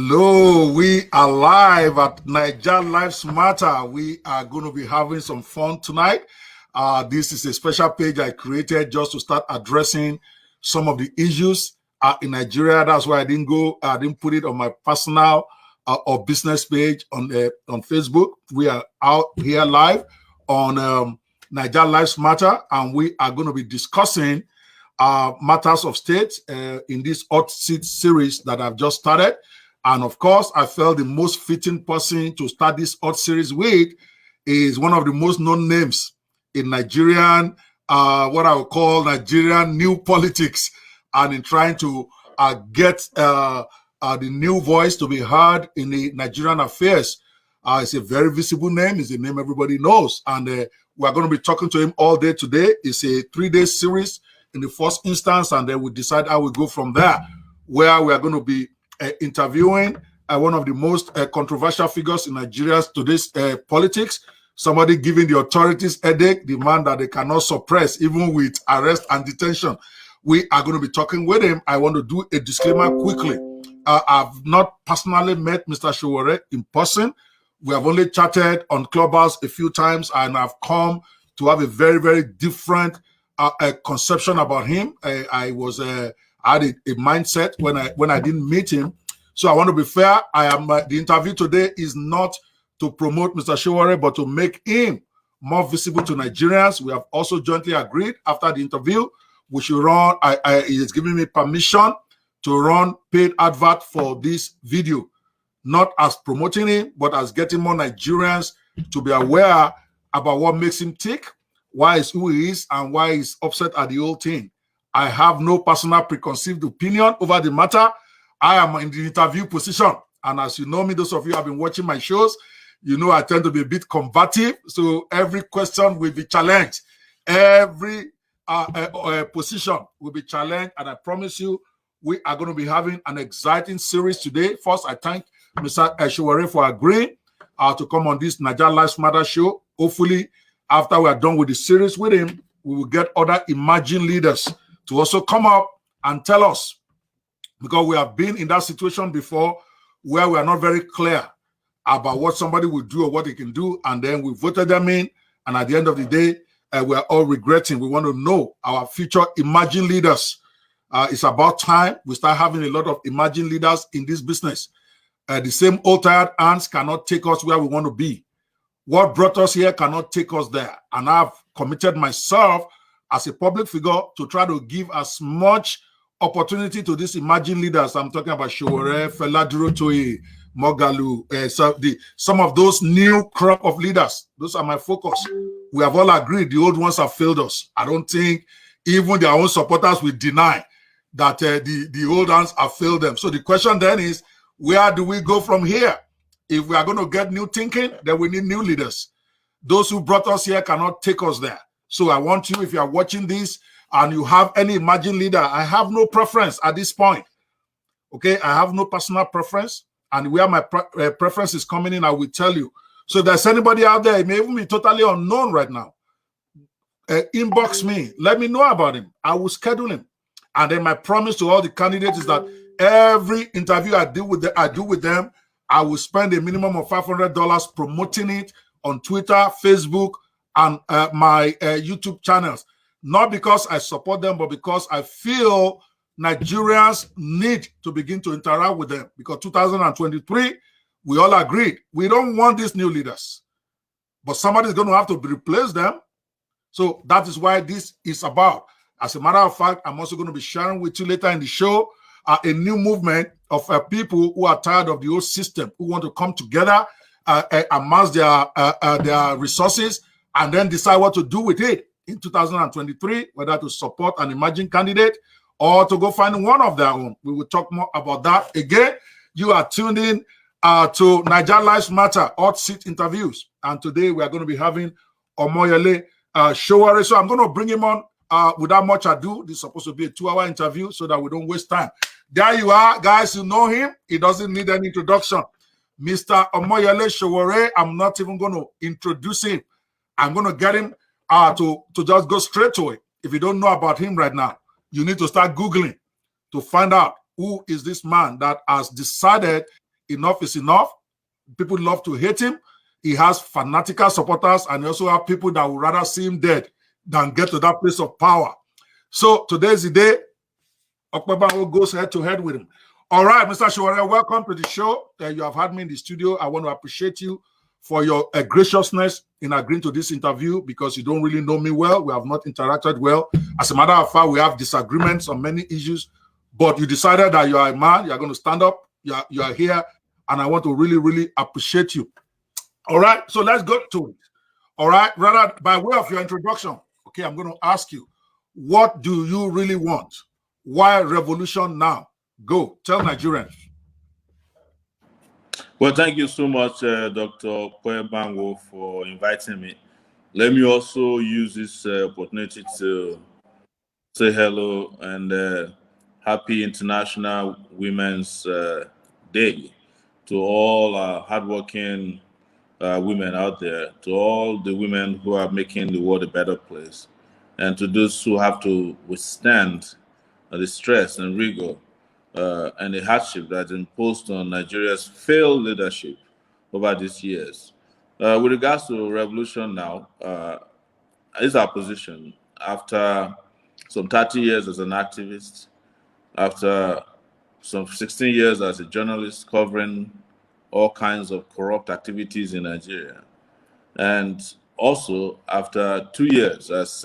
Hello, we are live at Naija Lives Matter. We are going to be having some fun tonight. This is a special page I created just to start addressing some of the issues in Nigeria. That's why I didn't put it on my personal or business page on Facebook. We are out here live on Naija Lives Matter, and we are going to be discussing matters of state in this hot seat series that I've just started. And of course, I felt the most fitting person to start this hot series with is one of the most known names in Nigerian, what I would call Nigerian new politics, and in trying to get the new voice to be heard in the Nigerian affairs. It's a very visible name. It's a name everybody knows. And we're going to be talking to him all day today. It's a 3-day series in the first instance, and then we decide how we go from there, where we are going to be interviewing one of the most controversial figures in Nigeria's today's politics, somebody giving the authorities headache, the man that they cannot suppress, even with arrest and detention. We are going to be talking with him. I want to do a disclaimer quickly. I've not personally met Mr. Sowore in person. We have only chatted on Clubhouse a few times, and I've come to have a very, very different conception about him. I had a mindset when I didn't meet him. So I want to be fair. The interview today is not to promote Mr. Sowore, but to make him more visible to Nigerians. We have also jointly agreed after the interview, we should run, he is giving me permission to run paid advert for this video, not as promoting him, but as getting more Nigerians to be aware about what makes him tick, why is who he is, and why he's upset at the whole thing. I have no personal preconceived opinion over the matter. I am in the interview position. And as you know me, those of you who have been watching my shows, you know I tend to be a bit combative. So every question will be challenged. Every position will be challenged. And I promise you, we are going to be having an exciting series today. First, I thank Mr. Sowore for agreeing to come on this Naija Lives Matter show. Hopefully, after we are done with the series with him, we will get other emerging leaders to also come up and tell us, because we have been in that situation before where we are not very clear about what somebody will do or what they can do, and then we voted them in, and at the end of the day, we are all regretting. We want to know our future emerging leaders. It's about time we start having a lot of emerging leaders in this business. The same old tired hands cannot take us where we want to be. What brought us here cannot take us there. And I've committed myself as a public figure to try to give as much opportunity to these emerging leaders. I'm talking about Sowore, Fela Durotoye, Mogalu, some of those new crop of leaders. Those are my focus. We have all agreed the old ones have failed us. I don't think even their own supporters will deny that the old ones have failed them. So the question then is, where do we go from here? If we are going to get new thinking, then we need new leaders. Those who brought us here cannot take us there. So I want you, if you are watching this and you have any emerging leader, I have no preference at this point. Okay, I have no personal preference. And where my preference is coming in, I will tell you. So if there's anybody out there, it may even be totally unknown right now, inbox me. Let me know about him. I will schedule him. And then my promise to all the candidates is that every interview I do with them, I will spend a minimum of $500 promoting it on Twitter, Facebook, and my YouTube channels. Not because I support them, but because I feel Nigerians need to begin to interact with them. Because 2023, we all agreed, we don't want these new leaders. But somebody's going to have to replace them. So that is why this is about. As a matter of fact, I'm also going to be sharing with you later in the show a new movement of people who are tired of the old system, who want to come together, amass their resources, and then decide what to do with it in 2023, whether to support an emerging candidate or to go find one of their own. We will talk more about that. Again, you are tuned in to Naija Lives Matter hot seat interviews. And today we are going to be having Omoyele Sowore. So I'm going to bring him on without much ado. This is supposed to be a 2-hour interview so that we don't waste time. There you are, guys. You know him. He doesn't need any introduction. Mr. Omoyele Sowore. I'm not even going to introduce him. I'm going to get him to just go straight to it. If you don't know about him right now, you need to start Googling to find out who is this man that has decided enough is enough. People love to hate him. He has fanatical supporters, and he also have people that would rather see him dead than get to that place of power. So today's the day. Okpebholo goes head to head with him. All right, Mr. Sowore, welcome to the show. You have had me in the studio. I want to appreciate you for your graciousness in agreeing to this interview, because you don't really know me well. We have not interacted well. As a matter of fact, we have disagreements on many issues, but you decided that you are a man. You are going to stand up. You are here, and I want to really, really appreciate you. All right, so let's go to it. All right, rather by way of your introduction, okay, I'm going to ask you, what do you really want? Why revolution now? Go, tell Nigerians. Well, thank you so much, Dr. Okoye-Banwo, for inviting me. Let me also use this opportunity to say hello and happy International Women's Day to all hardworking women out there, to all the women who are making the world a better place, and to those who have to withstand the stress and rigor and the hardship that's imposed on Nigeria's failed leadership over these years. With regards to revolution now, is our position after some 30 years as an activist, after some 16 years as a journalist covering all kinds of corrupt activities in Nigeria, and also after 2 years as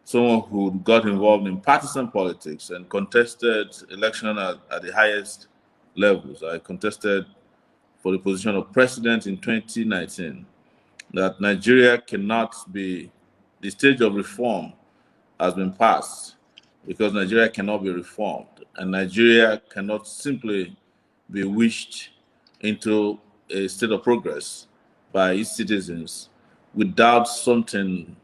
someone who got involved in partisan politics and contested election at the highest levels. I contested for the position of president in 2019, that Nigeria cannot be, the stage of reform has been passed, because Nigeria cannot be reformed, and Nigeria cannot simply be wished into a state of progress by its citizens without something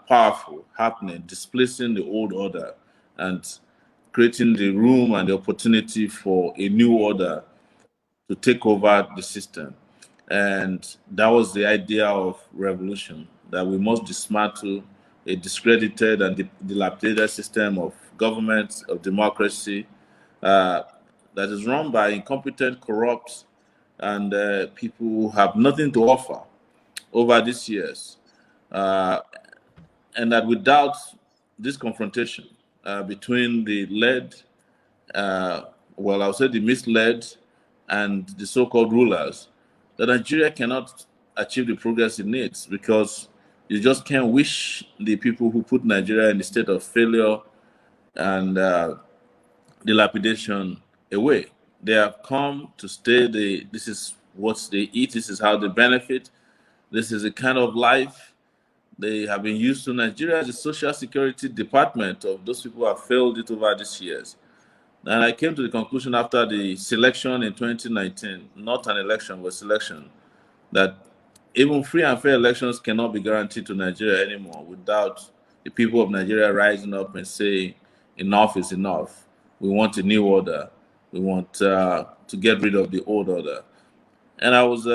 powerful happening, displacing the old order and creating the room and the opportunity for a new order to take over the system. And that was the idea of revolution, that we must dismantle a discredited and dilapidated system of government, of democracy, that is run by incompetent, corrupt, and people who have nothing to offer over these years. And that without this confrontation between the led, well, I'll say the misled and the so-called rulers, that Nigeria cannot achieve the progress it needs, because you just can't wish the people who put Nigeria in a state of failure and dilapidation away. They have come to stay. This is what they eat. This is how they benefit. This is the kind of life they have been used to. Nigeria as a social security department of those people who have failed it over these years. And I came to the conclusion after the selection in 2019, not an election, but selection, that even free and fair elections cannot be guaranteed to Nigeria anymore without the people of Nigeria rising up and saying, enough is enough. We want a new order. We want to get rid of the old order. And I was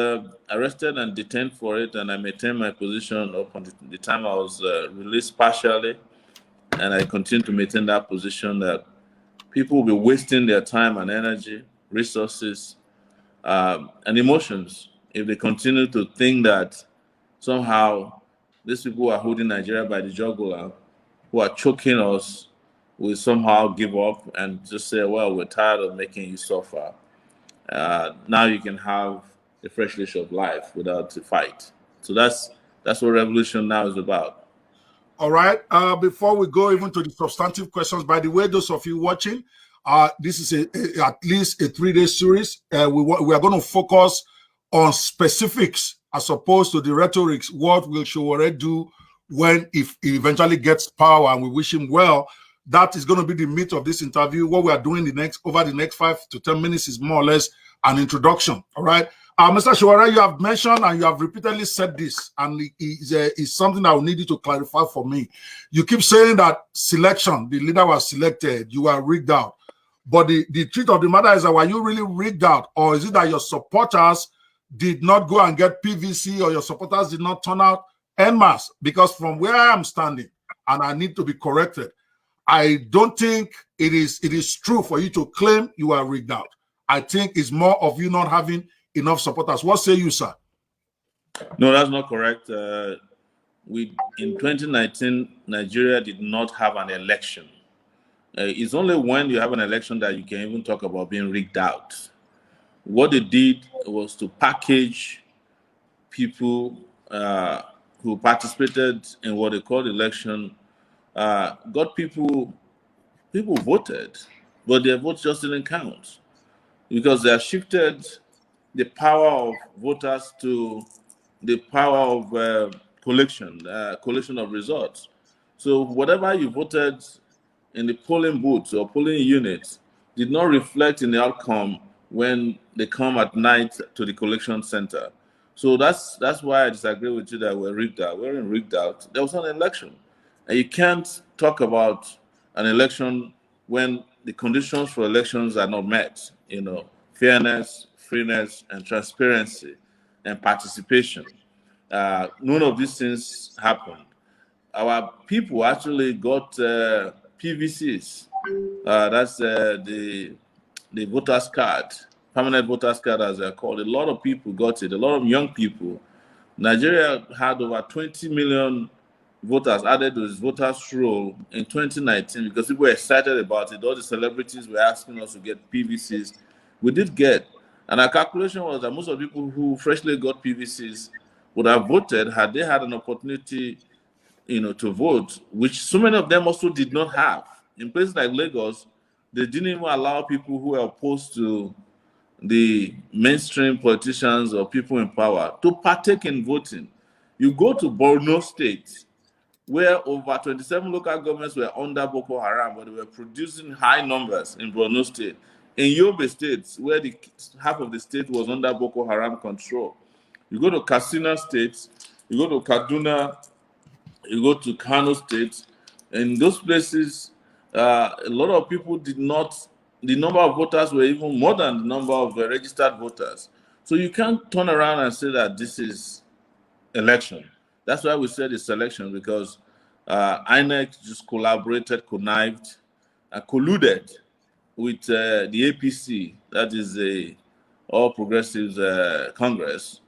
arrested and detained for it, and I maintained my position up until the time I was released partially. And I continue to maintain that position, that people will be wasting their time and energy, resources, and emotions if they continue to think that somehow these people who are holding Nigeria by the jugular, who are choking us, will somehow give up and just say, well, we're tired of making you suffer. Now you can have a fresh leash of life without a fight. So that's what revolution now is about. All right. Before we go even to the substantive questions, by the way, those of you watching, this is at least a 3-day series. We are going to focus on specifics as opposed to the rhetorics. What will Sowore do if he eventually gets power, and we wish him well? That is going to be the meat of this interview. What we are doing over the next 5 to 10 minutes is more or less an introduction. All right. Mr. Sowore, you have mentioned and you have repeatedly said this, and it's something that I will need you to clarify for me. You keep saying that selection, the leader was selected, you are rigged out. But the truth of the matter is that, were you really rigged out? Or is it that your supporters did not go and get PVC, or your supporters did not turn out en masse? Because from where I am standing, and I need to be corrected, I don't think it is true for you to claim you are rigged out. I think it's more of you not having enough supporters. What say you, sir? No, that's not correct. In 2019, Nigeria did not have an election. It's only when you have an election that you can even talk about being rigged out. What they did was to package people who participated in what they called election, got people voted, but their votes just didn't count because they have shifted the power of voters to the power of collection of results. So whatever you voted in the polling booths or polling units did not reflect in the outcome when they come at night to the collection center. So that's why I disagree with you that we're rigged out. We weren't rigged out. There was an election. And you can't talk about an election when the conditions for elections are not met. Fairness, freeness, and transparency and participation. None of these things happened. Our people actually got PVCs. That's the voters card, permanent voters card as they're called. A lot of people got it. A lot of young people. Nigeria had over 20 million voters added to its voters roll in 2019 because people were excited about it. All the celebrities were asking us to get PVCs. We did get. And our calculation was that most of the people who freshly got PVCs would have voted had they had an opportunity to vote, which so many of them also did not have. In places like Lagos, they didn't even allow people who were opposed to the mainstream politicians or people in power to partake in voting. You go to Borno State, where over 27 local governments were under Boko Haram, but they were producing high numbers in Borno State. In Yobe State, where half of the state was under Boko Haram control. You go to Katsina State, you go to Kaduna, you go to Kano State. In those places, a lot of people the number of voters were even more than the number of registered voters. So you can't turn around and say that this is election. That's why we said it's election, because INEC just collaborated, connived, colluded with the APC, that is the All Progressives Congress,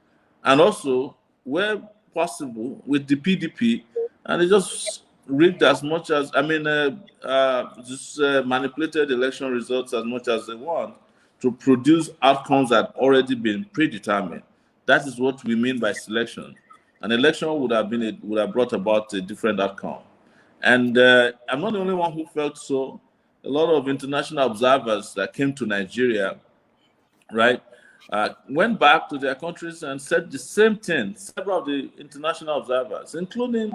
and also, where possible, with the PDP, and they just rigged as much as, just manipulated election results as much as they want to produce outcomes that already been predetermined. That is what we mean by selection. An election would have brought about a different outcome. And I'm not the only one who felt so. A lot of international observers that came to Nigeria, right, went back to their countries and said the same thing. Several of the international observers, including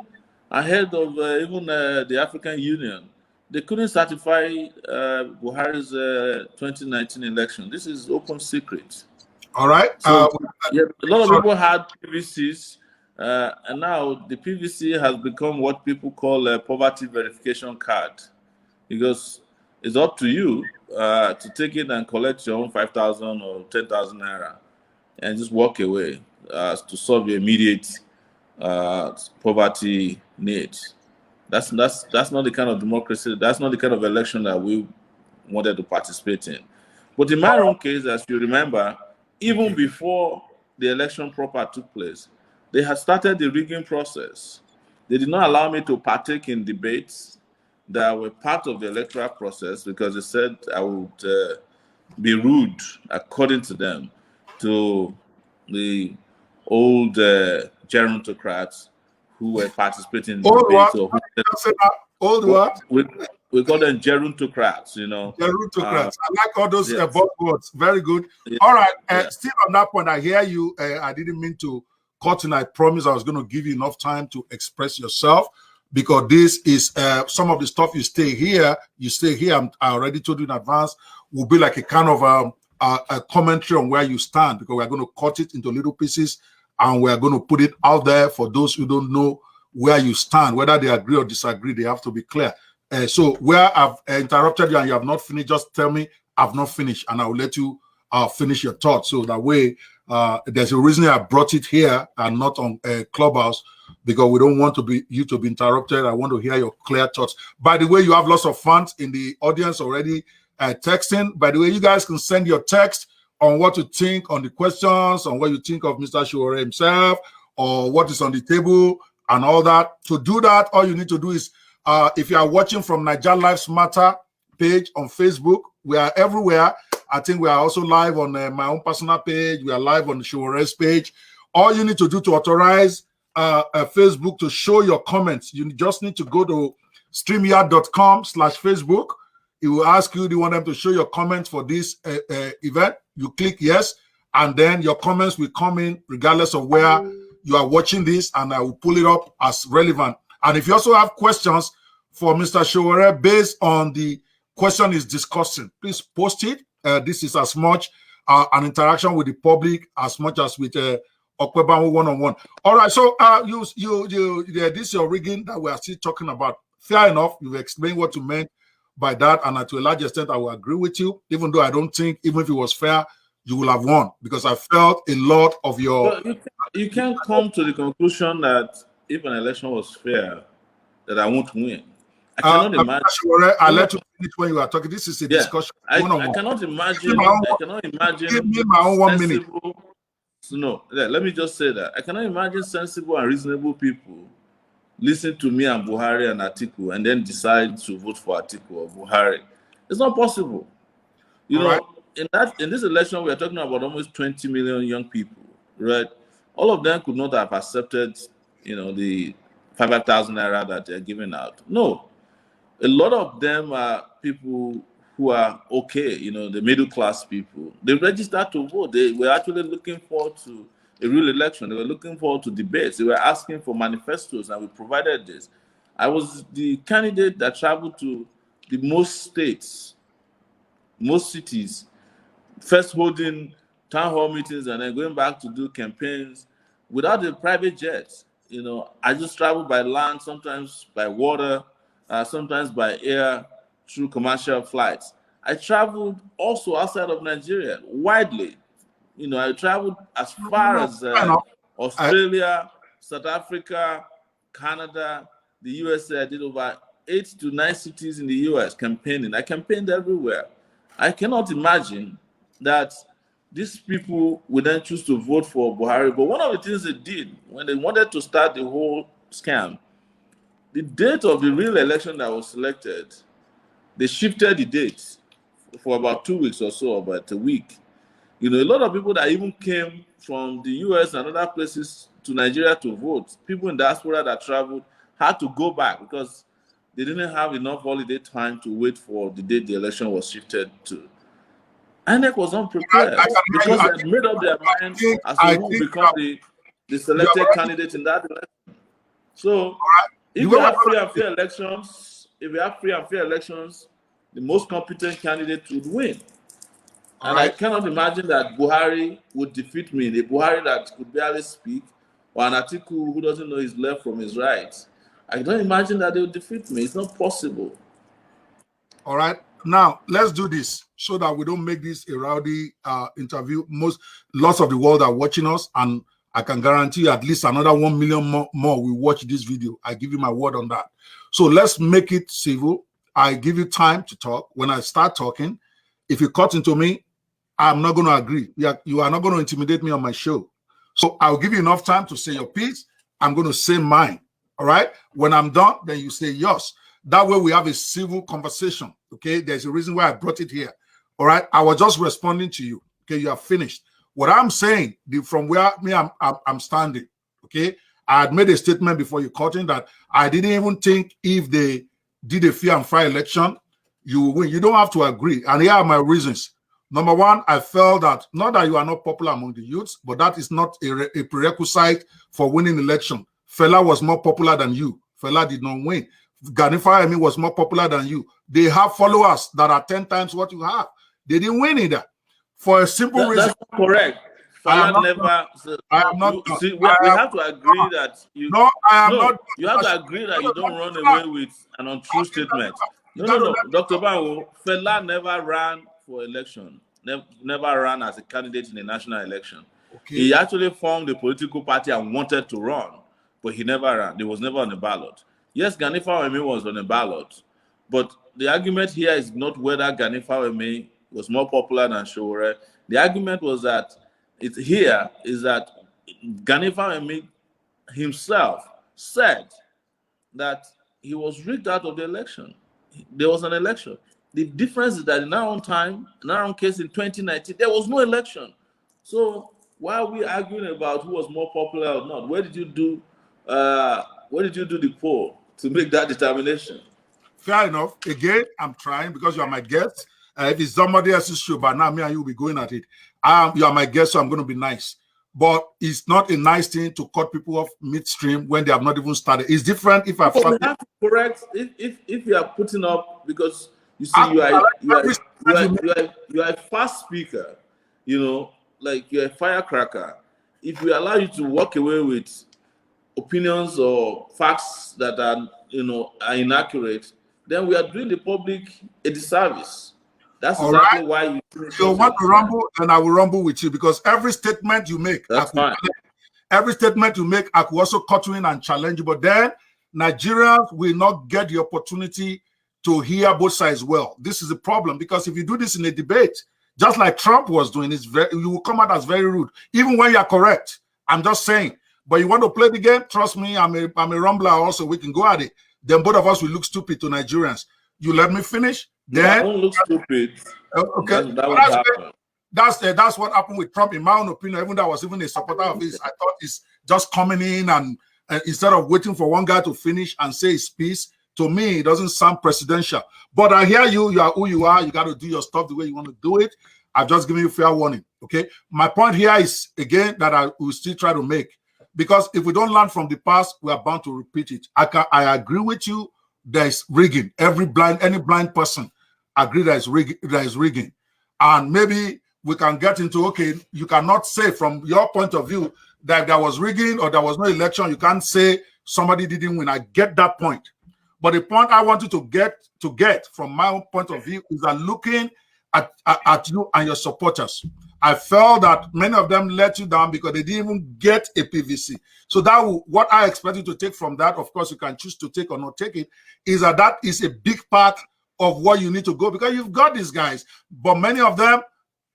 ahead of even the African Union, they couldn't certify Buhari's 2019 election. This is open secret. All right. So, a lot of people had PVCs, and now the PVC has become what people call a poverty verification card, because it's up to you to take it and collect your own 5,000 or 10,000 naira and just walk away to solve your immediate poverty needs. That's not the kind of democracy. That's not the kind of election that we wanted to participate in. But in my own case, as you remember, even before the election proper took place, they had started the rigging process. They did not allow me to partake in debates that were part of the electoral process because they said I would be rude, according to them, to the old gerontocrats who were participating in debates. Old what? We call them gerontocrats, Gerontocrats. I like all those buzzwords. Very good. Yeah. All right. Still on that point, I hear you. I didn't mean to cut in. I promise I was going to give you enough time to express yourself, because this is some of the stuff you stay here. I already told you in advance, will be like a kind of a commentary on where you stand, because we're going to cut it into little pieces and we're going to put it out there for those who don't know where you stand, whether they agree or disagree. They have to be clear. So where I've interrupted you and you have not finished, just tell me I've not finished, and I will let you finish your thoughts. So that way, there's a reason I brought it here and not on Clubhouse, because we don't want you to be interrupted. I want to hear your clear thoughts. By the way, you have lots of fans in the audience already texting. By the way, you guys can send your text on what you think on the questions, on what you think of Mr. Sowore himself, or what is on the table and all that. To do that, all you need to do is, if you are watching from Naija Lives Matter page on Facebook, we are everywhere. I think we are also live on my own personal page. We are live on the Sowore's page. All you need to do to authorize Facebook to show your comments, you just need to go to streamyard.com/Facebook. It will ask you, do you want them to show your comments for this event? You click yes, and then your comments will come in regardless of where you are watching this, and I will pull it up as relevant. And if you also have questions for Mr. Sowore based on the question is discussing, please post it. This is as much an interaction with the public as much as with Okwebanwo one-on-one. All right, so this is your rigging that we are still talking about. Fair enough, you've explained what you meant by that, and to a large extent, I will agree with you, even though I don't think, even if it was fair, you will have won, because I felt a lot of your... Well, you can't come to the conclusion that if an election was fair, that I won't win. I cannot imagine. Sure, I'll let you finish when you are talking. This is a discussion. I cannot imagine. Give me my own 1 minute. No, let me just say that I cannot imagine sensible and reasonable people listen to me and Buhari and Atiku and then decide to vote for Atiku or Buhari. It's not possible. You know, in this election, we are talking about almost 20 million young people, right? All of them could not have accepted, you know, the 5,000 naira that they're giving out. No, a lot of them are people who are okay, you know, the middle class people. They registered to vote. They were actually looking forward to a real election. They were looking forward to debates. They were asking for manifestos, and we provided this. I was the candidate that traveled to the most states, most cities, first holding town hall meetings and then going back to do campaigns without a private jet. You know, I just traveled by land, sometimes by water, sometimes by air, through commercial flights. I traveled also outside of Nigeria, widely. You know, I traveled as far as Australia, South Africa, Canada, the USA. I did over 8 to 9 cities in the US campaigning. I campaigned everywhere. I cannot imagine that these people would then choose to vote for Buhari. But one of the things they did when they wanted to start the whole scam, the date of the real election that was selected, they shifted the date for about 2 weeks or so, about a week. You know, a lot of people that even came from the US and other places to Nigeria to vote, people in diaspora that traveled, had to go back because they didn't have enough holiday time to wait for the date the election was shifted to. INEC was unprepared because they had made up their mind as to who will become the selected candidate in that election. So, if we have free and fair elections, the most competent candidate would win. And I cannot imagine that Buhari would defeat me. The Buhari that could barely speak, or an Atiku who doesn't know his left from his right. I don't imagine that they would defeat me. It's not possible. All right. Now, let's do this so that we don't make this a rowdy interview. Lots of the world are watching us, and I can guarantee you at least another 1 million more will watch this video. I give you my word on that. So let's make it civil. I give you time to talk. When I start talking, if you cut into me, I'm not going to agree. You are not going to intimidate me on my show. So I'll give you enough time to say your piece. I'm going to say mine. All right. When I'm done, then you say yours. That way we have a civil conversation. Okay. There's a reason why I brought it here. All right. I was just responding to you. Okay. You are finished. What I'm saying, from where I'm standing. Okay. I had made a statement before you cut in that I didn't even think if they did a fair and fair election, you will win. You don't have to agree. And here are my reasons. Number one, I felt that not that you are not popular among the youths, but that is not a prerequisite for winning election. Fela was more popular than you. Fela did not win. Gani Fawehinmi was more popular than you. They have followers that are 10 times what you have. They didn't win either. For a simple reason. That's correct. Fela never. I am not. See, we have to agree that you. No, I am not. You have to agree that you don't run away with an untrue statement. No. Dr. Banwo, Fela never ran for election. Never ran as a candidate in a national election. Okay. He actually formed a political party and wanted to run, but he never ran. He was never on the ballot. Yes, Gani Fawehinmi was on the ballot, but the argument here is not whether Gani Fawemi was more popular than Sowore. The argument was that Gani Fawemi himself said that he was rigged out of the election. There was an election. The difference is that in our own case in 2019, there was no election. So why are we arguing about who was more popular or not? Where did you do the poll to make that determination? Fair enough. Again, I'm trying because you are my guest. If it's somebody else's show, but now me and you will be going at it. You are my guest, so I'm going to be nice. But it's not a nice thing to cut people off midstream when they have not even started. It's different if I've started. We have to correct if you are putting up, because you see you are a fast speaker, like you're a firecracker. If we allow you to walk away with opinions or facts that are inaccurate, then we are doing the public a disservice. That's exactly why you. So want to rumble, and I will rumble with you, because every statement you make, that's fine. Every statement you make, I could also cut you in and challenge you. But then Nigerians will not get the opportunity to hear both sides well. This is a problem, because if you do this in a debate, just like Trump was doing, you will come out as very rude, even when you are correct. I'm just saying. But you want to play the game? Trust me, I'm a rumbler also. We can go at it. Then both of us will look stupid to Nigerians. You let me finish? Then I don't look stupid. Okay. That would happen. That's what happened with Trump, in my own opinion. Even though I was even a supporter of his, I thought he's just coming in and instead of waiting for one guy to finish and say his piece, to me, it doesn't sound presidential. But I hear you. You are who you are. You got to do your stuff the way you want to do it. I've just given you fair warning. Okay. My point here is, again, that I will still try to make. Because if we don't learn from the past, we are bound to repeat it. I agree with you. There's rigging. Any blind person agree that is rigging. And maybe we can get into, okay, you cannot say from your point of view that there was rigging or there was no election. You can't say somebody didn't win. I get that point. But the point I want you to get from my own point of view is that looking at you and your supporters, I felt that many of them let you down because they didn't even get a PVC. So what I expect you to take from that, of course, you can choose to take or not take it, is that is a big part of what you need to go, because you've got these guys, but many of them,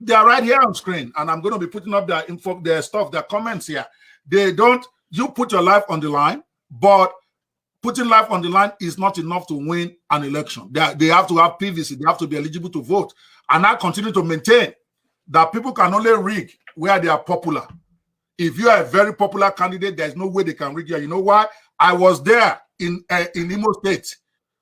they are right here on screen, and I'm going to be putting up their info, their stuff, their comments here. You put your life on the line, but putting life on the line is not enough to win an election. They have to have PVC, they have to be eligible to vote. And I continue to maintain that people can only rig where they are popular. If you are a very popular candidate, there's no way they can rig you. You know why? I was there in Imo State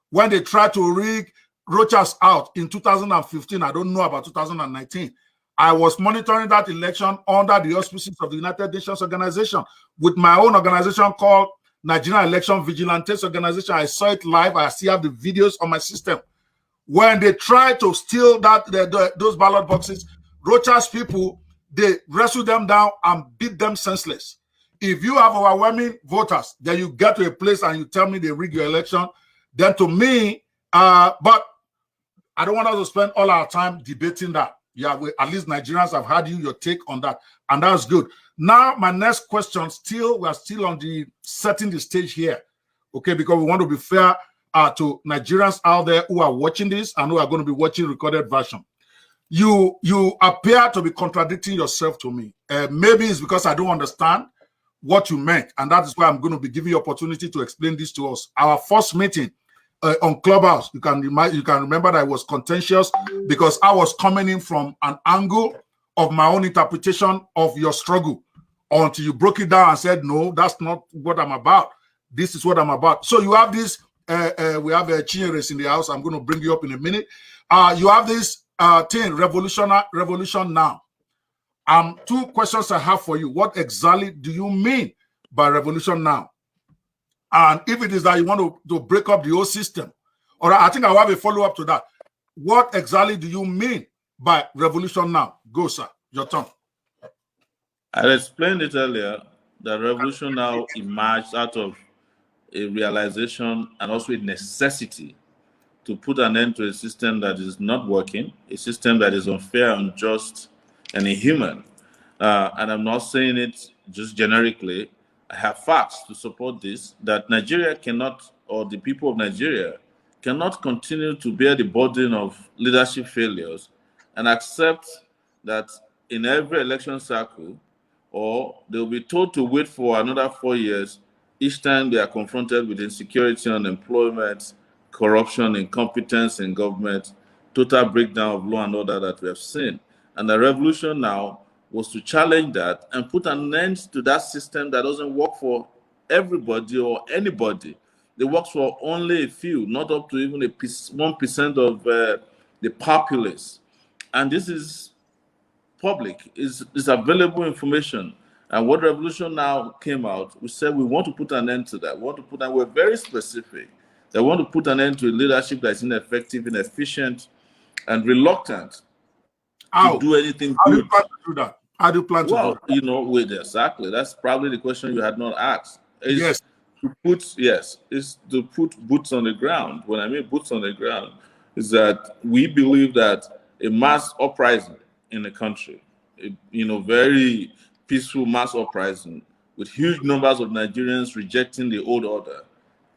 when they tried to rig Rochas out in 2015. I don't know about 2019. I was monitoring that election under the auspices of the United Nations Organization with my own organization called Nigerian Election Vigilantes Organization. I saw it live. I still have the videos on my system. When they tried to steal those ballot boxes, Rochas people, they wrestled them down and beat them senseless. If you have overwhelming voters, then you get to a place and you tell me they rig your election, then to me, but I don't want us to spend all our time debating that. Yeah, at least Nigerians have had your take on that, and that's good. Now, my next question, we're still on the setting the stage here, okay, because we want to be fair to Nigerians out there who are watching this and who are going to be watching recorded version. You appear to be contradicting yourself to me. Maybe it's because I don't understand what you meant, and that is why I'm going to be giving you opportunity to explain this to us. Our first meeting on Clubhouse, you can remember that it was contentious because I was coming in from an angle of my own interpretation of your struggle until you broke it down and said, no, that's not what I'm about. This is what I'm about. So you have this, we have a Chinyeres in the house. I'm going to bring you up in a minute. You have this thing, revolution now. Two questions I have for you. What exactly do you mean by revolution now? And if it is that you want to break up the whole system, or I think I'll have a follow-up to that. What exactly do you mean by revolution now? Go, sir. Your turn. I explained it earlier that revolution now emerged out of a realization and also a necessity to put an end to a system that is not working, a system that is unfair, unjust, and inhuman. And I'm not saying it just generically. I have facts to support this, that Nigeria cannot, or the people of Nigeria cannot continue to bear the burden of leadership failures and accept that in every election cycle, or they'll be told to wait for another 4 years each time they are confronted with insecurity, unemployment, corruption, incompetence in government, total breakdown of law and order that we have seen. And the revolution now was to challenge that and put an end to that system that doesn't work for everybody or anybody. It works for only a few, not up to even 1% of the populace. And this is public, is available information. And what Revolution Now came out, we said we want to put an end to that. We want to put, and we're very specific. They want to put an end to a leadership that's ineffective, inefficient, and reluctant to do anything How good. do you plan to do that? How do you plan to do that? Well, you know, wait, exactly. That's probably the question you had not asked. Yes. Is to put boots on the ground. When I mean boots on the ground, is that we believe that a mass uprising in the country, very peaceful mass uprising with huge numbers of Nigerians rejecting the old order,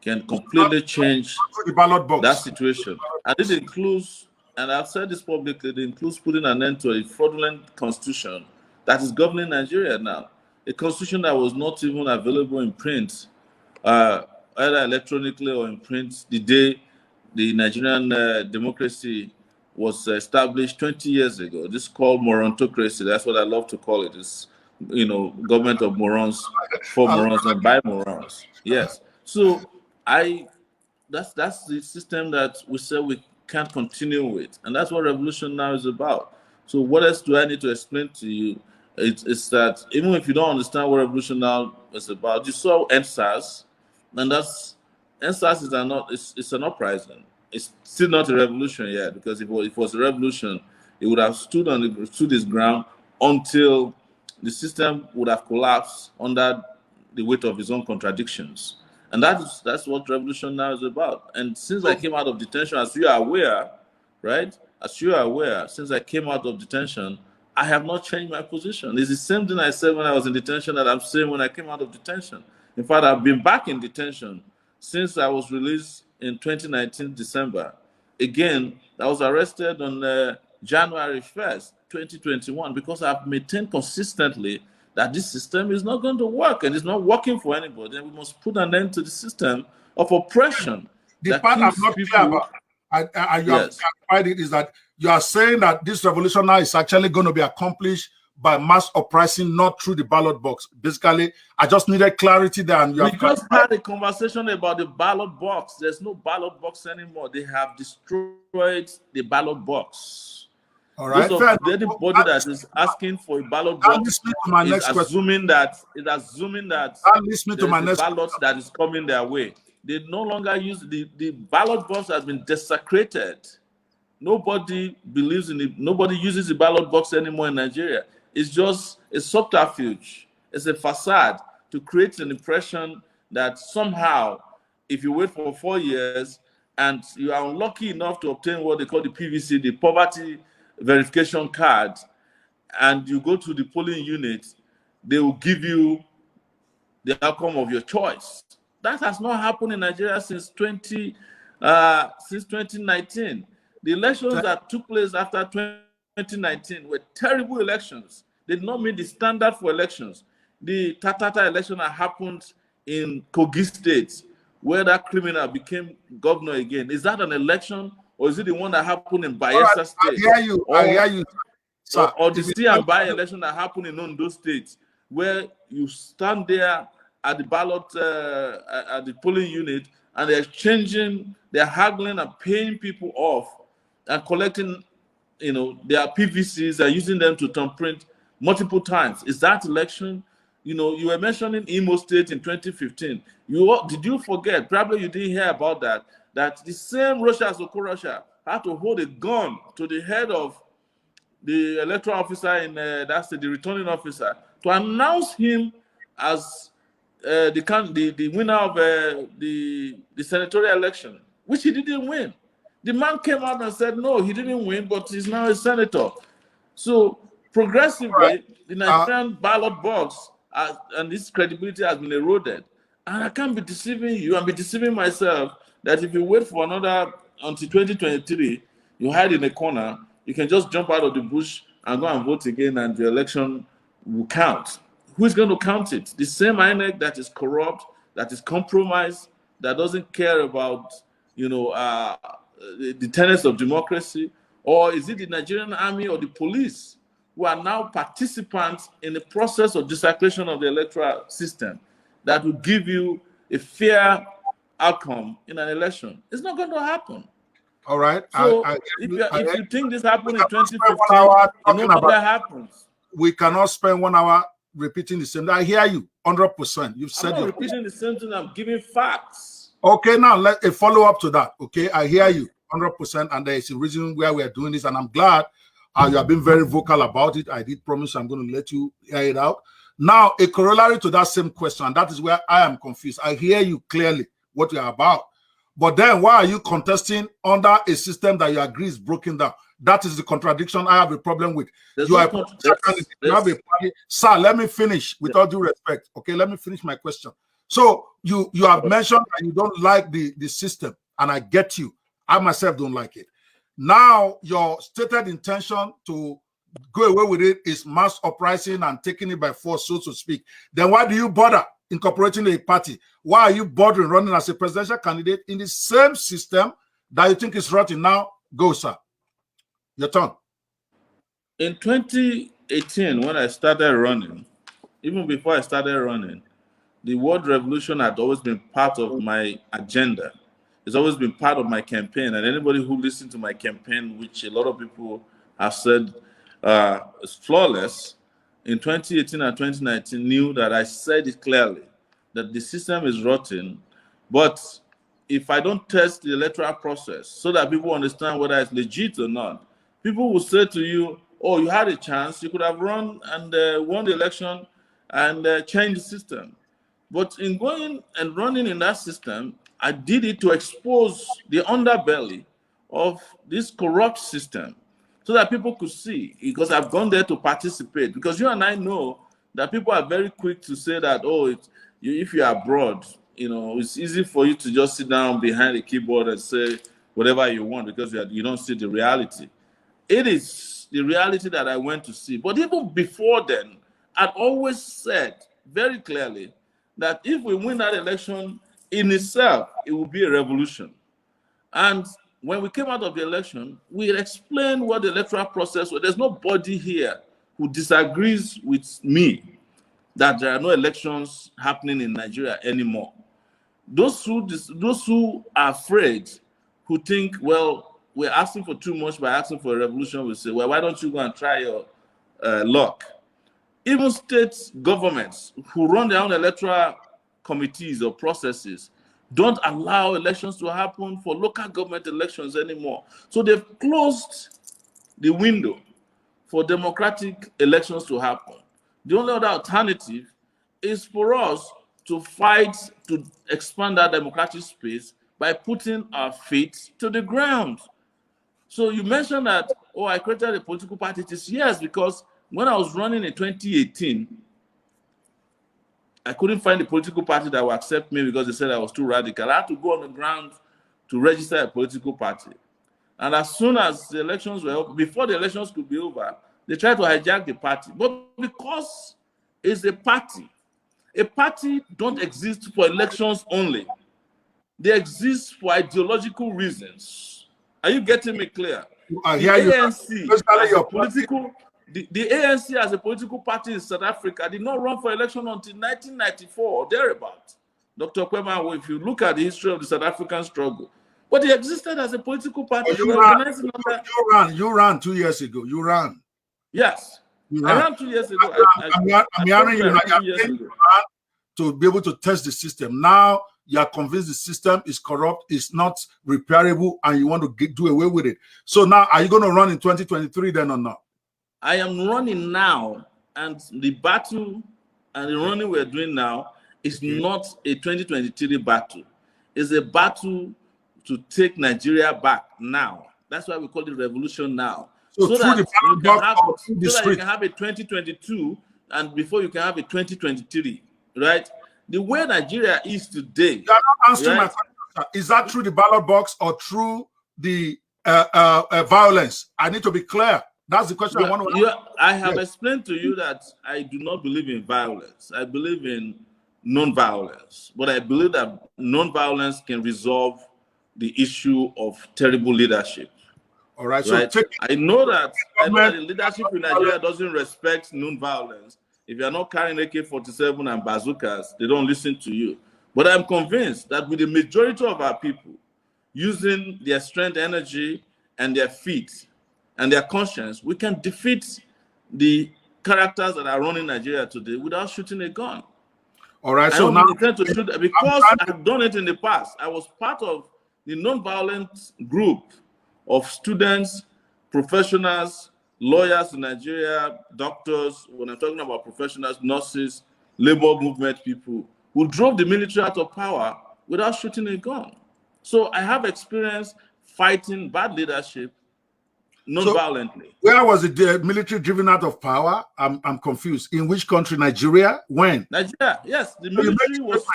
can completely change the ballot box. That situation. And it includes, and I've said this publicly, it includes putting an end to a fraudulent constitution that is governing Nigeria now. A constitution that was not even available in print, either electronically or in print, the day the Nigerian democracy was established 20 years ago. This is called morontocracy. That's what I love to call it. It's, government of morons, for morons, and by morons. Yes. So that's the system that we say we can't continue with. And that's what Revolution Now is about. So what else do I need to explain to you? It's that even if you don't understand what Revolution Now is about, you saw NSAS, and NSAS is an uprising. It's still not a revolution yet, because if it was a revolution, it would have stood its ground until the system would have collapsed under the weight of its own contradictions. And that's what Revolution Now is about. And since I came out of detention, as you are aware, right? As you are aware, since I came out of detention, I have not changed my position. It's the same thing I said when I was in detention that I'm saying when I came out of detention. In fact, I've been back in detention since I was released in 2019, December. Again, I was arrested on January 1st, 2021, because I've maintained consistently that this system is not going to work, and it's not working for anybody, and we must put an end to the system of oppression. The part I'm not clear about, and you have clarified it, is that you are saying that this revolution now is actually going to be accomplished by mass uprising, not through the ballot box. Basically, I just needed clarity there. And we just had a conversation about the ballot box. There's no ballot box anymore. They have destroyed the ballot box. All right. Anybody that is asking for a ballot box is assuming that there's a ballot that is coming their way. They no longer use the ballot box has been desecrated. Nobody believes in it. Nobody uses the ballot box anymore in Nigeria. It's just a subterfuge. It's a facade to create an impression that somehow, if you wait for 4 years and you are unlucky enough to obtain what they call the PVC, the poverty verification card, and you go to the polling unit, they will give you the outcome of your choice. That has not happened in Nigeria since 2019. The elections that took place after 2019 were terrible elections. They did not meet the standard for elections. The Tatata election that happened in Kogi State, where that criminal became governor again, is that an election, or is it the one that happened in Bayelsa State? I hear you. Or the see and buy election that happened in Ondo State, where you stand there at the ballot, at the polling unit, and they're haggling and paying people off and collecting, their PVCs and using them to thumbprint multiple times. Is that election? You were mentioning Imo State in 2015. Did you forget? Probably you didn't hear about that. That the same Rochas Okorosha had to hold a gun to the head of the electoral officer in the returning officer, to announce him as the winner of the senatorial election, which he didn't win. The man came out and said, no, he didn't win, but he's now a senator. So progressively, the Nigerian ballot box and its credibility has been eroded. And I can't be deceiving you, I'm be deceiving myself that if you wait for another until 2023, you hide in a corner, you can just jump out of the bush and go and vote again, and the election will count. Who's going to count it? The same INEC that is corrupt, that is compromised, that doesn't care about, the tenets of democracy? Or is it the Nigerian army or the police who are now participants in the process of desecration of the electoral system that will give you a fair outcome in an election? It's not going to happen. All right. So if you think this happened in 2015, you know what that happens. We cannot spend 1 hour repeating the same. I hear you 100%. You've said I'm not repeating the same thing. I'm giving facts. Okay, now let a follow up to that. Okay, I hear you 100%, and there is a reason why we are doing this, and I'm glad you have been very vocal about it. I did promise I'm going to let you hear it out. Now, a corollary to that same question, and that is where I am confused. I hear you clearly what you are about, but then why are you contesting under a system that you agree is broken down? That is the contradiction I have a problem with. You have a party. Sir, let me finish with all due respect. Okay, let me finish my question. So you have mentioned that you don't like the system, and I get you. I myself don't like it. Now, your stated intention to go away with it is mass uprising and taking it by force, so to speak. Then why do you bother incorporating a party? Why are you bothering running as a presidential candidate in the same system that you think is rotten? Now, go, sir. Your turn. In 2018, when I started running, even before I started running, the word revolution had always been part of my agenda. It's always been part of my campaign. And anybody who listened to my campaign, which a lot of people have said is flawless, in 2018 and 2019 knew that I said it clearly, that the system is rotten. But if I don't test the electoral process so that people understand whether it's legit or not, people will say to you, oh, you had a chance, you could have run and won the election and changed the system. But in going and running in that system, I did it to expose the underbelly of this corrupt system so that people could see, because I've gone there to participate. Because you and I know that people are very quick to say that, oh, if you're abroad, it's easy for you to just sit down behind a keyboard and say whatever you want because you don't see the reality. It is the reality that I went to see. But even before then, I'd always said very clearly that if we win that election, in itself, it will be a revolution. And when we came out of the election, we explained what the electoral process was. There's nobody here who disagrees with me that there are no elections happening in Nigeria anymore. Those who are afraid, who think, well, we're asking for too much by asking for a revolution, will say, well, why don't you go and try your luck? Even state governments who run their own electoral committees or processes don't allow elections to happen for local government elections anymore. So they've closed the window for democratic elections to happen. The only other alternative is for us to fight to expand that democratic space by putting our feet to the ground. So you mentioned that, oh, I created a political party. It is yes, because when I was running in 2018, I couldn't find a political party that would accept me because they said I was too radical. I had to go on the ground to register a political party. And as soon as the elections were over, before the elections could be over, they tried to hijack the party. But because it's a party don't exist for elections only. They exist for ideological reasons. Are you getting me clear? The ANC as a political party in South Africa did not run for election until 1994 or thereabout. Dr. Kwema, if you look at the history of the South African struggle, but they existed as a political party. You ran 2 years ago. You ran. Yes. I ran 2 years ago. I'm hearing you now. To be able to test the system. Now you are convinced the system is corrupt, it's not repairable, and you want to do away with it. So now, are you going to run in 2023 then or not? I am running now, and the battle and the running we're doing now is not a 2023 battle. It's a battle to take Nigeria back now. That's why we call it revolution now. So that you can have a 2022, and before you can have a 2023, right? The way Nigeria is today. You are not answering my question, Is that through the ballot box or through the violence? I need to be clear. That's the question I want to ask. I have explained to you that I do not believe in violence. I believe in non-violence. But I believe that non-violence can resolve the issue of terrible leadership. All right. Right? So I know that the leadership in Nigeria doesn't respect non-violence. If you're not carrying AK-47 and bazookas, they don't listen to you. But I'm convinced that with the majority of our people using their strength, energy, and their feet and their conscience, we can defeat the characters that are running Nigeria today without shooting a gun. All right. I So don't now, intend to shoot because I've done it in the past. I was part of the non-violent group of students, professionals, lawyers in Nigeria, doctors, when I'm talking about professionals, nurses, labor movement people, who drove the military out of power without shooting a gun. So I have experience fighting bad leadership non-violently. So where was the military driven out of power? I'm confused. In which country? Nigeria? When? Nigeria, yes. The military was...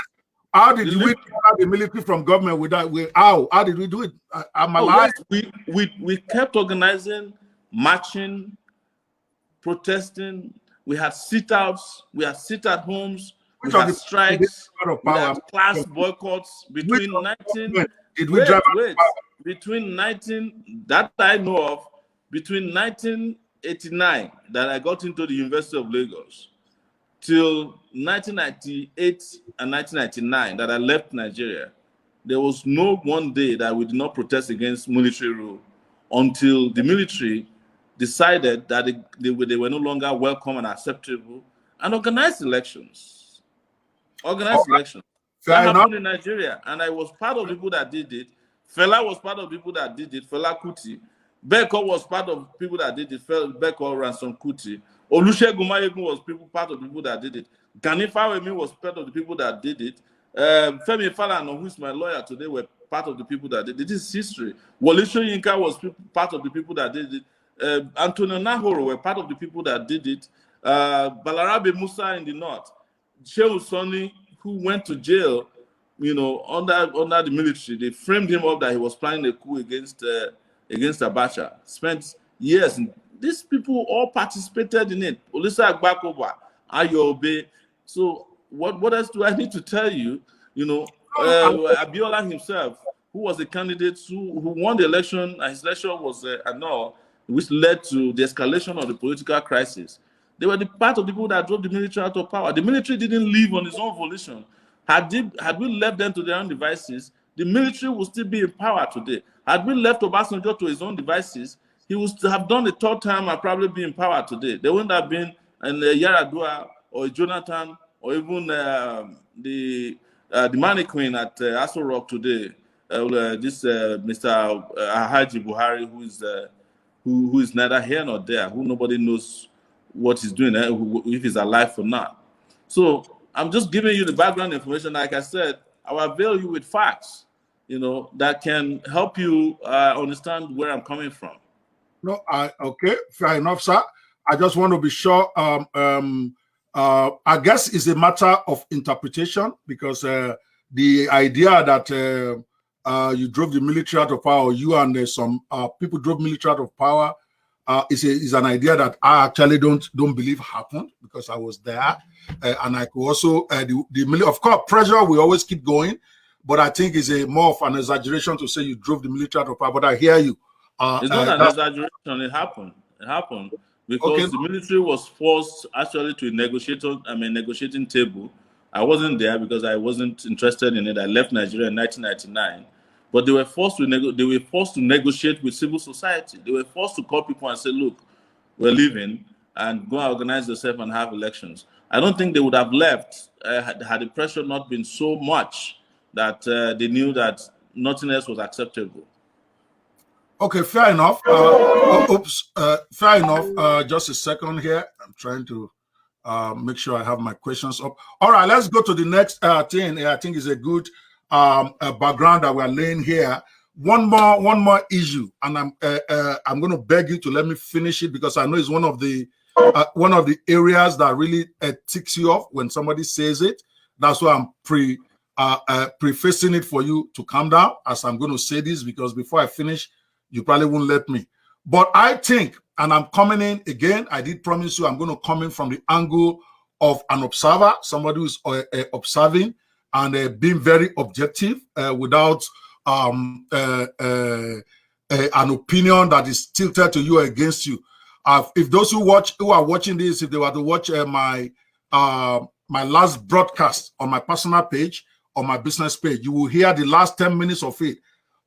How did we get out the military from government without? How did we do it? Am I lying? Yes, we kept organizing, marching, protesting. We had sit-outs. We had sit-at-homes. We had strikes. We had class boycotts between 19. Did we drive between 19 that I know of, between 1989 that I got into the University of Lagos till 1998 and 1999 that I left Nigeria, there was no one day that we did not protest against military rule until the military decided that they were no longer welcome and acceptable and organized elections. That happened in Nigeria, and I was part of the people that did it. Fela was part of the people that did it. Fela Kuti. Beko was part of people that did it. Beko Ransom Kuti. Olusegun Mayegun was part of the people that did it. Gani Fawemi was part of the people that did it. Femi Falana, who is my lawyer today, were part of the people that did it. This is history. Wole Soyinka was part of the people that did it. Antonio Nahoro were part of the people that did it. Balarabe Musa in the north. Shehu Sani, who went to jail, under the military. They framed him up that he was planning a coup against Abacha. Spent years. These people all participated in it. Olisa Agbakoba, Ayobe. So what else do I need to tell you? Abiola himself, who was a candidate who won the election, and his election was annulled, which led to the escalation of the political crisis. They were the part of the people that drove the military out of power. The military didn't leave on its own volition. Had we left them to their own devices, the military would still be in power today. Had we left Obasanjo to his own devices, he would have done the third time and probably be in power today. There wouldn't have been an Yaradua or a Jonathan or even the mannequin at Aso Rock today. This Mr. Haji Buhari, who is neither here nor there, who nobody knows what he's doing, if he's alive or not. So I'm just giving you the background information. Like I said, I will avail you with facts, that can help you understand where I'm coming from. No, okay, fair enough, sir. I just want to be sure. I guess it's a matter of interpretation, because the idea that you drove the military out of power, you and some people drove military out of power, is an idea that I actually don't believe happened, because I was there, and I could also of course pressure will always keep going, but I think it's more of an exaggeration to say you drove the military out of power. But I hear you. It's not an exaggeration. It happened. It happened because the military was forced actually to a negotiating table. I wasn't there because I wasn't interested in it. I left Nigeria in 1999. But they were forced to negotiate with civil society. They were forced to call people and say, "Look, we're leaving, and go and organize yourself and have elections." I don't think they would have left had the pressure not been so much that they knew that nothing else was acceptable. Okay, fair enough. Fair enough. Just a second here. I'm trying to make sure I have my questions up. All right, let's go to the next thing. I think is a good background that we're laying here. One more issue, and I'm going to beg you to let me finish it, because I know it's one of the areas that really ticks you off when somebody says it. That's why I'm prefacing it for you to calm down as I'm going to say this, because before I finish, you probably won't let me. But I think, and I'm coming in again, I did promise you I'm going to come in from the angle of an observer, somebody who's observing and being very objective without an opinion that is tilted to you or against you. If those who are watching this, if they were to watch my last broadcast on my personal page, on my business page, you will hear the last 10 minutes of it.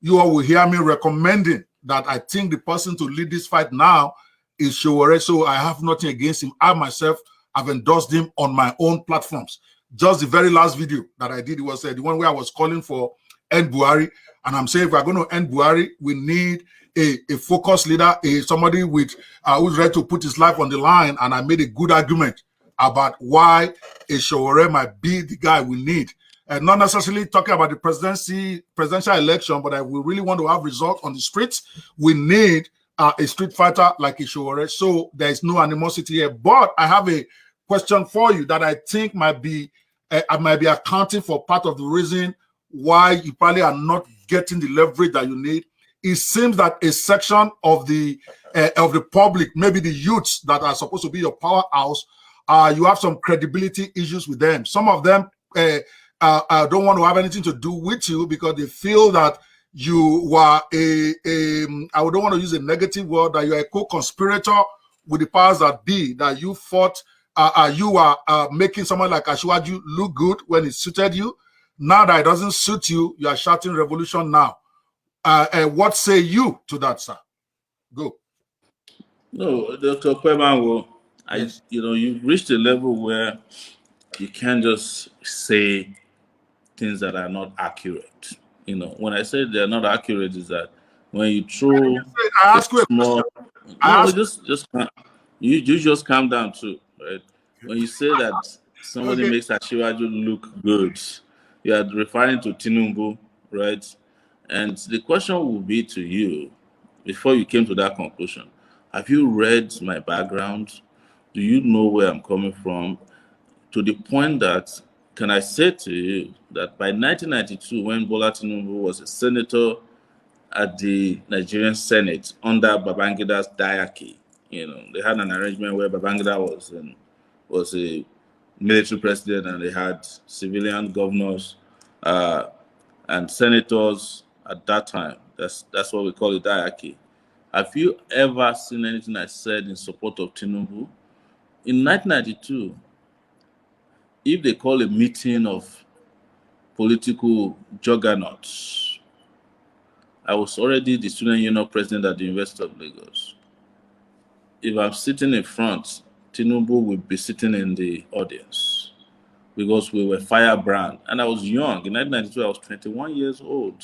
You all will hear me recommending that I think the person to lead this fight now is Sowore. So I have nothing against him. I myself have endorsed him on my own platforms. Just the very last video that I did, it was the one where I was calling for end Buhari. And I'm saying if we're going to end Buhari, we need a focused leader, somebody with who's ready to put his life on the line. And I made a good argument about why a Sowore might be the guy we need. And not necessarily talking about the presidential election, but we really want to have results on the streets. We need a street fighter like a Sowore. So there is no animosity here. But I have a question for you that I think might be accounting for part of the reason why you probably are not getting the leverage that you need. It seems that a section of the public, maybe the youths that are supposed to be your powerhouse, you have some credibility issues with them. Some of them don't want to have anything to do with you because they feel that you were I don't want to use a negative word, that you're a co-conspirator with the powers that be, that you fought, you are making someone like Asiwaju look good when it suited you. Now that it doesn't suit you, you are shouting revolution now. What say you to that, sir? Go. No, Dr. Kwebanwo, Yes. you've reached a level where you can't just say things that are not accurate. When I say they're not accurate, is that when you throw I ask you a small, you just calm down too, right? When you say that somebody makes Asiwaju look good, you are referring to Tinubu, right? And the question will be to you, before you came to that conclusion, have you read my background? Do you know where I'm coming from? To the point that, can I say to you that by 1992, when Bola Tinubu was a senator at the Nigerian Senate under Babangida's diarchy, they had an arrangement where Babangida was a military president and they had civilian governors and senators at that time. That's what we call a diarchy. Have you ever seen anything I said in support of Tinubu? In 1992, if they call a meeting of political juggernauts, I was already the student union president at the University of Lagos. If I'm sitting in front, Tinubu would be sitting in the audience because we were firebrand. And I was young. In 1992, I was 21 years old.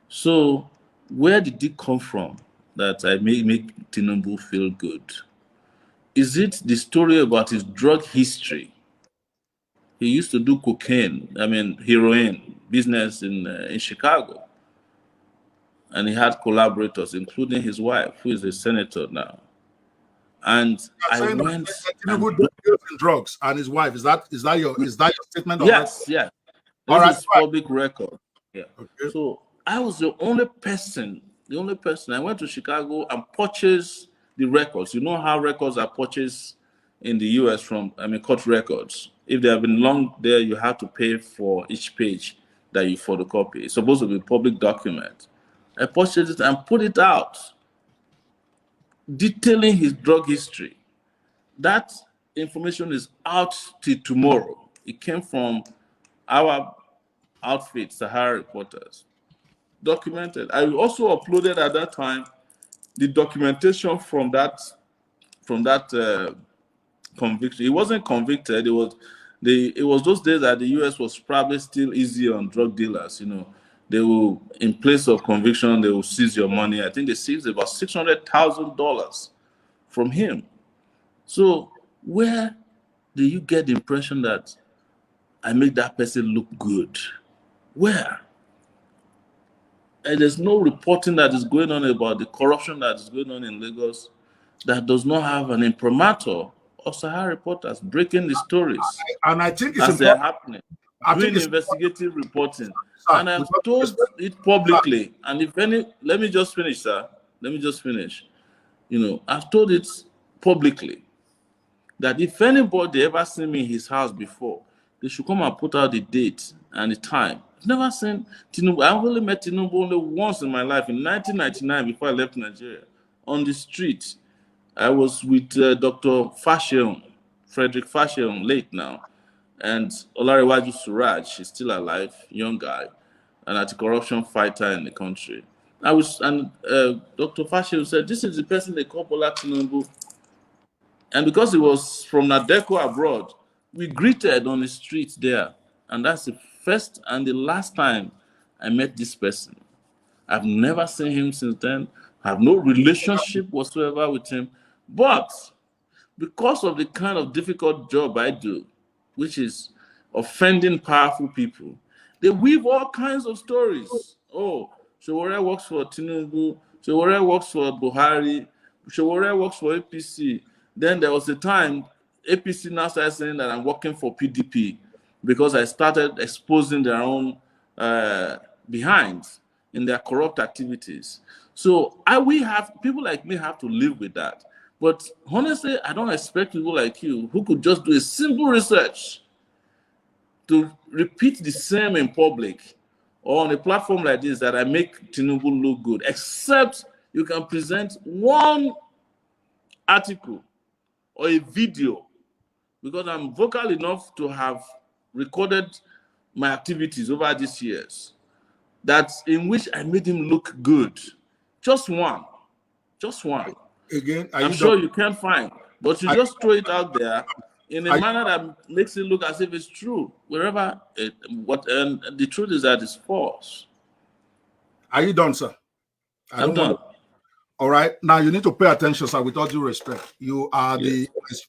So where did it come from that I make Tinubu feel good? Is it the story about his drug history? He used to do heroin business in Chicago. And he had collaborators, including his wife, who is a senator now. And I went. Tinubu deals in drugs, and his wife. Is that your statement? Yes, yes. This is public record. Yeah. Okay. So I was the only person. I went to Chicago and purchased the records. You know how records are purchased in the US from court records. If they have been long there, you have to pay for each page that you photocopy. It's supposed to be a public document. I purchased it and put it out, detailing his drug history. That information is out till tomorrow. It came from our outfit, Sahara Reporters. Documented. I also uploaded at that time the documentation from that conviction. He wasn't convicted. It was those days that the US was probably still easy on drug dealers. They will, in place of conviction, they will seize your money. I think they seized about $600,000 from him. So where do you get the impression that I make that person look good? Where? And there's no reporting that is going on about the corruption that is going on in Lagos that does not have an imprimatur of Sahara Reporters breaking the stories And I think it's as they're happening. doing investigative reporting. Sir, And I've told it publicly. And if any, let me just finish, sir. Let me just finish. You know, I've told it publicly that if anybody ever seen me in his house before, they should come and put out the date and the time. I've never seen Tinubu. I only met Tinubu only once in my life in 1999 before I left Nigeria on the street. I was with Dr. Fashion, Frederick Fashion, late now, and Olarewaju Suraj. She's still alive, young guy, an anti-corruption fighter in the country. Dr. Fashion said, "This is the person they call Bola Tinubu." And because he was from Nadeko abroad, we greeted on the street there. And that's the first and the last time I met this person. I've never seen him since then. I have no relationship whatsoever with him. But because of the kind of difficult job I do, which is offending powerful people, they weave all kinds of stories. Oh, Sowore works for Tinubu, Sowore works for Buhari, Sowore works for APC. Then there was a time APC now started saying that I'm working for PDP because I started exposing their own behinds in their corrupt activities. So we have people like me have to live with that. But honestly, I don't expect people like you who could just do a simple research to repeat the same in public or on a platform like this that I make Tinubu look good, except you can present one article or a video, because I'm vocal enough to have recorded my activities over these years, that's in which I made him look good. Just one. Again, I'm sure you can't find, but you just throw it out there in a manner that makes it look as if it's true. And the truth is that it's false. Are you done, sir? I'm done. All right. Now you need to pay attention, sir, with all due respect. You are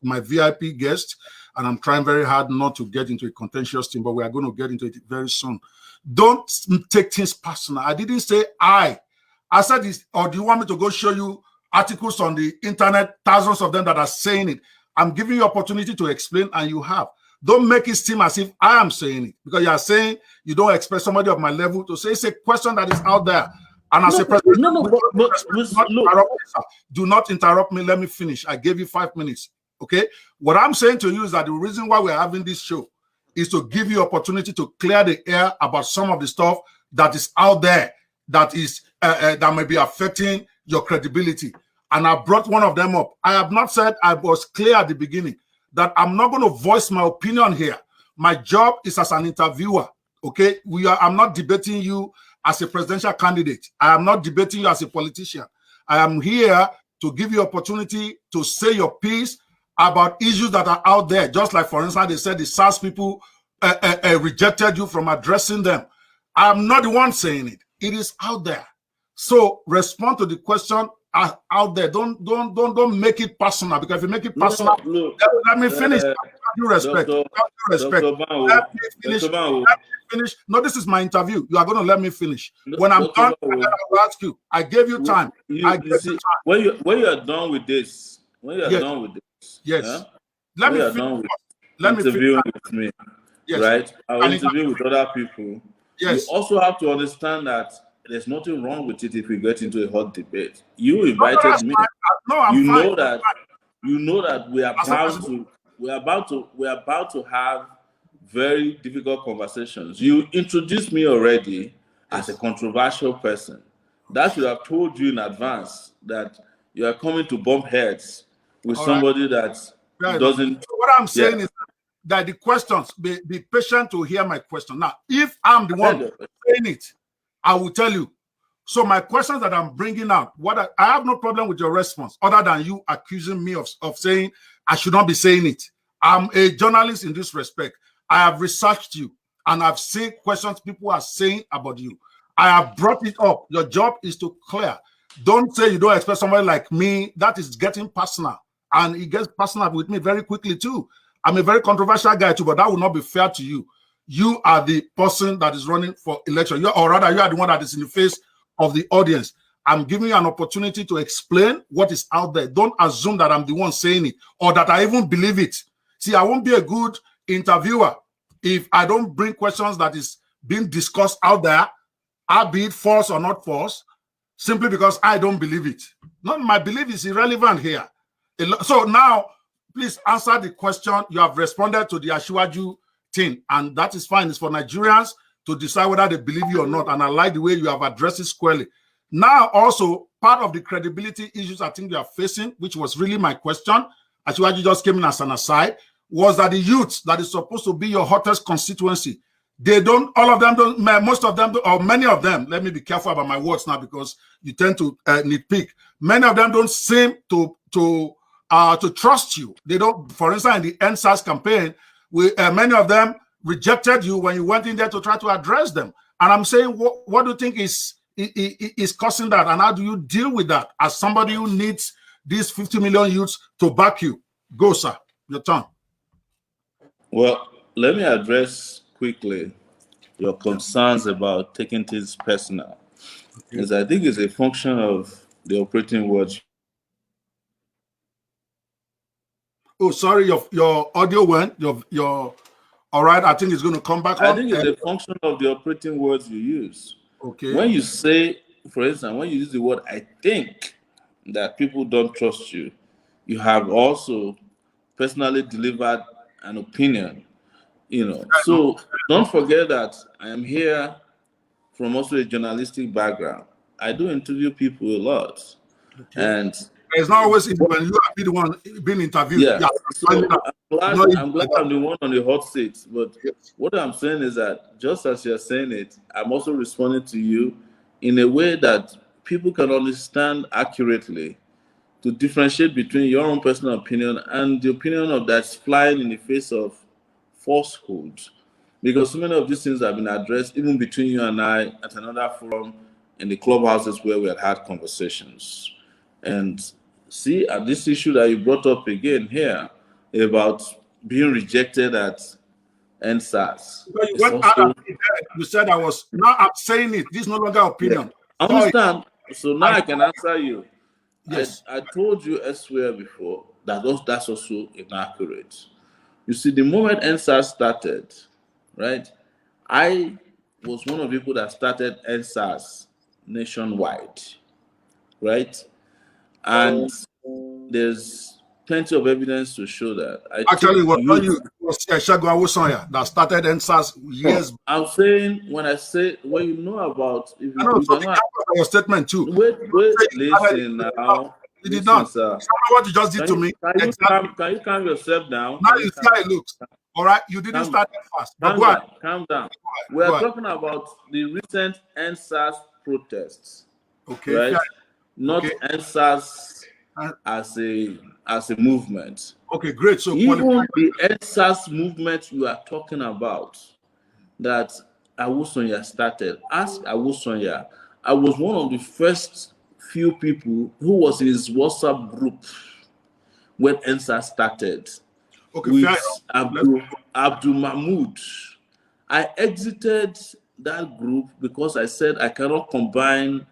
my VIP guest, and I'm trying very hard not to get into a contentious thing, but we are going to get into it very soon. Don't take things personal. I didn't say I said this, or do you want me to go show you articles on the internet, thousands of them that are saying it? I'm giving you opportunity to explain, and you have. Don't make it seem as if I am saying it, because you are saying you don't expect somebody of my level to say it's a question that is out there. And as a president, do not interrupt me. Let me finish. I gave you 5 minutes. Okay. What I'm saying to you is that the reason why we're having this show is to give you opportunity to clear the air about some of the stuff that is out there that is that may be affecting your credibility. And I brought one of them up. I have not said, I was clear at the beginning that I'm not going to voice my opinion here. My job is as an interviewer. Okay. I'm not debating you as a presidential candidate. I am not debating you as a politician. I am here to give you opportunity to say your piece about issues that are out there. Just like, for instance, they said the SARS people rejected you from addressing them. I'm not the one saying it. It is out there. So respond to the question out there. Don't make it personal, because if you make it personal, let me finish. Due respect. Let me finish. No, this is my interview. You are going to let me finish. When I'm done, I will ask you. I gave you time. When you are done with this, yes. Let me finish. Interviewing with me, right? I will interview with other people. Yes. You also have to understand that there's nothing wrong with it if we get into a hot debate. You invited me. You know that we are about to have very difficult conversations. You introduced me already as a controversial person. That should have told you in advance that you are coming to bump heads with somebody that doesn't. So what I'm saying is that the questions, be patient to hear my question. Now, if I'm the one saying it, I will tell you. So my questions that I'm bringing out, I have no problem with your response, other than you accusing me of saying I should not be saying it. I'm a journalist in this respect. I have researched you, and I've seen questions people are saying about you. I have brought it up. Your job is to clear. Don't say you don't expect somebody like me. That is getting personal, and it gets personal with me very quickly too. I'm a very controversial guy too, but that will not be fair to you. You are the person that is running for election. Or rather, you are the one that is in the face of the audience. I'm giving you an opportunity to explain what is out there. Don't assume that I'm the one saying it or that I even believe it. See, I won't be a good interviewer if I don't bring questions that is being discussed out there, albeit false or not false, simply because I don't believe it. Not my belief is irrelevant here. So now, please answer the question. You have responded to the Ashiwaju thing, and that is fine. It's for Nigerians to decide whether they believe you or not. And I like the way you have addressed it squarely. Now, also, part of the credibility issues I think you are facing, which was really my question, Ashiwaju just came in as an aside, was that the youth that is supposed to be your hottest constituency, they don't, all of them don't, most of them, or many of them, let me be careful about my words now because you tend to nitpick. Many of them don't seem to trust you. They don't, for instance, in the NSAS campaign, many of them rejected you when you went in there to try to address them. And I'm saying, what do you think is causing that? And how do you deal with that as somebody who needs these 50 million youths to back you? Go, sir. Your turn. Well, let me address quickly your concerns about taking things personal. Because I think it's a function of the operating words. Oh, sorry, your audio went. Your all right. I think it's going to come back. I think it's a function of the operating words you use. Okay. When you say, for instance, when you use the word "I think" that people don't trust you, you have also personally delivered an opinion. So don't forget that I am here from also a journalistic background. I do interview people a lot, and it's not always when you are the one being interviewed. Yeah, so I'm glad I'm the one on the hot seat. But what I'm saying is that just as you're saying it, I'm also responding to you in a way that people can understand accurately, to differentiate between your own personal opinion and the opinion of that's flying in the face of falsehood. Because so many of these things have been addressed even between you and I at another forum in the clubhouses where we had conversations. And see, at this issue that you brought up again here about being rejected at NSAS. You said I was, now I'm saying it. This is no longer opinion. Yeah. I understand. So now I can answer you. Yes. I told you elsewhere before that that's also inaccurate. You see, the moment NSAS started, right, I was one of the people that started NSAS nationwide, right? And there's plenty of evidence to show that. Actually, it was Segun Awosanya that started NSAS years. I'm saying when you know about, if you your statement too. Wait, listen now. You did not. Sir. What you just did to me. Can you calm yourself down? Now you see how it looks. All right, you didn't start that fast. Calm down. We are talking about the recent NSAS protests. Okay. Right? Not NSAS as a movement. Okay, great. So even the NSAS movement you are talking about that Awosanya started, ask Awosanya. I was one of the first few people who was in his WhatsApp group when NSAS started. Okay, with Abdul Mahmoud. I exited that group because I said I cannot combine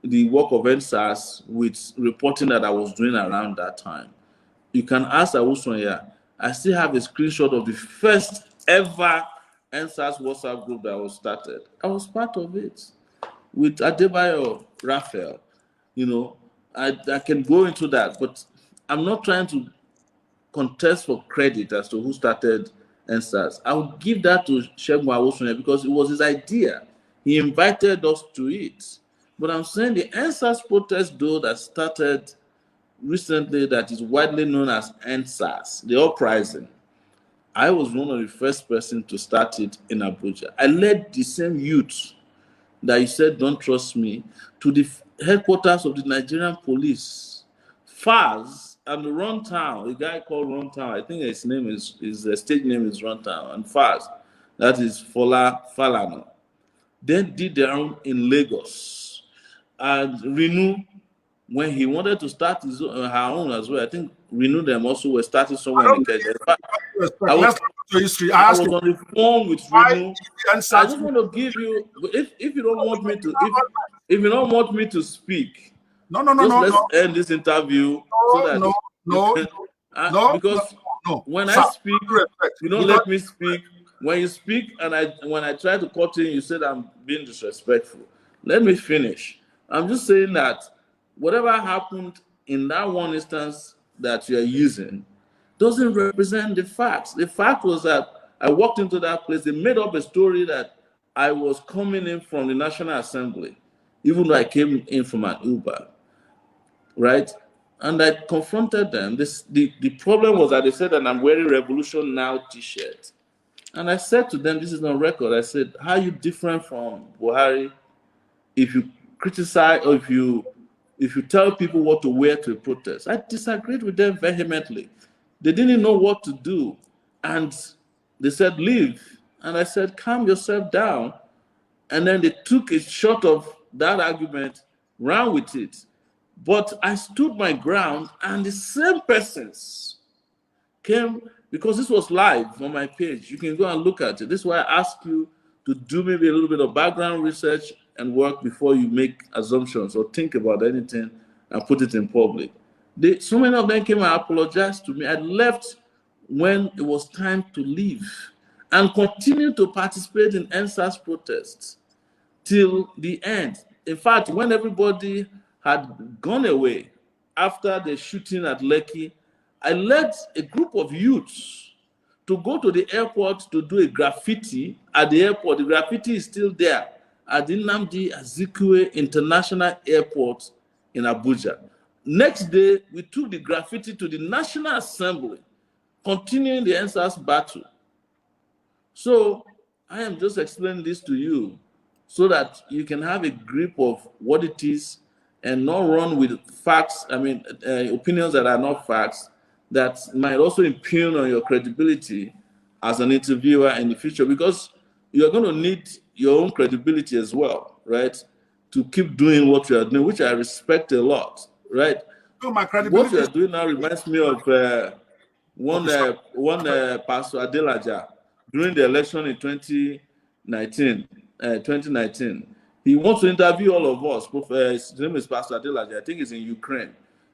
the work of NSAS with reporting that I was doing around that time. You can ask Awosanya. I still have a screenshot of the first ever NSAS WhatsApp group that was started. I was part of it with Adebayo Raphael. I can go into that, but I'm not trying to contest for credit as to who started NSAS. I would give that to Segun Awosanya because it was his idea. He invited us to it. But I'm saying the NSAS protest, though, that started recently, that is widely known as NSAS, the uprising, I was one of the first person to start it in Abuja. I led the same youth that you said don't trust me to the headquarters of the Nigerian police, FARS, and the Runtown, a guy called Runtown. I think his name his stage name is Runtown, and FARS, that is Fola Falana. Then did their own in Lagos, and Renew, when he wanted to start her own as well. I think Renew them also were starting somewhere in Kenya. I was on the phone with Renew. I just want to give you, if you don't want me to, if you don't want me to speak, let's end this interview because when I speak, you don't let me speak. when you speak and when I try to cut in, you said I'm being disrespectful. Let me finish. I'm just saying that whatever happened in that one instance that you are using doesn't represent the facts. The fact was that I walked into that place, they made up a story that I was coming in from the National Assembly, even though I came in from an Uber, right? And I confronted them. The problem was that they said that I'm wearing Revolution Now t-shirt. And I said to them, this is on record, I said, how are you different from Buhari if you criticize or if you tell people what to wear to a protest? I disagreed with them vehemently. They didn't know what to do. And they said, leave. And I said, calm yourself down. And then they took a shot of that argument, ran with it. But I stood my ground, and the same persons came, because this was live on my page. You can go and look at it. This is why I ask you to do maybe a little bit of background research and work before you make assumptions or think about anything and put it in public. So many of them came and apologized to me. I left when it was time to leave and continued to participate in NSAS protests till the end. In fact, when everybody had gone away after the shooting at Lekki, I led a group of youths to go to the airport to do a graffiti at the airport. The graffiti is still there at the Nnamdi Azikiwe International Airport in Abuja. Next day, we took the graffiti to the National Assembly, continuing the NSAS battle. So I am just explaining this to you so that you can have a grip of what it is and not run with facts, opinions that are not facts, that might also impugn on your credibility as an interviewer in the future, because you're going to need your own credibility as well, right? To keep doing what you are doing, which I respect a lot, right? No, my credibility. What you are doing now reminds me of one Pastor Adelaja during the election in 2019. He wants to interview all of us. His name is Pastor Adelaja. I think he's in Ukraine.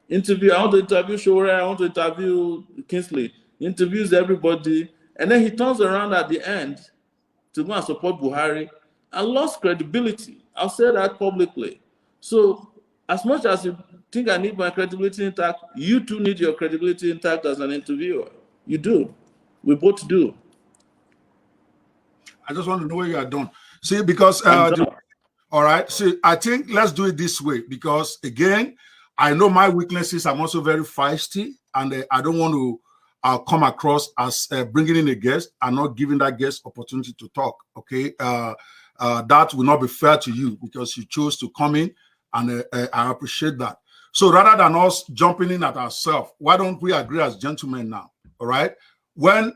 I want to interview Sowore. I want to interview Kingsley. He interviews everybody. And then he turns around at the end to go and support Buhari and lost credibility. I'll say that publicly. So as much as you think I need my credibility intact, you too need your credibility intact as an interviewer. You do. We both do. I just want to know where you are done. See, because all right. See, I think let's do it this way, because again, I know my weaknesses. I'm also very feisty, and I don't want to come across as bringing in a guest and not giving that guest opportunity to talk. Okay, that will not be fair to you because you chose to come in, and I appreciate that. So rather than us jumping in at ourselves, why don't we agree as gentlemen now? All right. When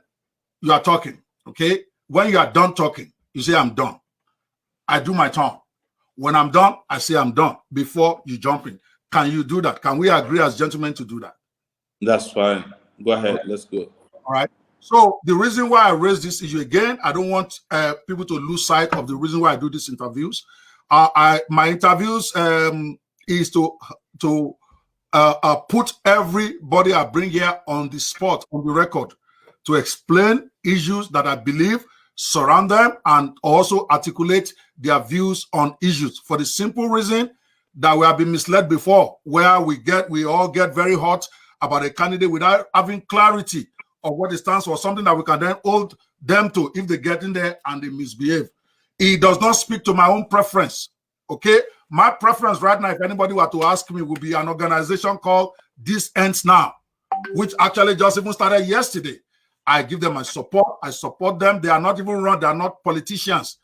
you are talking, okay, when you are done talking, you say, I'm done. I do my turn. When I'm done, I say I'm done before you jump in. Can you do that? Can we agree as gentlemen to do that? That's fine. Go ahead. Let's go. All right. So the reason why I raise this issue again, I don't want people to lose sight of the reason why I do these interviews. My interviews is to put everybody I bring here on the spot, on the record, to explain issues that I believe surround them and also articulate their views on issues, for the simple reason that we have been misled before, where we all get very hot about a candidate without having clarity of what it stands for, something that we can then hold them to if they get in there and they misbehave. It does not speak to my own preference, okay? My preference right now, if anybody were to ask me, would be an organization called This Ends Now, which actually just even started yesterday. I give them my support. I support them. They are not even run. They are not politicians.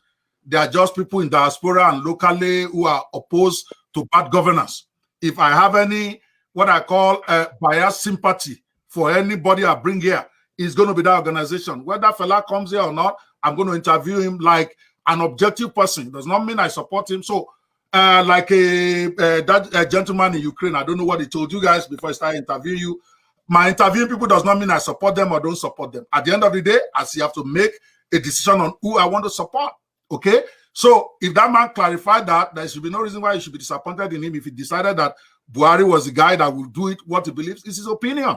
They are just people in diaspora and locally who are opposed to bad governance. If I have any, what I call bias sympathy for anybody I bring here, it's going to be that organization. Whether fella comes here or not, I'm going to interview him like an objective person. It does not mean I support him. So like that gentleman in Ukraine, I don't know what he told you guys before I started interviewing you. My interviewing people does not mean I support them or don't support them. At the end of the day, I still have to make a decision on who I want to support. Okay? So if that man clarified that, there should be no reason why you should be disappointed in him if he decided that Buhari was the guy that will do it, what he believes is his opinion.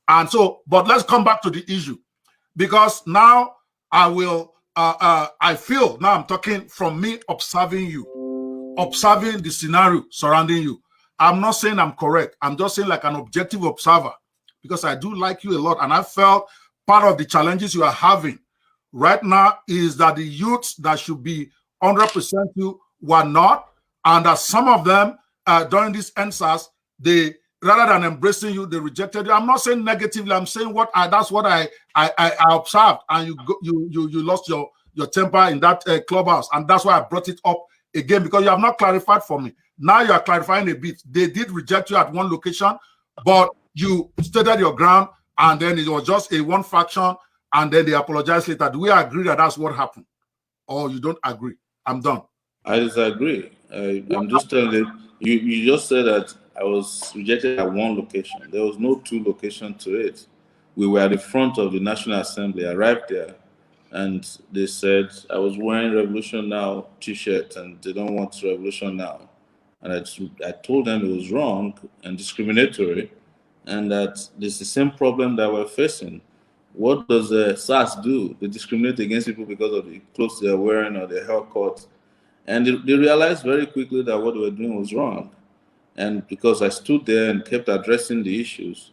And so, but let's come back to the issue. Because now I will I feel, now I'm talking from me observing you, observing the scenario surrounding you. I'm not saying I'm correct. I'm just saying like an objective observer, because I do like you a lot. And I felt part of the challenges you are having right now is that the youths that should be 100% you were not, and that some of them during this NSAS, they, rather than embracing you, they rejected you. I'm not saying negatively. I'm saying that's what I observed, and you lost your temper in that clubhouse, and that's why I brought it up again, because you have not clarified for me. Now you are clarifying a bit. They did reject you at one location, but you stated your ground, and then it was just a one faction, and then they apologized later. Do we agree that that's what happened, or you don't agree? I'm done. I disagree. I'm just telling you. You just said that I was rejected at one location. There was no two locations to it. We were at the front of the National Assembly. I arrived there, and they said I was wearing Revolution Now T-shirt, and they don't want Revolution Now. And I told them it was wrong and discriminatory, and that this is the same problem that we're facing. What does SARS do? They discriminate against people because of the clothes they're wearing or their haircut. And they realized very quickly that what they were doing was wrong. And because I stood there and kept addressing the issues,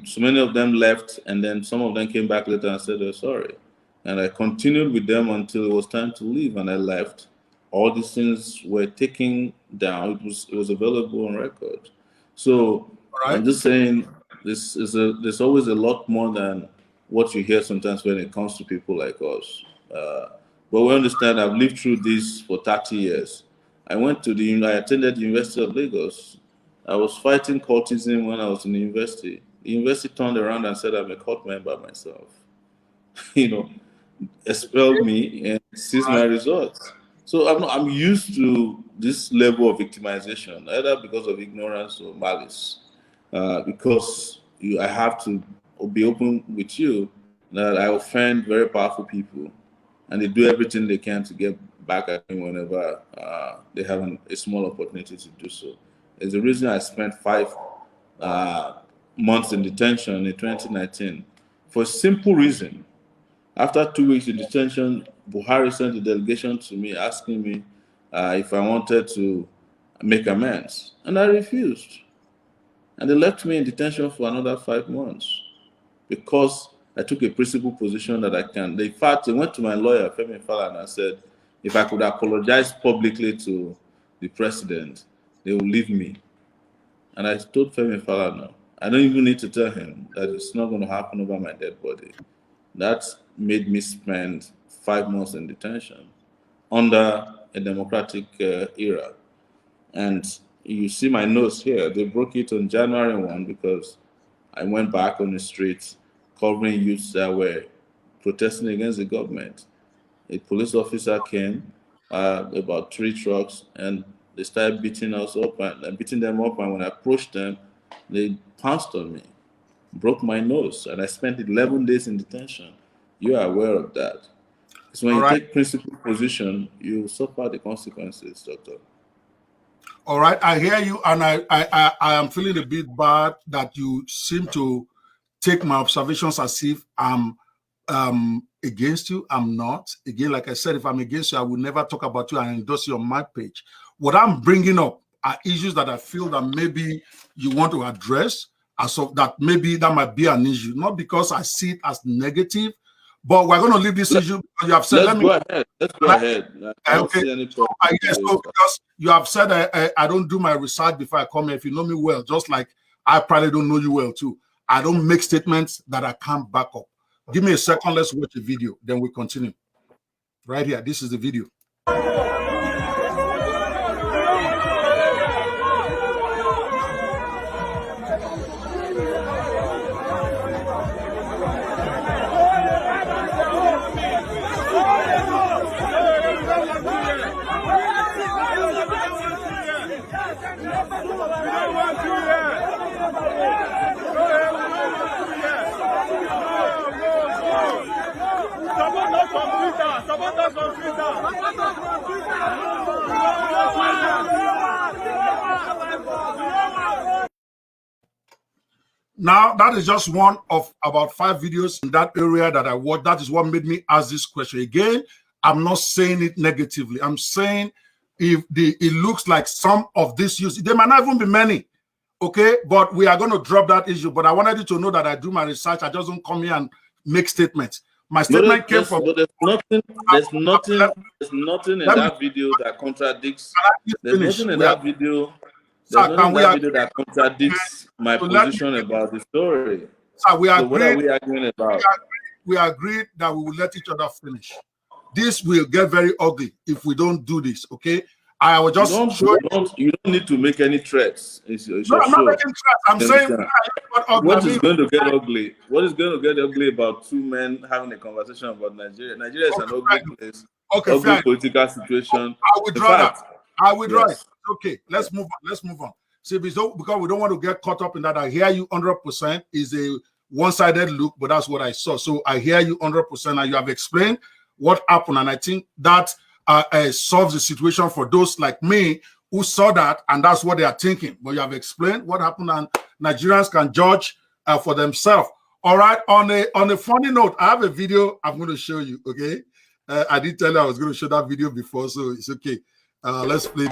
so many of them left, and then some of them came back later and said they're sorry. And I continued with them until it was time to leave, and I left. All these things were taken down. It was available on record. So I'm just saying there's always a lot more than what you hear sometimes when it comes to people like us. But we understand I've lived through this for 30 years. I attended the University of Lagos. I was fighting cultism when I was in the university. The university turned around and said I'm a cult member myself. Expelled me and seized my results. So I'm used to this level of victimization, either because of ignorance or malice. Because I have to be open with you that I offend very powerful people, and they do everything they can to get back at me whenever they have a small opportunity to do so. It's the reason I spent 5 months in detention in 2019 for a simple reason. After 2 weeks in detention, Buhari sent a delegation to me asking me if I wanted to make amends, and I refused. And they left me in detention for another 5 months because I took a principled position that I can. In fact, they went to my lawyer, Femi Falana, and said, if I could apologize publicly to the president, they will leave me. And I told Femi Falana, I don't even need to tell him that it's not going to happen over my dead body. That made me spend 5 months in detention under a democratic era. And you see my notes here. They broke it on January 1 because I went back on the streets covering youths that were protesting against the government. A police officer came, about 3 trucks, and they started beating us up and beating them up. And when I approached them, they pounced on me, broke my nose, and I spent 11 days in detention. You are aware of that. So when you take principled position, you suffer the consequences, Doctor. All right, I hear you, and I am feeling a bit bad that you seem to take my observations as if I'm against you. I'm not. Again, like I said, if I'm against you, I will never talk about you and endorse you on my page. What I'm bringing up are issues that I feel that maybe you want to address, as of that maybe that might be an issue, not because I see it as negative, but we're going to leave this issue because you have said. Let's go ahead. I don't see any problem. Because you have said I don't do my research before I come here. If you know me well, just like I probably don't know you well too. I don't make statements that I can't back up. Give me a second. Let's watch the video. Then we continue. Right here. This is the video. Support us on Twitter. Now, that is just one of about 5 videos in that area that I watched. That is what made me ask this question. Again, I'm not saying it negatively. I'm saying if it looks like some of this use, there might not even be many, okay? But we are going to drop that issue. But I wanted you to know that I do my research. I just don't come here and make statements. My statement came from... But there's nothing in that video that contradicts... There's nothing in that video... There's nothing in that video that contradicts my position about the story. Sir, we agreed, so what are we arguing about? We agreed that we will let each other finish. This will get very ugly if we don't do this, okay? I will just you don't need to make any threats. No, I'm not making threats. I'm saying what is going to get ugly? What is going to get ugly about two men having a conversation about Nigeria? Nigeria is an ugly place. Okay, ugly political situation. I withdraw that. I withdraw it. Okay, let's move on. Let's move on. See, because we don't want to get caught up in that. I hear you 100%. Is a one-sided look, but that's what I saw. So I hear you 100%, and you have explained what happened, and I think that solves the situation for those like me who saw that, and that's what they are thinking. But you have explained what happened, and Nigerians can judge for themselves. All right. On a funny note, I have a video I'm going to show you. Okay, I did tell you I was going to show that video before, so it's okay. Let's play.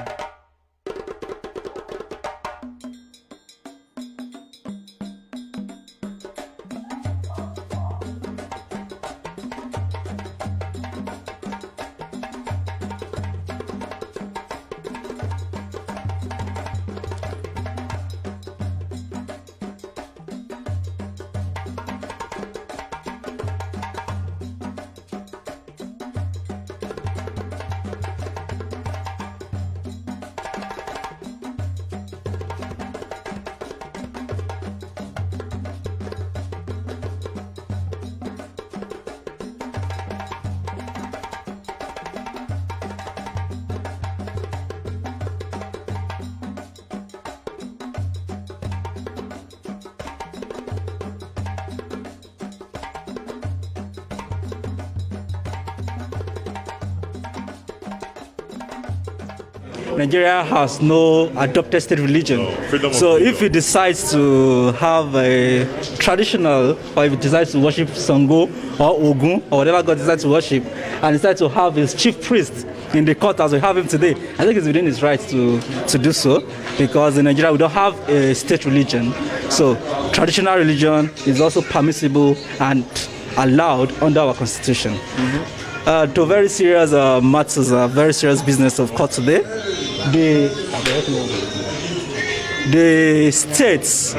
Nigeria has no adopted state religion. So if it decides to have a traditional, or if it decides to worship Sango or Ogun or whatever God decides to worship, and decides to have his chief priest in the court as we have him today, I think it's within his rights to do so, because in Nigeria we don't have a state religion. So traditional religion is also permissible and allowed under our constitution. To very serious matters, very serious business of court today. The states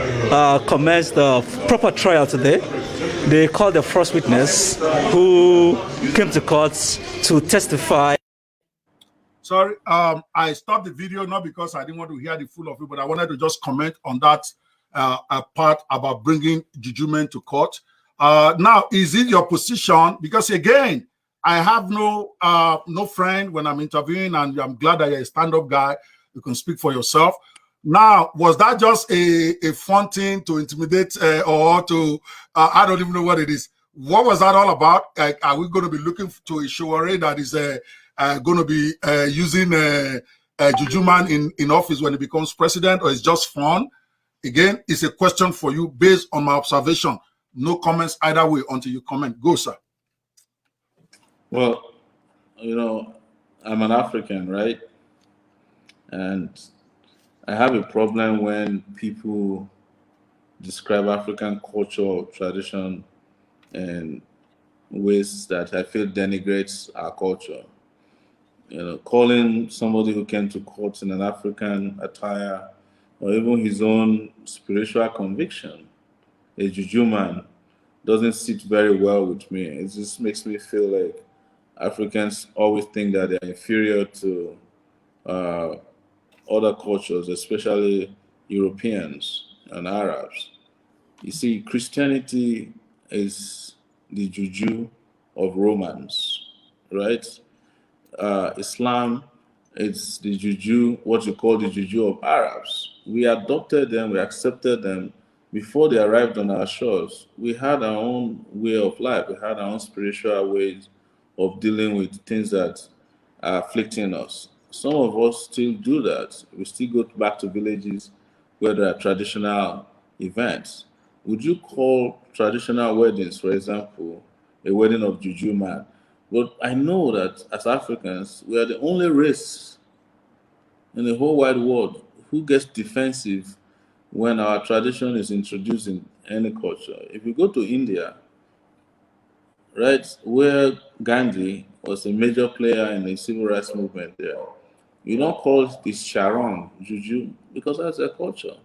commenced a proper trial today. They called the first witness who came to court to testify. Sorry, I stopped the video not because I didn't want to hear the full of it, but I wanted to just comment on that part about bringing juju men to court. Now, is it your position? Because again, I have no friend when I'm interviewing, and I'm glad that you're a stand-up guy. You can speak for yourself. Now, was that just a fun thing to intimidate or to, I don't even know what it is. What was that all about? Like, are we going to be looking to a Sowore that is going to be using juju man in office when he becomes president, or it's just fun? Again, it's a question for you based on my observation. No comments either way until you comment. Go, sir. Well, you know, I'm an African, right? And I have a problem when people describe African culture or tradition in ways that I feel denigrates our culture. You know, calling somebody who came to court in an African attire or even his own spiritual conviction a juju man doesn't sit very well with me. It just makes me feel like Africans always think that they're inferior to other cultures, especially Europeans and Arabs. You see, Christianity is the juju of Romans, right? Islam is the juju, what you call the juju of Arabs. We adopted them, we accepted them before they arrived on our shores. We had our own way of life. We had our own spiritual ways of dealing with things that are afflicting us. Some of us still do that. We still go back to villages where there are traditional events. Would you call traditional weddings, for example, a wedding of Juju man? But I know that as Africans, we are the only race in the whole wide world who gets defensive when our tradition is introduced in any culture. If you go to India, right, where Gandhi was a major player in the civil rights movement there, you don't call this Sharon Juju because that's their culture.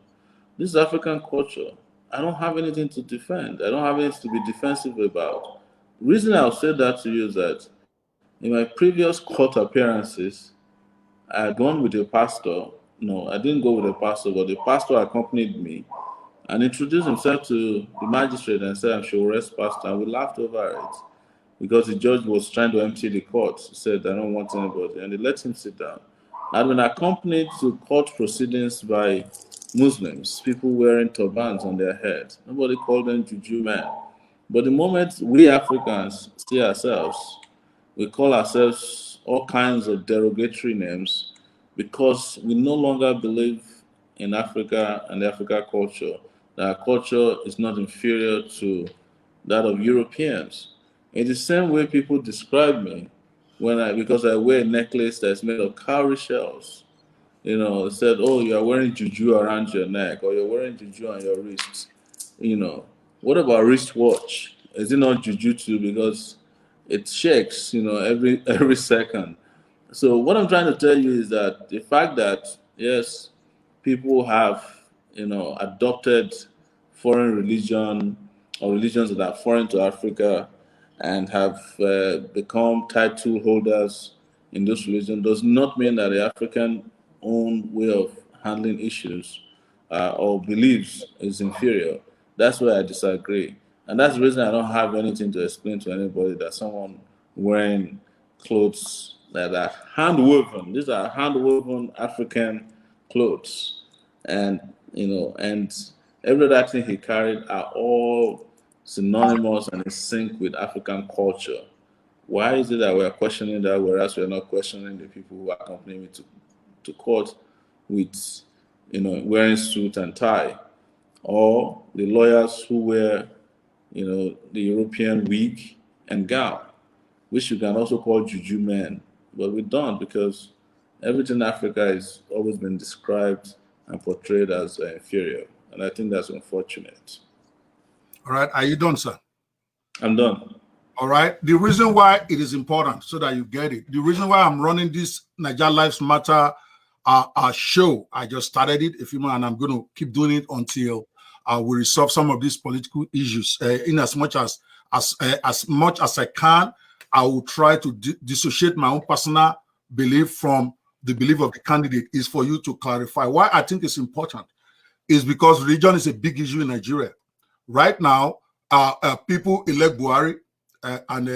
This is African culture. I don't have anything to defend. I don't have anything to be defensive about. The reason I'll say that to you is that in my previous court appearances, I had gone with a pastor. No, I didn't go with a pastor, but the pastor accompanied me and introduced himself to the magistrate and said, I'm Sowore's pastor. And we laughed over it because the judge was trying to empty the court. He said, I don't want anybody. And they let him sit down. I'd been accompanied to court proceedings by Muslims, people wearing turbans on their head. Nobody called them Juju men. But the moment we Africans see ourselves, we call ourselves all kinds of derogatory names because we no longer believe in Africa and the African culture, that our culture is not inferior to that of Europeans. In the same way people describe me because I wear a necklace that's made of cowrie shells. You know, said, oh, you are wearing juju around your neck or you're wearing juju on your wrist. You know, what about wristwatch? Is it not juju too? Because it shakes, every second. So what I'm trying to tell you is that the fact that, yes, people have, adopted foreign religion or religions that are foreign to Africa and have become title holders in those religions does not mean that the African own way of handling issues or beliefs is inferior. That's where I disagree. And that's the reason I don't have anything to explain to anybody that someone wearing clothes that are hand-woven. These are hand-woven African clothes. And, and every other thing he carried are all synonymous and in sync with African culture. Why is it that we're questioning that, whereas we're not questioning the people who accompany me to court with, wearing suit and tie, or the lawyers who wear, the European wig and gown, which you can also call juju men, but we don't because everything in Africa has always been described and portrayed as inferior, and I think that's unfortunate. All right, are you done, sir? I'm done. All right. The reason why it is important, so that you get it, the reason why I'm running this Naija Lives Matter show, I just started it a few months, and I'm going to keep doing it until we resolve some of these political issues. In as much as I can, I will try to dissociate my own personal belief from the belief of the candidate. Is for you to clarify why I think it's important. Is because religion is a big issue in Nigeria right now. People elect Buhari. And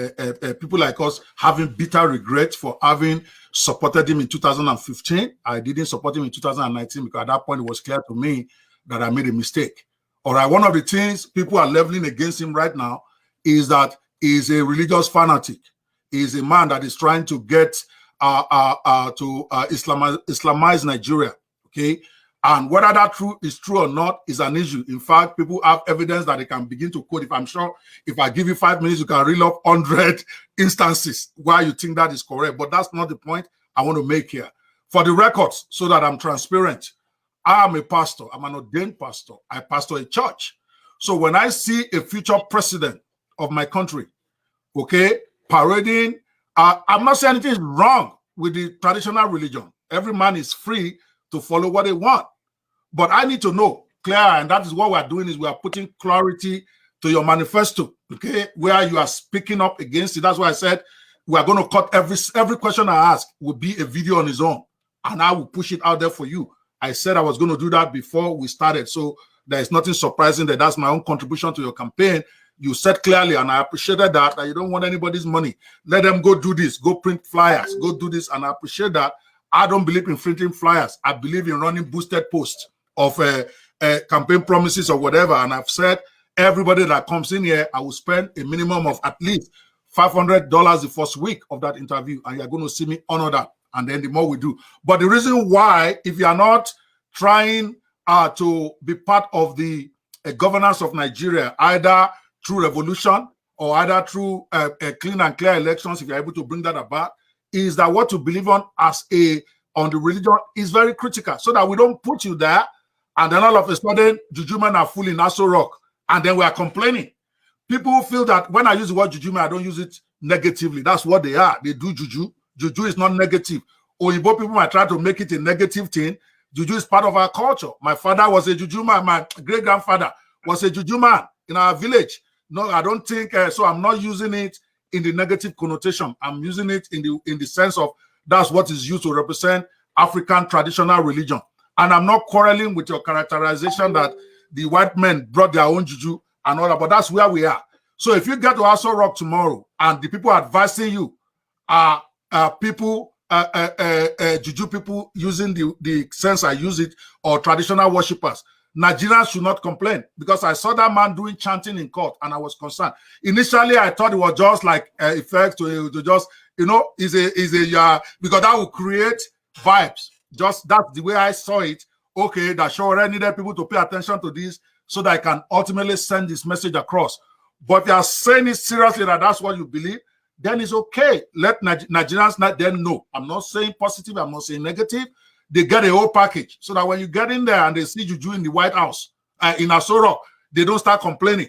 people like us having bitter regrets for having supported him in 2015. I didn't support him in 2019 because at that point it was clear to me that I made a mistake. All right, one of the things people are leveling against him right now is that he's a religious fanatic. He's a man that is trying to get Islamize Nigeria. Okay. And whether that is true or not is an issue. In fact, people have evidence that they can begin to quote. If I'm sure, if I give you 5 minutes, you can reel up 100 instances why you think that is correct. But that's not the point I want to make here. For the records, so that I'm transparent, I am a pastor. I'm an ordained pastor. I pastor a church. So when I see a future president of my country, okay, parading, I'm not saying anything is wrong with the traditional religion. Every man is free to follow what they want. But I need to know clear, and that is what we're doing, is we are putting clarity to your manifesto, okay, where you are speaking up against it. That's why I said we are going to cut every question I ask will be a video on its own, and I will push it out there for you. I said I was going to do that before we started, so there is nothing surprising that that's my own contribution to your campaign. You said clearly, and I appreciated that you don't want anybody's money. Let them go do this, go print flyers, go do this, and I appreciate that. I don't believe in printing flyers. I believe in running boosted posts of campaign promises or whatever. And I've said everybody that comes in here, I will spend a minimum of at least $500 the first week of that interview, and you're going to see me honor that. And then the more we do. But the reason why, if you are not trying to be part of the a governance of Nigeria, either through revolution or either through a clean and clear elections, if you're able to bring that about, is that what you believe on the religion is very critical, so that we don't put you there and then all of a sudden juju men are full in Aso Rock and then we are complaining. People feel that when I use the word juju men, I don't use it negatively. That's what they are. They do juju. Juju is not negative. Oyibo people might try to make it a negative thing. Juju is part of our culture. My father was a juju man. My great-grandfather was a juju man in our village. No, I don't think so. I'm not using it in the negative connotation. I'm using it in the sense of that's what is used to represent African traditional religion. And I'm not quarreling with your characterization that the white men brought their own juju and all that, but that's where we are. So if you get to Aso Rock tomorrow and the people advising you are people, juju people using the sense I use it, or traditional worshippers, Nigerians should not complain, because I saw that man doing chanting in court and I was concerned. Initially, I thought it was just like effect to just, because that will create vibes. Just that's the way I saw it. Okay, that Sowore needed people to pay attention to this so that I can ultimately send this message across. But if you are saying it seriously that that's what you believe, then it's okay. Let Nigerians not then know. I'm not saying positive, I'm not saying negative. They get a whole package so that when you get in there and they see Juju in the White House, in Aso Rock, they don't start complaining.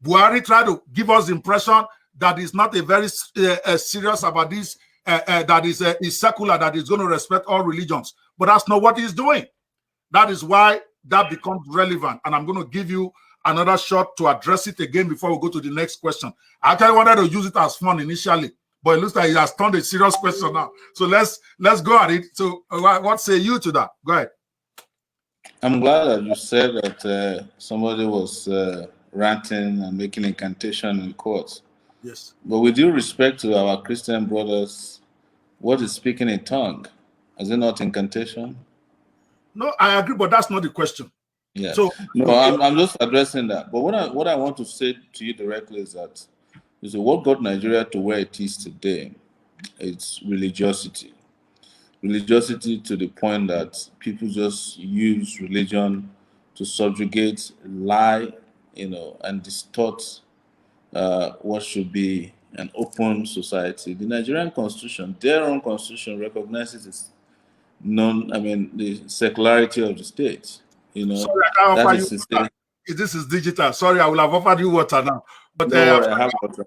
Buhari tried to give us the impression that he's not a very serious about this, that is secular, that is going to respect all religions. But that's not what he's doing. That is why that becomes relevant. And I'm going to give you another shot to address it again before we go to the next question. I actually wanted to use it as fun initially, but it looks like it has turned a serious question now. So let's go at it. So what say you to that? Go ahead. I'm glad that you said that somebody was ranting and making incantation in court. Yes. But with due respect to our Christian brothers, what is speaking in tongue? Is it not incantation? No, I agree, but that's not the question. Yeah. So no, I'm just addressing that. But what I want to say to you directly is that what got Nigeria to where it is today, it's religiosity. Religiosity to the point that people just use religion to subjugate, lie, and distort what should be an open society. The Nigerian constitution, their own constitution, recognizes its the secularity of the state. Sorry, I can't offer you water. This is digital. Sorry, I will have offered you water now. But I have water.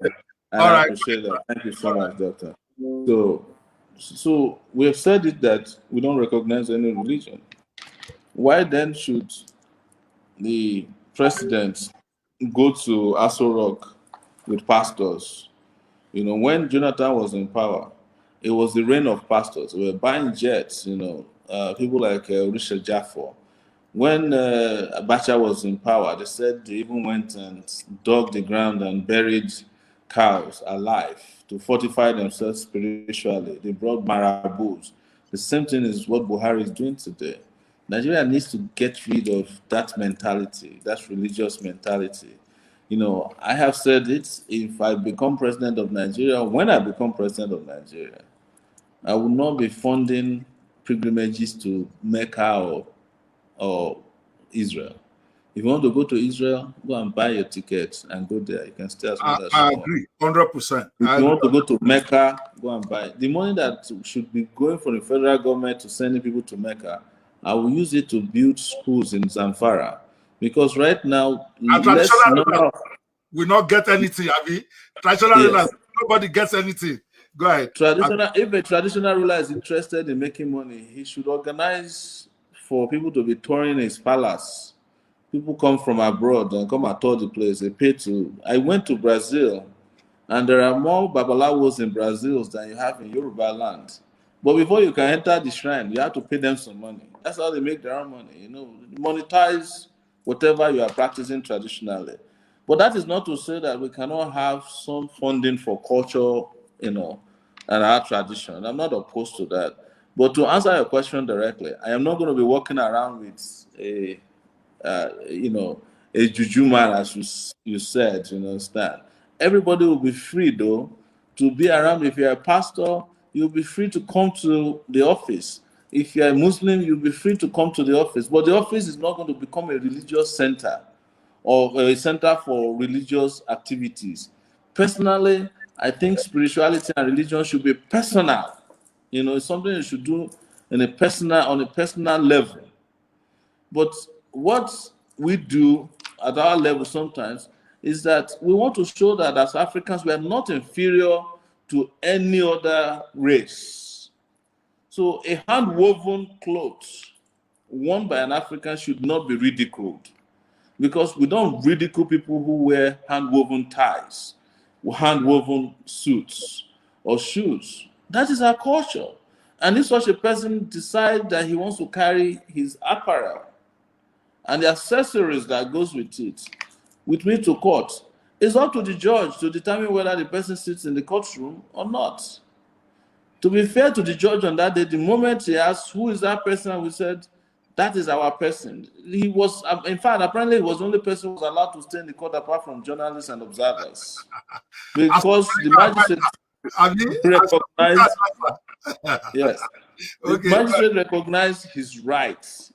I appreciate that. Thank you so much, Doctor. So we have said it that we don't recognize any religion. Why then should the president go to Aso Rock with pastors? When Jonathan was in power, it was the reign of pastors. We were buying jets, people like Richard Jaffor. When Abacha was in power, they said they even went and dug the ground and buried cows alive to fortify themselves spiritually. They brought marabouts. The same thing is what Buhari is doing today. Nigeria needs to get rid of that mentality, that religious mentality. I have said it, if I become president of Nigeria, when I become president of Nigeria, I will not be funding pilgrimages to Mecca or Israel. If you want to go to Israel, go and buy your ticket and go there. You can stay as much as you want. I agree, 100%. If you want to go to Mecca, go and buy. The money that should be going from the federal government to sending people to Mecca, I will use it to build schools in Zamfara. Because right now, we not get anything, Abi. Traditional rulers, nobody gets anything. Go ahead. If a traditional ruler is interested in making money, he should organize for people to be touring his palace. People come from abroad and come and tour the place. They pay to. I went to Brazil, and there are more babalawos in Brazil than you have in Yoruba land. But before you can enter the shrine, you have to pay them some money. That's how they make their own money. Monetize whatever you are practicing traditionally. But that is not to say that we cannot have some funding for culture, and our tradition. I'm not opposed to that. But to answer your question directly, I am not going to be walking around with a juju man, as you said, you understand. Everybody will be free, though, to be around. If you're a pastor, you'll be free to come to the office. If you're a Muslim, you'll be free to come to the office. But the office is not going to become a religious center or a center for religious activities. Personally, I think spirituality and religion should be personal. You know, it's something you should do on a personal level. But what we do at our level sometimes is that we want to show that as Africans we are not inferior to any other race. So a hand-woven cloth worn by an African should not be ridiculed, because we don't ridicule people who wear hand-woven ties, hand-woven suits or shoes. That is our culture. And if such a person decides that he wants to carry his apparel and the accessories that goes with it with me to court, it's up to the judge to determine whether the person sits in the courtroom or not. To be fair to the judge on that day, the moment he asked, who is that person, we said, that is our person. He was, in fact, apparently he was the only person who was allowed to stay in the court apart from journalists and observers. Because the magistrate recognized, yes, the magistrate recognized his rights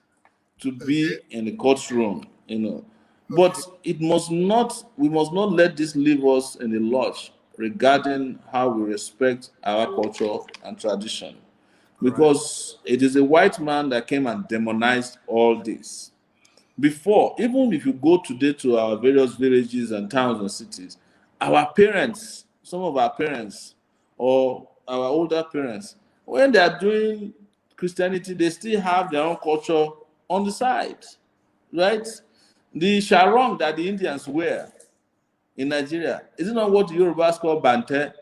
to be in the courtroom, you know. But it must not, we must not let this leave us in the lurch regarding how we respect our culture and tradition. Because it is a white man that came and demonized all this. Before, even if you go today to our various villages and towns and cities, our parents, some of our parents or our older parents, when they are doing Christianity, they still have their own culture on the side, right? The sarong that the Indians wear in Nigeria, is it not what the Yorubas call bante?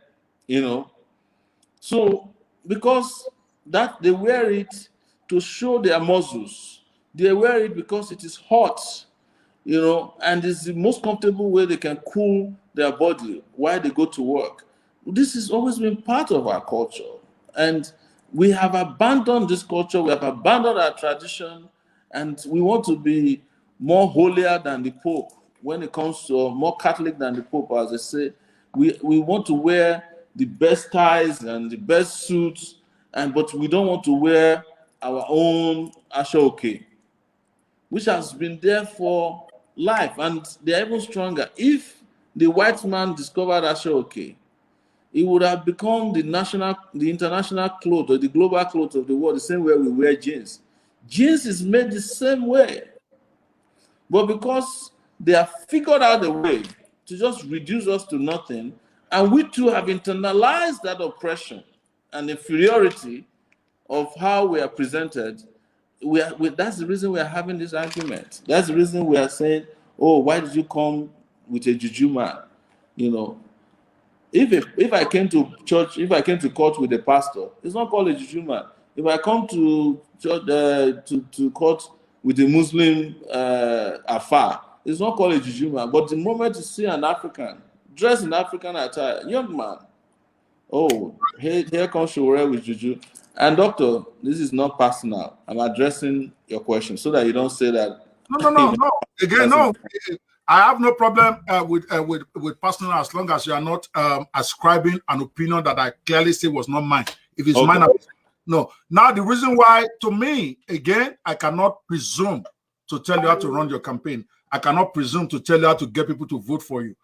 You know, so because that they wear it to show their muscles, they wear it because it is hot, you know, and it's the most comfortable way they can cool their body while they go to work. This has always been part of our culture, and we have abandoned this culture, we have abandoned our tradition, and we want to be more holier than the Pope when it comes to, more Catholic than the Pope, as they say. We want to wear the best ties and the best suits, but we don't want to wear our own ashoke, which has been there for life, and they're even stronger. If the white man discovered ashoke, it would have become the international cloth or the global cloth of the world, the same way we wear jeans. Jeans is made the same way. But because they have figured out a way to just reduce us to nothing, and we too have internalized that oppression and inferiority of how we are presented, that's the reason we are having this argument. That's the reason we are saying, oh, why did you come with a juju man? You know, if I came to church, if I came to court with a pastor, it's not called a juju man. If I come to church, to court with a Muslim afar, it's not called a juju man. But the moment you see an African dressed in African attire, young man, oh, here comes Sowore with juju. And doctor, this is not personal. I'm addressing your question so that you don't say that. No. Again, no. I have no problem with personal, as long as you are not ascribing an opinion that I clearly say was not mine. If it's mine, no. Now, the reason why, to me, again, I cannot presume to tell you how to run your campaign. I cannot presume to tell you how to get people to vote for you.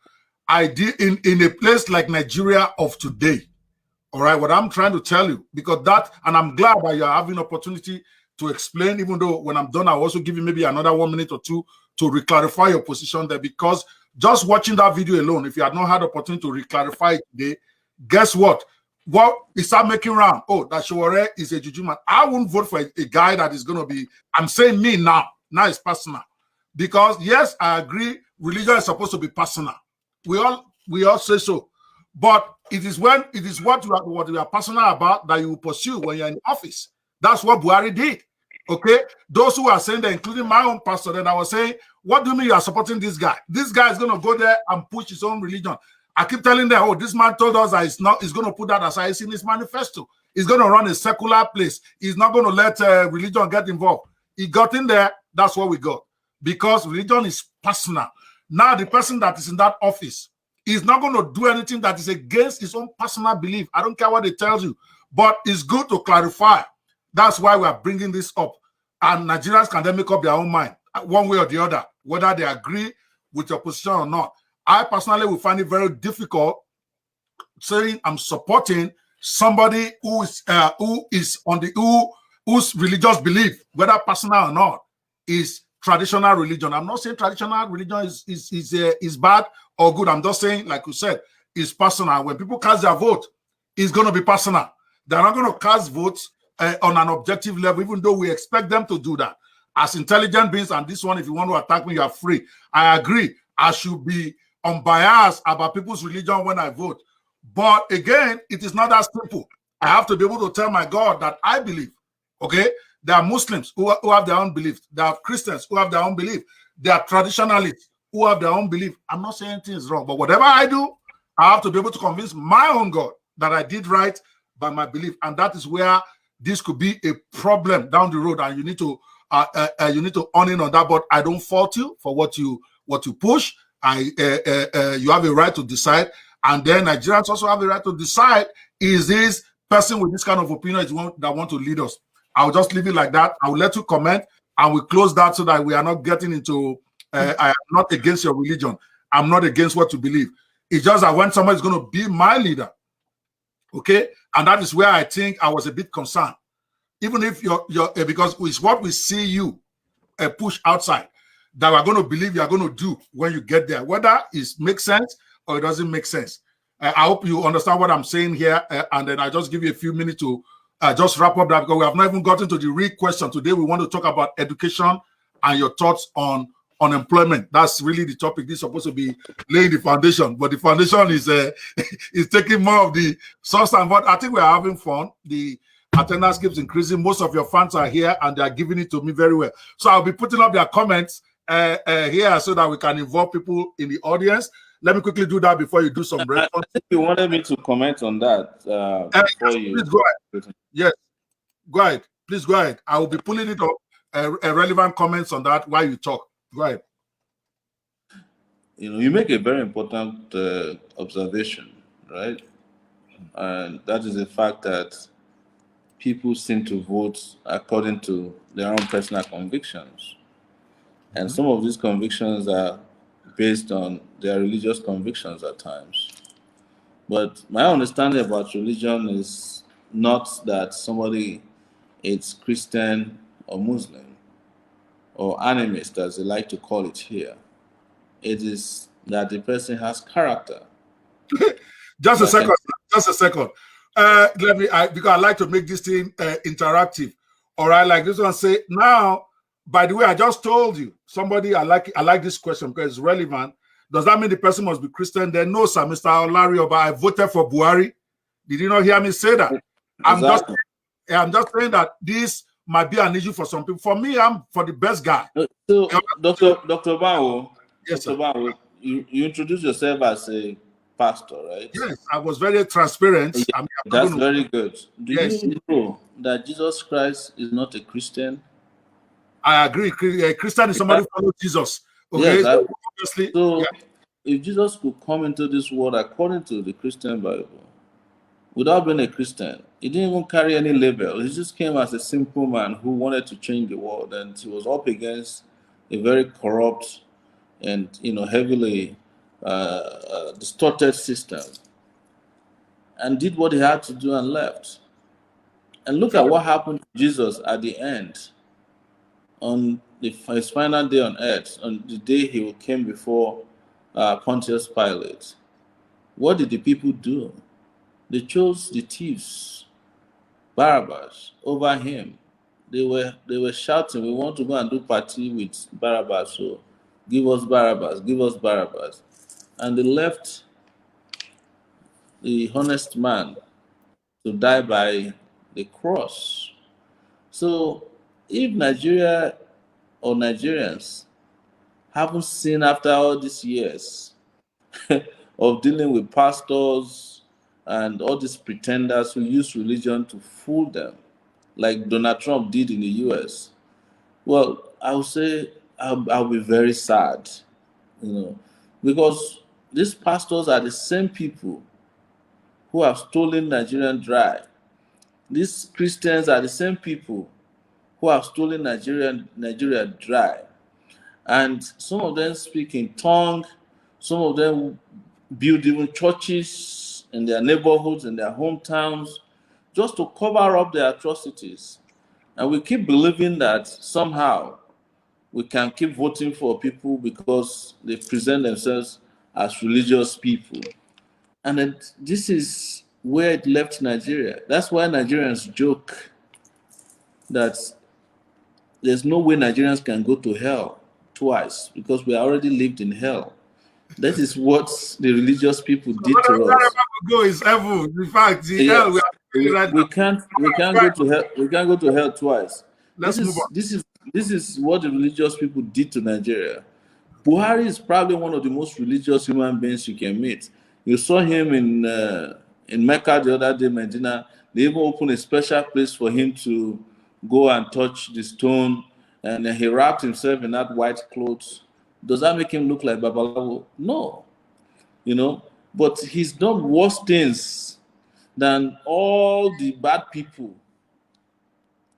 I did in a place like Nigeria of today. All right, what I'm trying to tell you, because that, and I'm glad that you're having opportunity to explain, even though when I'm done, I'll also give you maybe another 1 minute or two to reclarify your position there, because just watching that video alone, if you had not had opportunity to reclarify it today, guess what? Well, it start making round. Oh, that Sowore is a juju man. I won't vote for a guy that is going to be, I'm saying me now it's personal. Because yes, I agree, religion is supposed to be personal. We all say so. But it is what you are passionate about that you will pursue when you're in office. That's what Buhari did. Okay? Those who are saying that, including my own pastor, then I was saying, what do you mean you are supporting this guy? This guy is going to go there and push his own religion. I keep telling them, oh, this man told us that he's going to put that aside. It's in his manifesto. He's going to run a secular place. He's not going to let religion get involved. He got in there. That's what we got. Because religion is personal. Now, the person that is in that office, he's not going to do anything that is against his own personal belief. I don't care what it tells you, but it's good to clarify. That's why we are bringing this up. And Nigerians can then make up their own mind, one way or the other, whether they agree with your position or not. I personally will find it very difficult saying I'm supporting somebody whose religious belief, whether personal or not, is traditional religion. I'm not saying traditional religion is bad or good. I'm just saying, like you said, it's personal. When people cast their vote, it's going to be personal. They're not going to cast votes on an objective level, even though we expect them to do that. As intelligent beings, and this one, if you want to attack me, you are free. I agree. I should be unbiased about people's religion when I vote. But again, it is not that simple. I have to be able to tell my God that I believe. Okay? There are Muslims who have their own belief. There are Christians who have their own belief. There are traditionalists who have their own belief. I'm not saying anything is wrong, but whatever I do, I have to be able to convince my own God that I did right by my belief. And that is where this could be a problem down the road. And you need to hone in on that. But I don't fault you for what you push. You have a right to decide. And then Nigerians also have the right to decide, is this person with this kind of opinion is one that want to lead us? I'll just leave it like that. I will let you comment, and we'll close that so that we are not getting into, I am not against your religion. I'm not against what you believe. It's just that when somebody is going to be my leader, okay, and that is where I think I was a bit concerned. Even if because it's what we see you push outside, that we're going to believe you're going to do when you get there, whether it makes sense or it doesn't make sense. I hope you understand what I'm saying here, and then I just give you a few minutes to just wrap up that, because we have not even gotten to the real question. Today we want to talk about education and your thoughts on unemployment. That's really the topic. This is supposed to be laying the foundation, but the foundation is is taking more of the substance. But I think we're having fun. The attendance keeps increasing. Most of your fans are here and they are giving it to me very well. So I'll be putting up their comments here so that we can involve people in the audience. Let me quickly do that before you do some response. I think you wanted me to comment on that before you. Please go ahead. Yes, go ahead. Please go ahead. I will be pulling it up, relevant comments on that while you talk. Go ahead. You make a very important observation, right? And that is the fact that people seem to vote according to their own personal convictions. And some of these convictions are based on their religious convictions at times. But my understanding about religion is not that somebody is Christian or Muslim or animist, as they like to call it here. It is that the person has character. Just a second. Because I like to make this thing interactive. All right, like this one say, now, by the way, I just told you, somebody, I like this question because it's relevant. Does that mean the person must be Christian? Then no, sir, Mr. Olari, but I voted for Buhari. Did you not hear me say that? Exactly. I'm just saying that this might be an issue for some people. For me, I'm for the best guy. So, Dr. Bawo, yes, Dr. Bawo, you introduced yourself as a pastor, right? Yes, I was very transparent. Yeah, that's very good. Do you know that Jesus Christ is not a Christian? I agree. A Christian is somebody who follows Jesus. Okay, yes, so if Jesus could come into this world according to the Christian Bible, without being a Christian, he didn't even carry any label. He just came as a simple man who wanted to change the world, and he was up against a very corrupt and heavily distorted system, and did what he had to do and left. And look at what happened to Jesus at the end, on his final day on earth, on the day he came before Pontius Pilate. What did the people do? They chose the thieves, Barabbas, over him. They were shouting, "We want to go and do party with Barabbas, so give us Barabbas, give us Barabbas." And they left the honest man to die by the cross. So if Nigeria or Nigerians haven't seen, after all these years of dealing with pastors and all these pretenders who use religion to fool them, like Donald Trump did in the US, well, I would say I'll be very sad, because these pastors are the same people who have stolen Nigerian dry. These Christians are the same people who have stolen Nigeria dry. And some of them speak in tongue. Some of them build even churches in their neighborhoods, in their hometowns, just to cover up their atrocities. And we keep believing that somehow we can keep voting for people because they present themselves as religious people. And then this is where it left Nigeria. That's why Nigerians joke that there's no way Nigerians can go to hell twice because we already lived in hell. That is what the religious people did to Wherever us. we go is heaven. In fact, the hell Yes, we are right now. we can't go to hell. We can't go to hell twice. Let's move on. This is what the religious people did to Nigeria. Buhari is probably one of the most religious human beings you can meet. You saw him in Mecca the other day, Medina. They even opened a special place for him to go and touch the stone, and he wrapped himself in that white clothes. Does that make him look like Babalawo? No, you know. But he's done worse things than all the bad people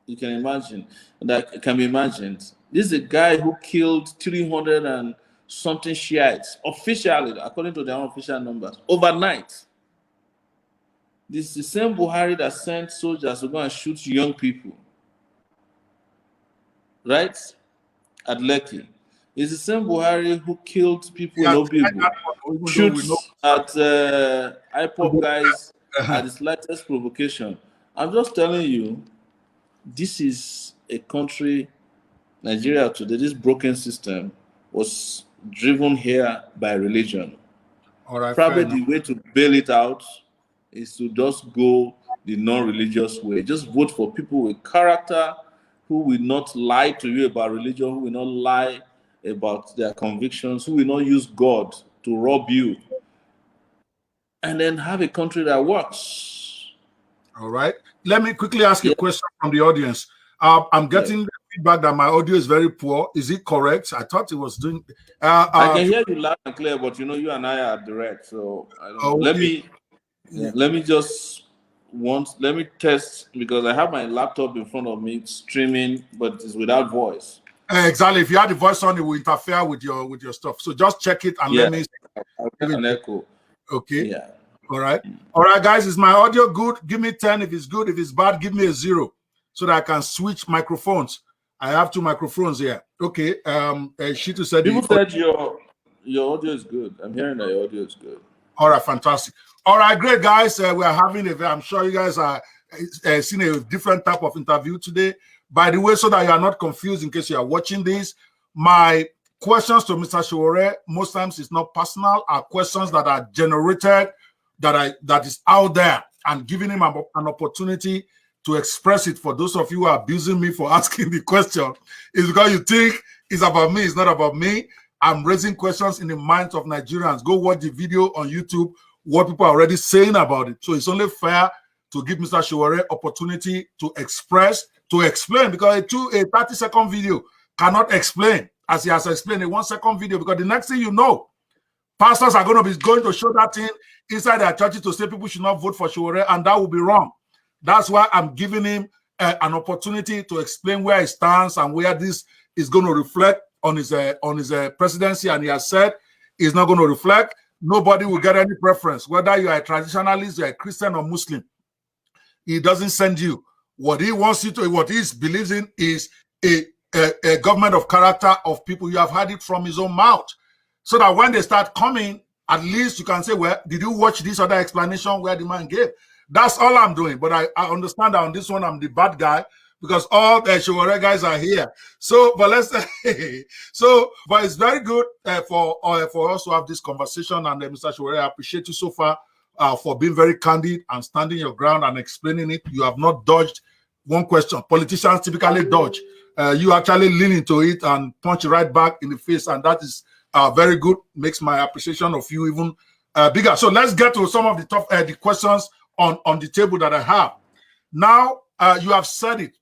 you can imagine, that can be imagined. This is a guy who killed 300 and something Shiites, officially, according to their own official numbers, overnight. This is the same Buhari that sent soldiers to go and shoot young people, right? At Lekki. It's the same Buhari who killed people in Obibu, shoots at IPOP guys at the slightest provocation. I'm just telling you, this is a country, Nigeria today, this broken system was driven here by religion. All right, probably the way to bail it out is to just go the non-religious way. Just vote for people with character who will not lie to you about religion, who will not lie about their convictions, who will not use God to rob you. And then have a country that works. All right. Let me quickly ask you a question from the audience. I'm getting the feedback that my audio is very poor. Is it correct? I thought it was doing. I can hear you loud and clear, but you know you and I are direct, so I don't know. Okay. Let me test, because I have my laptop in front of me streaming, but it's without voice. Exactly. If you have the voice on, it will interfere with your stuff. So just check it and let me. I'll get an echo. Okay. Yeah. All right. All right, guys. Is my audio good? Give me 10 if it's good. If it's bad, give me a 0 so that I can switch microphones. I have 2 microphones here. Okay. Shitu said people said your audio is good. I'm hearing that your audio is good. All right, fantastic. All right, great, guys. We are having I'm sure you guys are seeing a different type of interview today. By the way, so that you are not confused in case you are watching this, my questions to Mr. Sowore, most times it's not personal, are questions that are generated, that is out there, and giving him an opportunity to express it. For those of you who are abusing me for asking the question, is because you think it's about me. It's not about me. I'm raising questions in the minds of Nigerians. Go watch the video on YouTube, what people are already saying about it. So it's only fair to give Mr. Sowore opportunity to express, to explain, because a 30-second video cannot explain as he has explained a 1-second video, because the next thing you know, pastors are going to show that thing inside their churches to say people should not vote for Sowore, and that will be wrong. That's why I'm giving him an opportunity to explain where he stands and where this is going to reflect on his presidency. And he has said he's not going to reflect. Nobody will get any preference, whether you are a traditionalist, you are a Christian or Muslim. He doesn't send you. What he wants you to, what he believes in is a government of character of people. You have heard it from his own mouth. So that when they start coming, at least you can say, well, did you watch this other explanation where the man gave? That's all I'm doing. But I understand that on this one, I'm the bad guy, because all the Sowore guys are here. So, but let's but it's very good for us to have this conversation. And Mr. Sowore, I appreciate you so far for being very candid and standing your ground and explaining it. You have not dodged one question. Politicians typically dodge. You actually lean into it and punch right back in the face, and that is very good. Makes my appreciation of you even bigger. So let's get to some of the the questions on the table that I have. Now, you have said it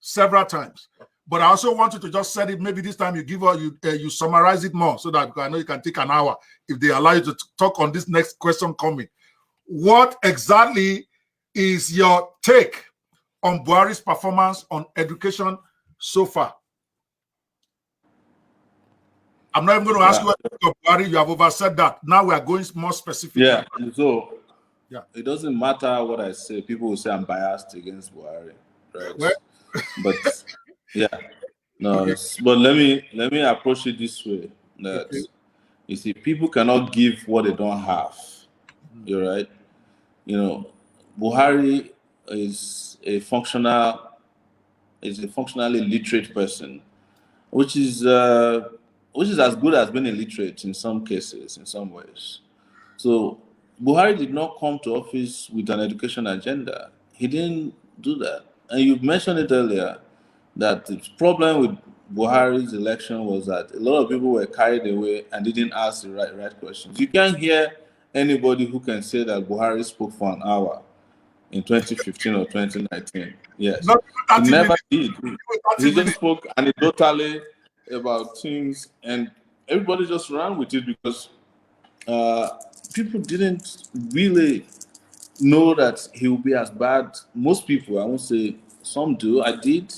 several times, but I also want you to just say it. Maybe this time you summarize it more, so that I know you can take an hour if they allow you to talk on this next question coming. What exactly is your take on Buhari's performance on education so far? I'm not even going to ask you about Buhari. You have oversaid that. Now we are going more specific. Yeah. So yeah, it doesn't matter what I say. People will say I'm biased against Buhari, right? Well, but yeah, no. okay. But let me approach it this way: that you see, people cannot give what they don't have. You're right. You know, Buhari is a functionally literate person, which is as good as being illiterate in some cases, in some ways. So Buhari did not come to office with an education agenda. He didn't do that. And you mentioned it earlier that the problem with Buhari's election was that a lot of people were carried away and didn't ask the right questions. You can't hear anybody who can say that Buhari spoke for an hour in 2015 or 2019. Yes. He never did. He just spoke anecdotally about things and everybody just ran with it because people didn't really know that he will be as bad. Most people, I won't say some do, I did.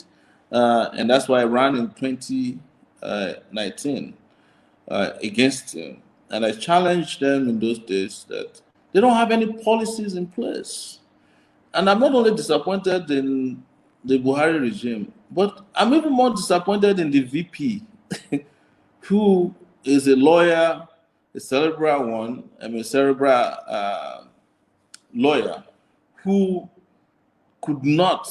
And that's why I ran in 2019 against him. And I challenged them in those days that they don't have any policies in place. And I'm not only disappointed in the Buhari regime, but I'm even more disappointed in the VP, who is a lawyer, a cerebral one, a cerebral lawyer, who could not,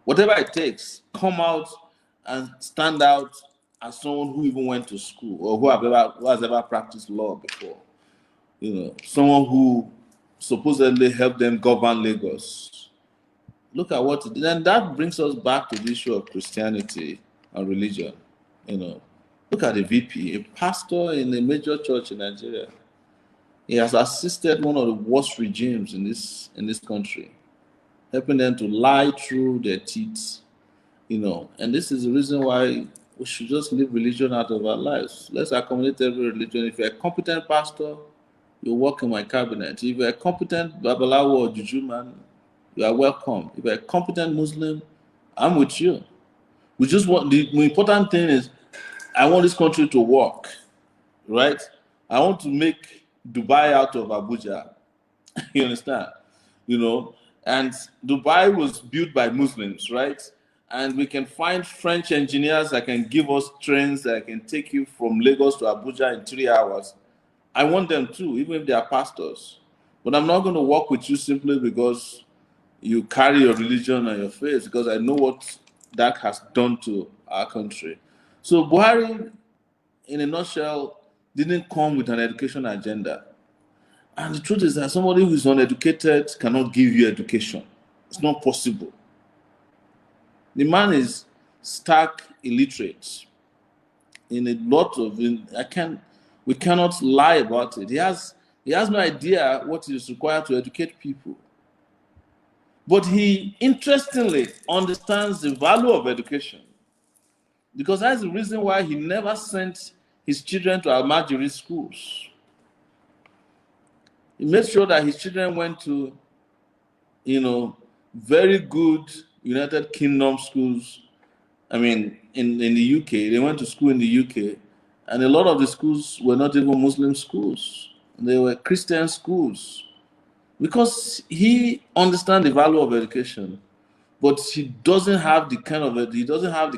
whatever it takes, come out and stand out as someone who even went to school or who has ever practiced law before. Someone who supposedly helped them govern Lagos. Look at what, and that brings us back to the issue of Christianity and religion. Look at the VP, a pastor in a major church in Nigeria. He has assisted one of the worst regimes in this country, helping them to lie through their teeth. And this is the reason why we should just leave religion out of our lives. Let's accommodate every religion. If you're a competent pastor, you work in my cabinet. If you're a competent Babalawo or Juju man, you are welcome. If you're a competent Muslim, I'm with you. We just want, the important thing is, I want this country to work, right? I want to make Dubai out of Abuja. You understand? And Dubai was built by Muslims, right? And we can find French engineers that can give us trains that can take you from Lagos to Abuja in 3 hours. I want them too, even if they are pastors. But I'm not going to work with you simply because you carry your religion on your face, because I know what that has done to our country. So Buhari, in a nutshell, didn't come with an education agenda. And the truth is that somebody who is uneducated cannot give you education. It's not possible. The man is stark illiterate in a lot of, we cannot lie about it. He has no idea what is required to educate people. But he interestingly understands the value of education, because that's the reason why he never sent his children to Almajiri schools. He made sure that his children went to, very good United Kingdom schools. I mean, in the UK, they went to school in the UK, and a lot of the schools were not even Muslim schools. They were Christian schools, because he understands the value of education, but he doesn't have the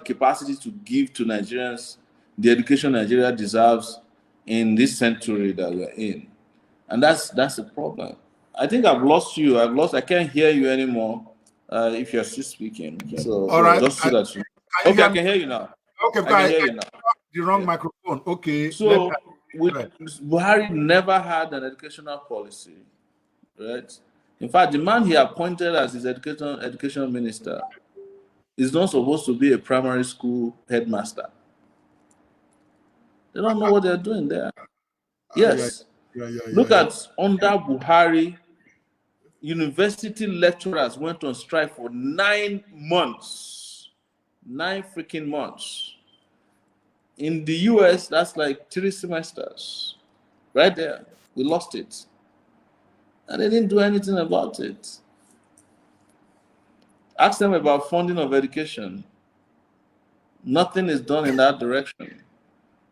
capacity to give to Nigerians the education Nigeria deserves in this century that we're in. And that's the problem. I think I've lost you. I can't hear you anymore if you're still speaking. So all right. Just so that you. Okay, I can hear you now. Okay, I can hear you now. The wrong microphone. Okay. So Buhari never had an educational policy, right? In fact, the man he appointed as his education minister is not supposed to be a primary school headmaster. They don't know what they're doing there. Yes. Look at under Buhari, university lecturers went on strike for 9 months. 9 freaking months. In the US, that's like 3 semesters. Right there. We lost it. And they didn't do anything about it. Ask them about funding of education. Nothing is done in that direction.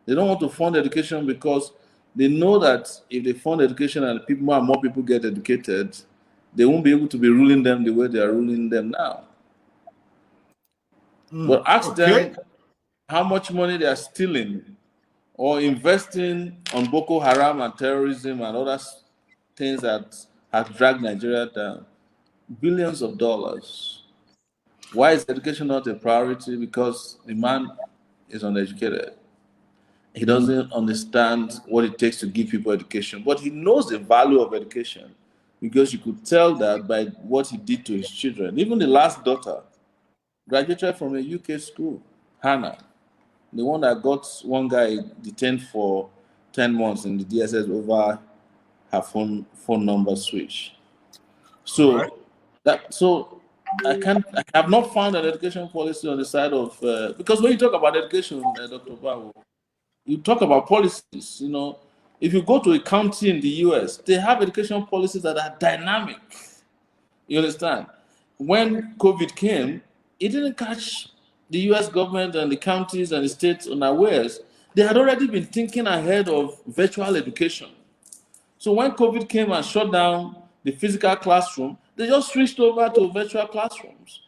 They don't want to fund education because they know that if they fund education and more and more people get educated, they won't be able to be ruling them the way they are ruling them now. But ask them how much money they are stealing or investing on Boko Haram and terrorism and other things that have dragged Nigeria down. Billions of dollars. Why is education not a priority? Because the man is uneducated. He doesn't understand what it takes to give people education, but he knows the value of education because you could tell that by what he did to his children. Even the last daughter graduated from a UK school, Hannah, the one that got one guy detained for 10 months in the DSS over her phone number switch. So I have not found an education policy on the side of because when you talk about education, Dr. Bawo, you talk about policies. You know, if you go to a county in the US, they have education policies that are dynamic. You understand? When COVID came, it didn't catch the US government and the counties and the states unawares. They had already been thinking ahead of virtual education. So when COVID came and shut down the physical classroom, they just switched over to virtual classrooms.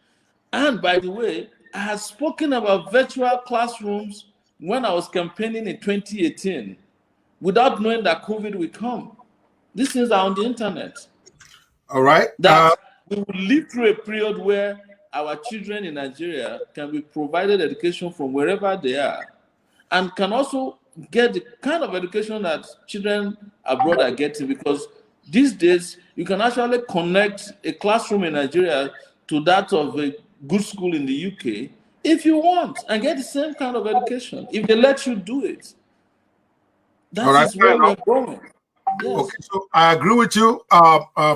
And by the way, I had spoken about virtual classrooms when I was campaigning in 2018 without knowing that COVID would come. These things are on the internet. All right. That we will live through a period where our children in Nigeria can be provided education from wherever they are and can also get the kind of education that children abroad are getting, because these days you can actually connect a classroom in Nigeria to that of a good school in the UK if you want and get the same kind of education if they let you do it. That is where we're going. Yes. Okay, so I agree with you.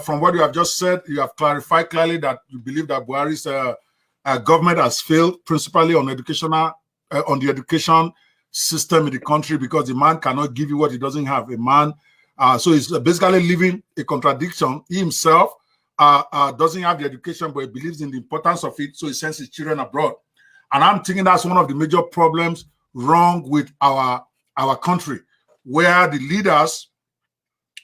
From what you have just said, you have clarified clearly that you believe that Buhari's government has failed, principally on educational, on the education system in the country, because the man cannot give you what he doesn't have. A man, so he's basically living a contradiction. He himself doesn't have the education, but he believes in the importance of it, so he sends his children abroad. And I'm thinking that's one of the major problems wrong with our country, where the leaders,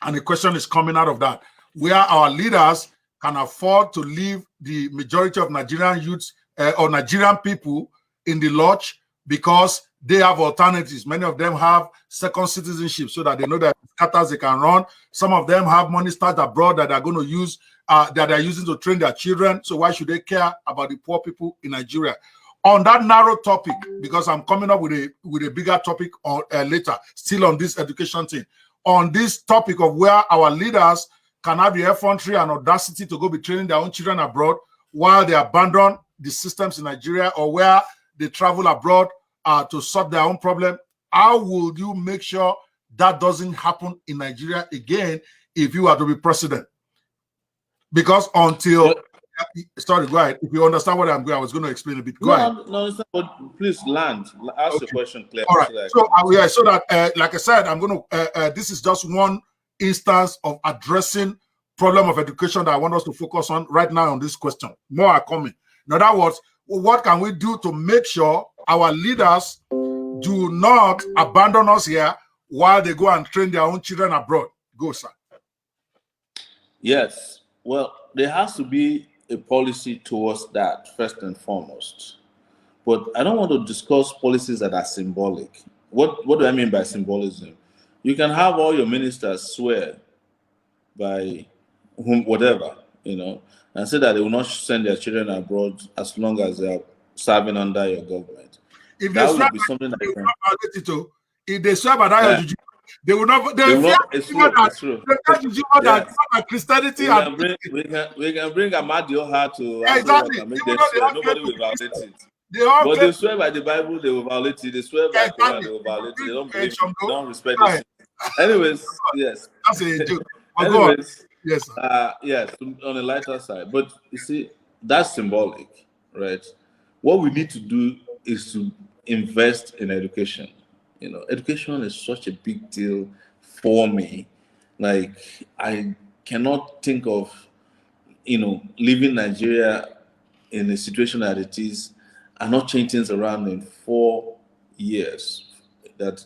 and the question is coming out of that, where our leaders can afford to leave the majority of Nigerian youths or Nigerian people in the lodge because they have alternatives. Many of them have second citizenship so that they know that scatters they can run. Some of them have money stashed abroad that they're going to use, that they're using to train their children. So why should they care about the poor people in Nigeria? On that narrow topic, because I'm coming up with a bigger topic on later, still on this education thing. On this topic of where our leaders can have the effrontery and audacity to go be training their own children abroad while they abandon the systems in Nigeria, or where they travel abroad to solve their own problem. How will you make sure that doesn't happen in Nigeria again if you are to be president? Because until... Sorry, go ahead. If you understand what I'm going, I was going to explain a bit. Go ahead. No, but please land. Ask your question clearly. All right. So that, like I said, I'm going to. This is just one instance of addressing problem of education that I want us to focus on right now on this question. More are coming. In other words, what can we do to make sure our leaders do not abandon us here while they go and train their own children abroad? Go, sir. Yes. Well, there has to be a policy towards that first and foremost. But I don't want to discuss policies that are symbolic. What do I mean by symbolism? You can have all your ministers swear by whatever, and say that they will not send their children abroad as long as they are serving under your government. If that would be something that if they swear by that, they will not. It's true. Christianity. We can bring Ahmad Yoha to exactly. And make them swear. Nobody will violate it. But they swear by the Bible, they will violate it. They swear by Quran, they will violate it. They don't believe it. They don't respect it. Anyways, yes. That's a joke. Anyways, yes. Yes. On the lighter side, but you see, that's symbolic, right? What we need to do is to invest in education. Education is such a big deal for me. Like, I cannot think of, leaving Nigeria in a situation that it is and not change things around in 4 years. that,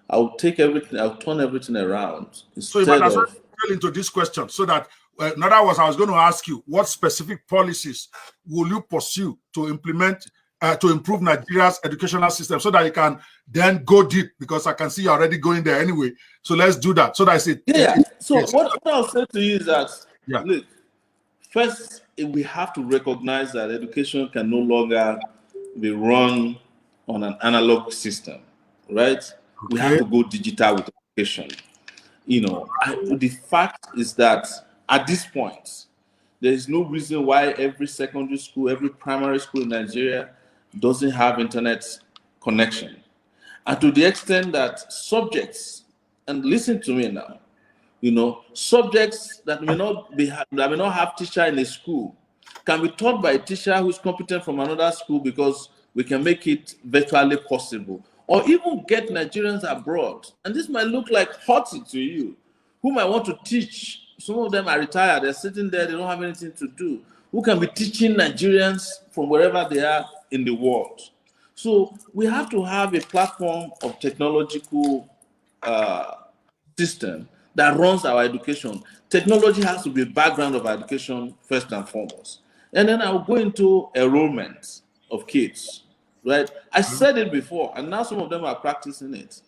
I'll take everything, I'll turn everything around So you might instead as well of. drill into this question so that, in other words, I was going to ask you, what specific policies will you pursue to implement to improve Nigeria's educational system so that you can then go deep? Because I can see you're already going there anyway. So let's do that. So that's it. Yeah. So Yes. what I'll say to you is that, Yeah. look, first, we have to recognize that education can no longer be run on an analog system, right? We have Okay. to go digital with education. The fact is that at this point, there is no reason why every secondary school, every primary school in Nigeria doesn't have internet connection. And to the extent that subjects, and listen to me now, subjects that may not have teacher in a school can be taught by a teacher who's competent from another school, because we can make it virtually possible. Or even get Nigerians abroad. And this might look like haughty to you, who might want to teach. Some of them are retired, they're sitting there, they don't have anything to do, who can be teaching Nigerians from wherever they are in the world. So we have to have a platform of technological system that runs our education. Technology has to be the background of our education first and foremost. And then I'll go into enrollment of kids, right? I said it before, and now some of them are practicing it.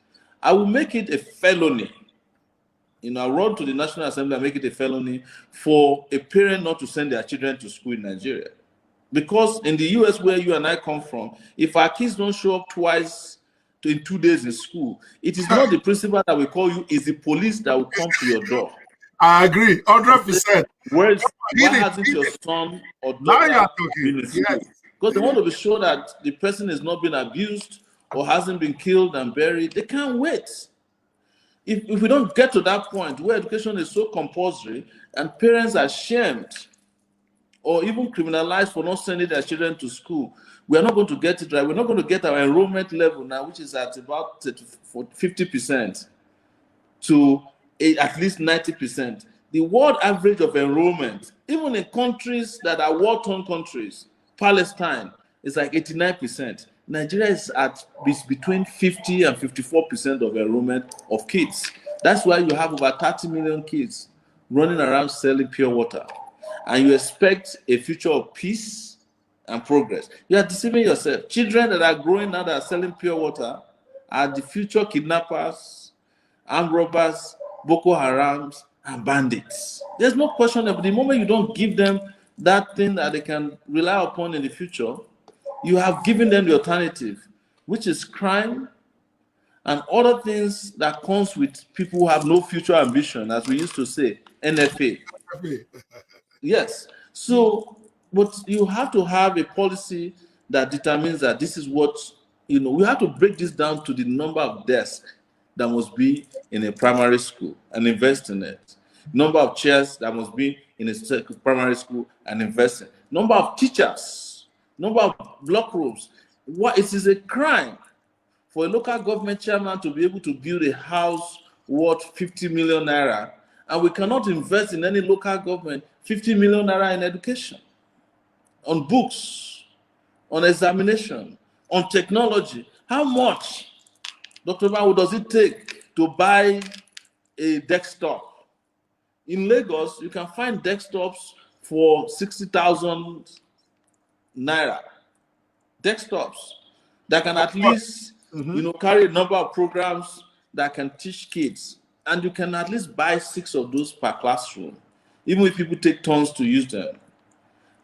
I will make it a felony. I'll run to the National Assembly and make it a felony for a parent not to send their children to school in Nigeria. Because in the US, where you and I come from, if our kids don't show up twice in 2 days in school, it is not the principal that will call you, it's the police that will come to your door. I agree, 100%. Why hasn't your son or daughter been in school? Yes. Because they want to be sure that the person is not being abused or hasn't been killed and buried. They can't wait. If we don't get to that point where education is so compulsory and parents are shamed or even criminalized for not sending their children to school, we are not going to get it right. We're not going to get our enrollment level now, which is at about 50%, to at least 90%. The world average of enrollment, even in countries that are war-torn countries, Palestine, is like 89%. Nigeria is between 50 and 54% of enrollment of kids. That's why you have over 30 million kids running around selling pure water. And you expect a future of peace and progress. You are deceiving yourself. Children that are growing now that are selling pure water are the future kidnappers, armed robbers, Boko Harams, and bandits. There's no question of the moment you don't give them that thing that they can rely upon in the future, you have given them the alternative, which is crime and other things that comes with people who have no future ambition, as we used to say, NFA. Yes. So, but you have to have a policy that determines that this is what, we have to break this down to the number of desks that must be in a primary school and invest in it. Number of chairs that must be in a primary school and invest in it. Number of teachers, number of block rooms. It is a crime for a local government chairman to be able to build a house worth 50 million naira, and we cannot invest in any local government 50 million naira in education, on books, on examination, on technology. How much, Dr. Bawu, does it take to buy a desktop? In Lagos, you can find desktops for 60,000 naira. Desktops that can at least, carry a number of programs that can teach kids. And you can at least buy 6 of those per classroom, even if people take turns to use them.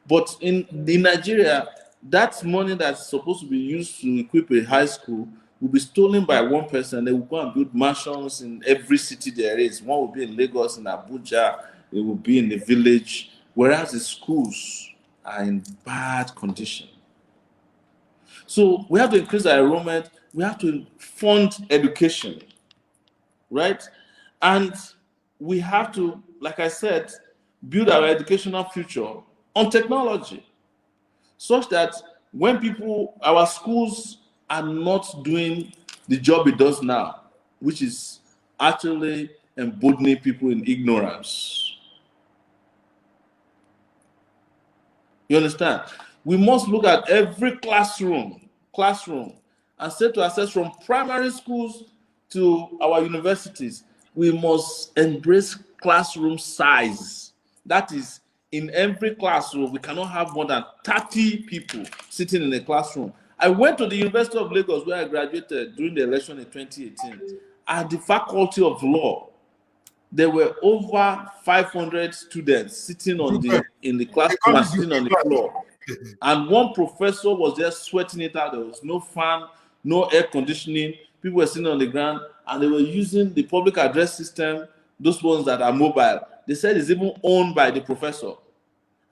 But in Nigeria, that money that's supposed to be used to equip a high school will be stolen by one person. They will go and build mansions in every city there is. One will be in Lagos, in Abuja, it will be in the village, whereas the schools are in bad condition. So we have to increase our enrollment. We have to fund education, right? And we have to, like I said, build our educational future on technology, such that when our schools are not doing the job it does now, which is actually emboldening people in ignorance. You understand? We must look at every classroom and said to ourselves, from primary schools to our universities, we must embrace classroom size. That is, in every classroom, we cannot have more than 30 people sitting in a classroom. I went to the University of Lagos, where I graduated during the election in 2018. At the Faculty of Law, there were over 500 students sitting in the classroom and sitting on the floor. And one professor was just sweating it out. There was no fan, no air conditioning. People were sitting on the ground, and they were using the public address system, those ones that are mobile. They said it's even owned by the professor.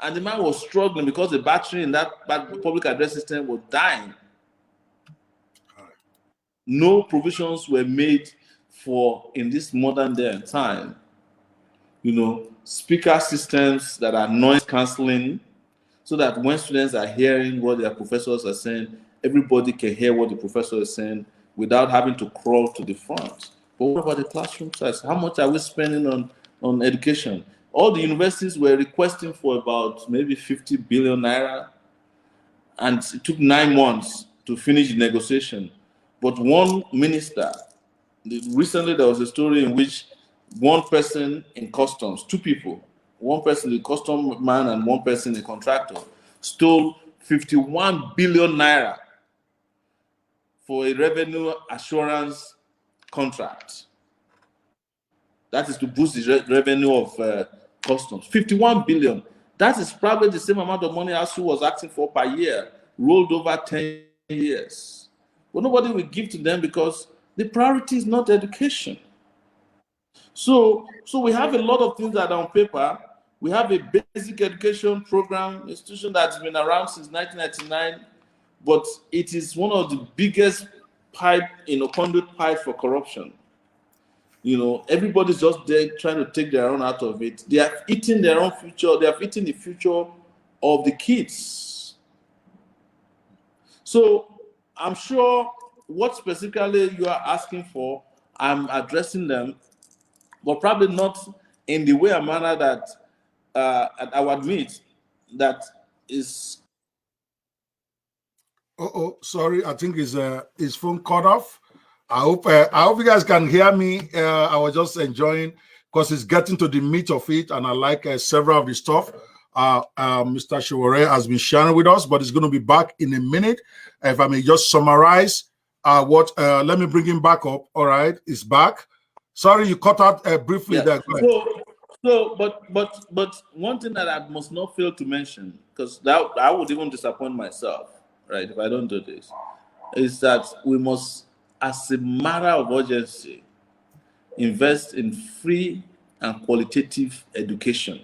And the man was struggling because the battery in that public address system was dying. No provisions were made for, in this modern day and time, speaker systems that are noise cancelling, so that when students are hearing what their professors are saying, everybody can hear what the professor is saying without having to crawl to the front. But what about the classroom size? How much are we spending on education? All the universities were requesting for about maybe 50 billion naira, and it took 9 months to finish the negotiation. But one minister, recently there was a story in which one person in customs, 2 people, one person, the custom man, and one person, the contractor, stole 51 billion naira for a revenue assurance contract. That is to boost the revenue of customs. 51 billion. That is probably the same amount of money ASU was asking for per year, rolled over 10 years. But nobody will give to them because the priority is not education. So we have a lot of things that are on paper. We have a basic education program institution that's been around since 1999, but it is one of the biggest conduit pipe for corruption. Everybody's just there trying to take their own out of it. They have eaten their own future. They have eaten the future of the kids. So I'm sure what specifically you are asking for, I'm addressing them, but probably not in the way or manner that I would admit that is. Sorry, I think his phone cut off. I hope you guys can hear me. I was just enjoying, because it's getting to the meat of it, and I like several of the stuff Mr. Sowore has been sharing with us, but he's going to be back in a minute. If I may just summarize let me bring him back up. All right, he's back. Sorry, you cut out briefly there. But one thing that I must not fail to mention, because that I would even disappoint myself, right, if I don't do this, is that we must, as a matter of urgency, invest in free and qualitative education.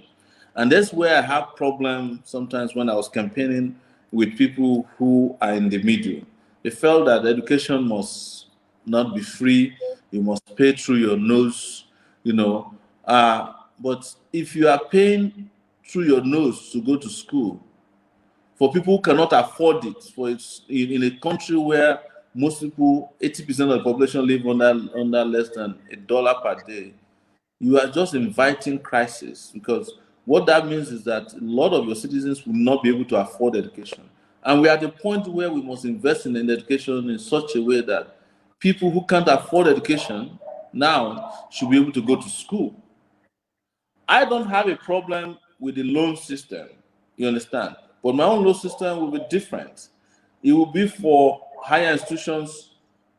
And that's where I have problems sometimes when I was campaigning with people who are in the middle. They felt that education must not be free. You must pay through your nose, but if you are paying through your nose to go to school, for people who cannot afford it, in a country where most people, 80% of the population live under less than $1 per day, you are just inviting crisis, because what that means is that a lot of your citizens will not be able to afford education. And we are at the point where we must invest in education in such a way that people who can't afford education now should be able to go to school. I don't have a problem with the loan system, you understand? But my own loan system will be different. It will be for higher institutions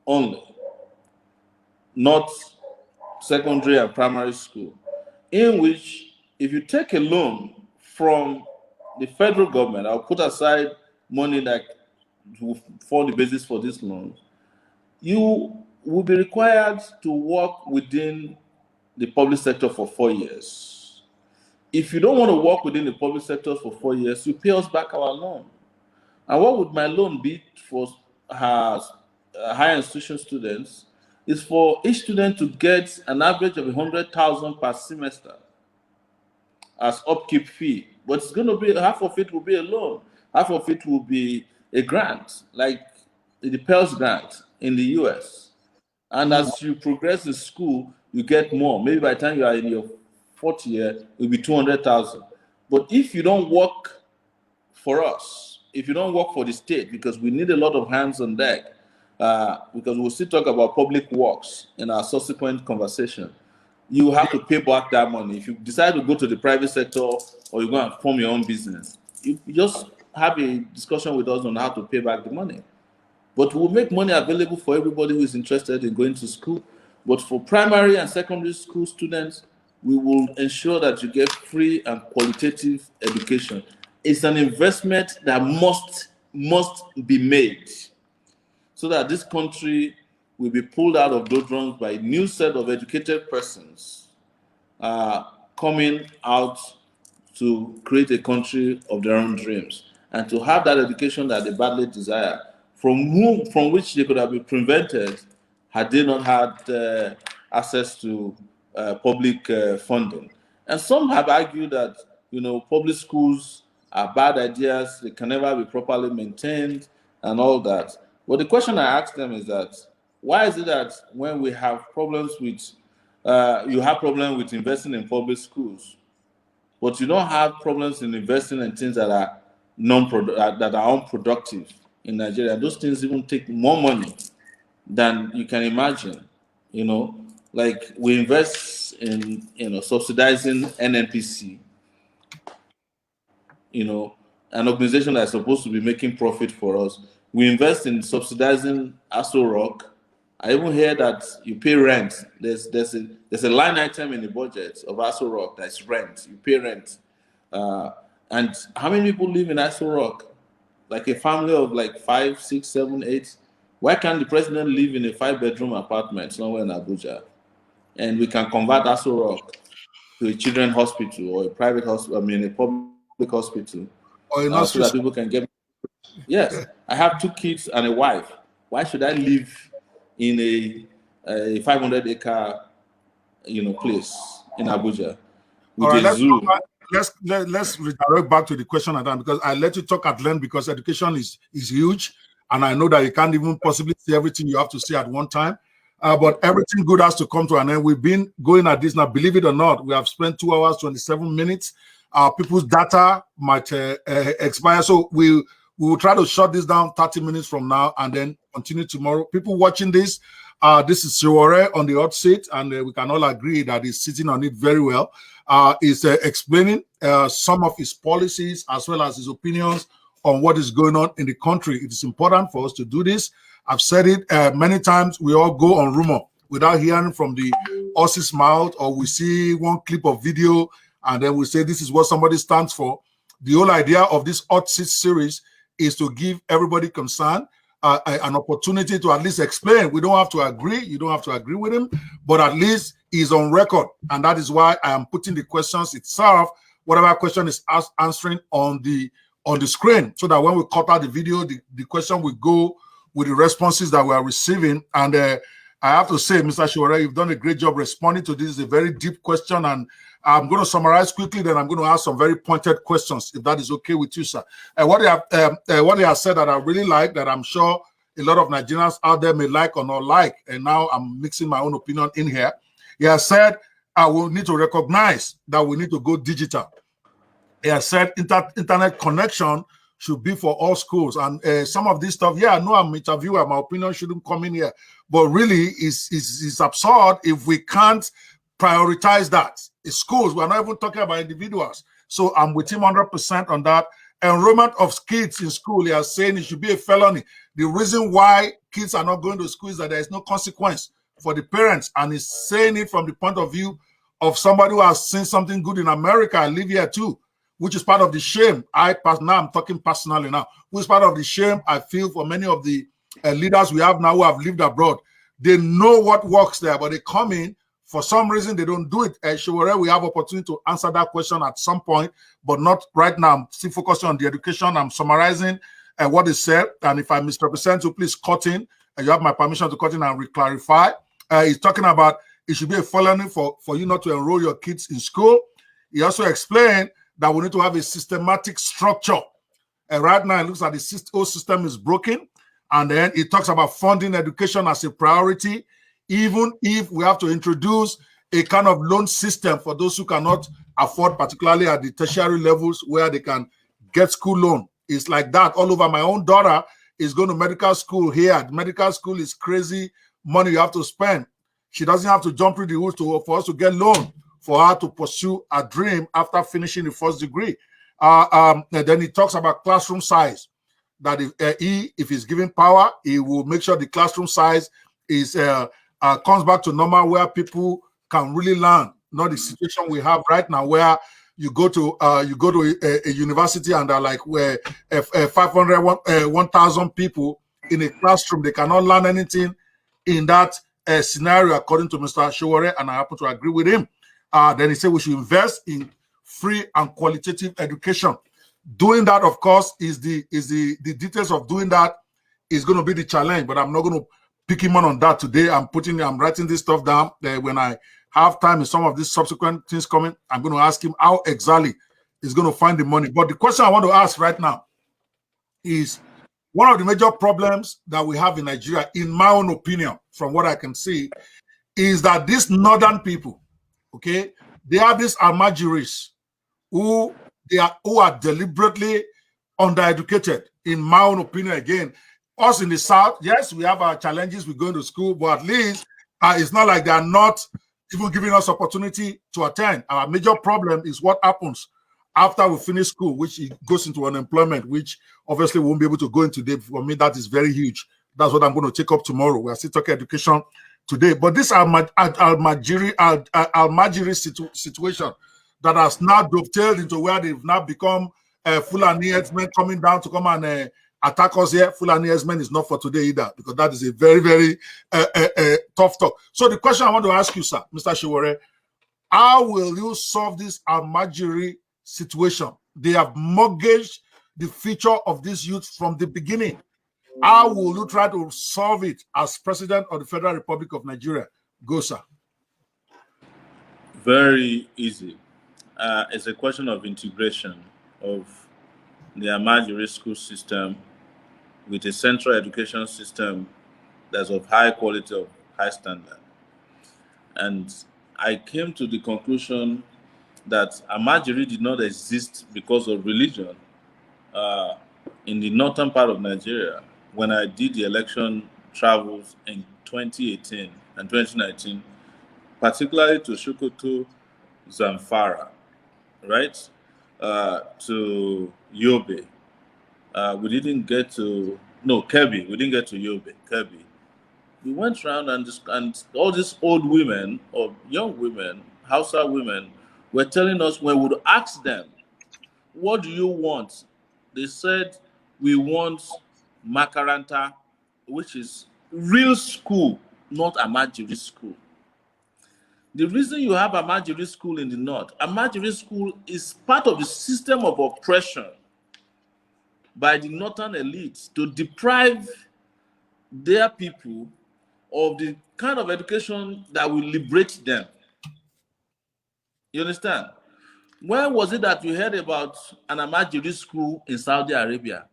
only, not secondary and primary school, in which if you take a loan from the federal government, I'll put aside money that will form the basis for this loan, you will be required to work within the public sector for 4 years. If you don't want to work within the public sector for 4 years, you pay us back our loan. And what would my loan be for higher institution students? Is for each student to get an average of 100,000 per semester as upkeep fee. But it's going to be, half of it will be a loan, half of it will be a grant, like the Pell Grant in the US. And as you progress in school, you get more. Maybe by the time you are in your 4th year, it will be 200,000. But if you don't work for us, if you don't work for the state, because we need a lot of hands on deck, because we'll still talk about public works in our subsequent conversation. You have to pay back that money. If you decide to go to the private sector or you go and form your own business, you just have a discussion with us on how to pay back the money. But we'll make money available for everybody who is interested in going to school. But for primary and secondary school students, we will ensure that you get free and qualitative education. It's an investment that must be made so that this country will be pulled out of doldrums by a new set of educated persons coming out to create a country of their own dreams and to have that education that they badly desire, from which they could have been prevented had they not had access to public funding. And some have argued that public schools are bad ideas, they can never be properly maintained and all that. But the question I ask them is that, why is it that when we have problems with, you have problems with investing in public schools, but you don't have problems in investing in things that are unproductive in Nigeria? Those things even take more money than you can imagine. Like we invest in subsidizing NNPC, an organization that's supposed to be making profit for us. We invest in subsidizing Aso Rock. I even hear that you pay rent. There's a line item in the budget of Aso Rock that's rent. You pay rent. And how many people live in Aso Rock? Like a family of like 5, 6, 7, 8. Why can't the president live in a 5-bedroom apartment somewhere in Abuja? And we can convert Aso Rock to a children's hospital or a private hospital, a public hospital, so that people can get. Yes, I have 2 kids and a wife. Why should I live in a 500-acre, place in Abuja with a zoo? Let's redirect back to the question at hand, because I let you talk at length because education is huge, and I know that you can't even possibly say everything you have to say at one time. But everything good has to come to an end. We've been going at this now, believe it or not. We have spent 2 hours, 27 minutes. People's data might expire. So we will try to shut this down 30 minutes from now and then continue tomorrow. People watching this, this is Sowore on the hot seat, and we can all agree that he's sitting on it very well. He's explaining some of his policies as well as his opinions on what is going on in the country. It is important for us to do this. I've said it many times. We all go on rumor without hearing from the horse's mouth, or we see one clip of video and then we say this is what somebody stands for. The whole idea of this hot seat series is to give everybody concerned an opportunity to at least explain. We don't have to agree. You don't have to agree with him, but at least he's on record. And that is why I am putting the questions itself, whatever question is answering on the screen, so that when we cut out the video, the question will go with the responses that we are receiving. And I have to say, Mr. Sowore, you've done a great job responding to this. It's a very deep question, and I'm going to summarize quickly, then I'm going to ask some very pointed questions, if that is okay with you, sir. What they have said that I really like, that I'm sure a lot of Nigerians out there may like or not like, and now I'm mixing my own opinion in here. He has said, I will need to recognize that we need to go digital. He has said internet connection should be for all schools. And some of this stuff, yeah, I know I'm an interviewer, my opinion shouldn't come in here. But really, it's absurd if we can't prioritize that. It's schools, we're not even talking about individuals. So I'm with him 100% on that. Enrollment of kids in school, he is saying it should be a felony. The reason why kids are not going to school is that there is no consequence for the parents. And he's saying it from the point of view of somebody who has seen something good in America and live here too, which is part of the shame. Now I'm talking personally now, which is part of the shame I feel for many of the leaders we have now who have lived abroad. They know what works there, but they come in, for some reason they don't do it. Sowore, we have opportunity to answer that question at some point, but not right now. I'm still focusing on the education. I'm summarizing what is said, and if I misrepresent you, please cut in. You have my permission to cut in and re-clarify. He's talking about it should be a felony for you not to enroll your kids in school. He also explained that we need to have a systematic structure. And right now, it looks like the whole system is broken. And then it talks about funding education as a priority, even if we have to introduce a kind of loan system for those who cannot afford, particularly at the tertiary levels where they can get school loan. It's like that all over. My own daughter is going to medical school here. Medical school is crazy money you have to spend. She doesn't have to jump through the hoops for us to get loan for her to pursue a dream after finishing the first degree. And then he talks about classroom size, that if he's given power, he will make sure the classroom size is comes back to normal, where people can really learn, not the situation we have right now where you go to a university and are like where 500 1,000 people in a classroom, they cannot learn anything in that scenario, according to Mr. Sowore, and I happen to agree with him. Then he said we should invest in free and qualitative education. Doing that, of course, is the details of doing that is going to be the challenge, but I'm not going to pick him on that today. I'm writing this stuff down. When I have time in some of these subsequent things coming, I'm going to ask him how exactly he's going to find the money. But the question I want to ask right now is, one of the major problems that we have in Nigeria, in my own opinion, from what I can see, is that these northern people, okay, they have these almajiris who are deliberately undereducated, in my own opinion. Again, us in the South, yes, we have our challenges with going to school, but at least it's not like they are not even giving us opportunity to attend. Our major problem is what happens after we finish school, which it goes into unemployment, which obviously we won't be able to go into today. For me, that is very huge. That's what I'm going to take up tomorrow. We are still talking education today. But this Almajiri situation that has now dovetailed into where they've now become Fulani herdsmen coming down to come and attack us here. Fulani herdsmen is not for today either, because that is a very, very tough talk. So the question I want to ask you, sir, Mr. Sowore, how will you solve this Almajiri situation? They have mortgaged the future of this youth from the beginning. How will you try to solve it as president of the Federal Republic of Nigeria? Go, sir. Very easy. It's a question of integration of the Almajiri school system with a central education system that's of high quality, of high standard. And I came to the conclusion that Almajiri did not exist because of religion in the northern part of Nigeria. When I did the election travels in 2018 and 2019, particularly to Sokoto, Zamfara, right, to Yobe. We didn't get to, Kebbi. We didn't get to Yobe, Kebbi. We went around and all these old women or young women, Hausa women, were telling us, when we would ask them, what do you want? They said, we want Makaranta, which is real school, not Almajiri school. The reason you have Almajiri school in the north, Almajiri school is part of the system of oppression by the northern elites to deprive their people of the kind of education that will liberate them. You understand? When was it that you heard about an Almajiri school in Saudi Arabia?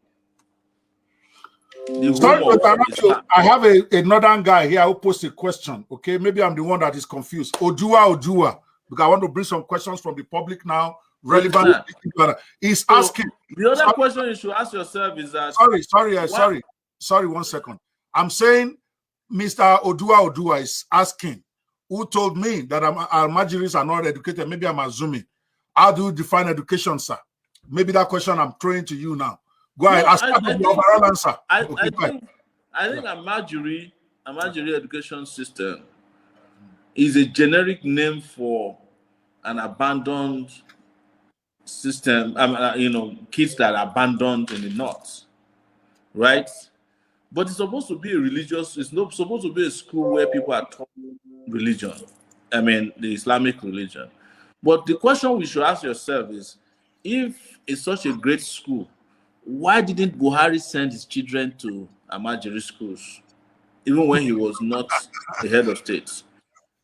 Sorry to interrupt you. I have a northern guy here who posed a question. Okay, maybe I'm the one that is confused. Odua, because I want to bring some questions from the public now, relevant. He's asking. The other question you should ask yourself is that. Sorry, 1 second. I'm saying Mr. Odua is asking, who told me that Almajiris are not educated? Maybe I'm assuming. How do you define education, sir? Maybe that question I'm throwing to you now. Go ahead. I think overall answer. I think Almajiri education system is a generic name for an abandoned system. Kids that are abandoned in the north, right? But it's supposed to be it's not supposed to be a school where people are taught religion. The Islamic religion. But the question we should ask yourself is, if it's such a great school, why didn't Buhari send his children to Almajiri schools, even when he was not the head of state?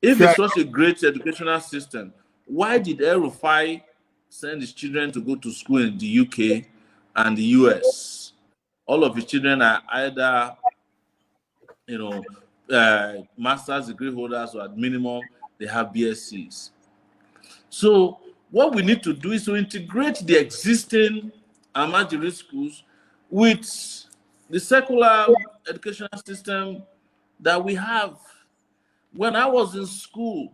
If it's such a great educational system, why did El-Rufai send his children to go to school in the UK and the US? All of his children are either, master's degree holders, or at minimum, they have BScs. So what we need to do is to integrate the existing Almajiri schools with the secular educational system that we have. When I was in school,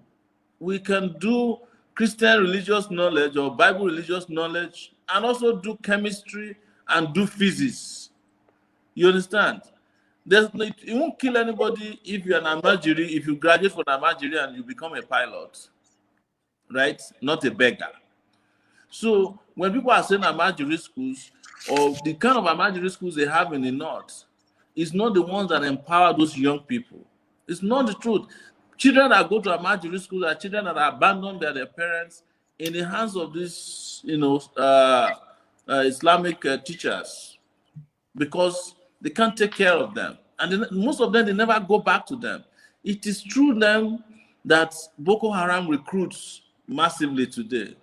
we can do Christian religious knowledge or Bible religious knowledge and also do chemistry and do physics. You understand? It won't kill anybody if you're an Amajiri, if you graduate from Amajiri and you become a pilot, right? Not a beggar. So when people are saying Amajiri schools or the kind of Amajiri schools they have in the north, it's not the ones that empower those young people. It's not the truth. Children that go to Amajiri schools are children that are abandoned by their parents in the hands of these, Islamic teachers because they can't take care of them. And then, most of them, they never go back to them. It is through them that Boko Haram recruits massively today.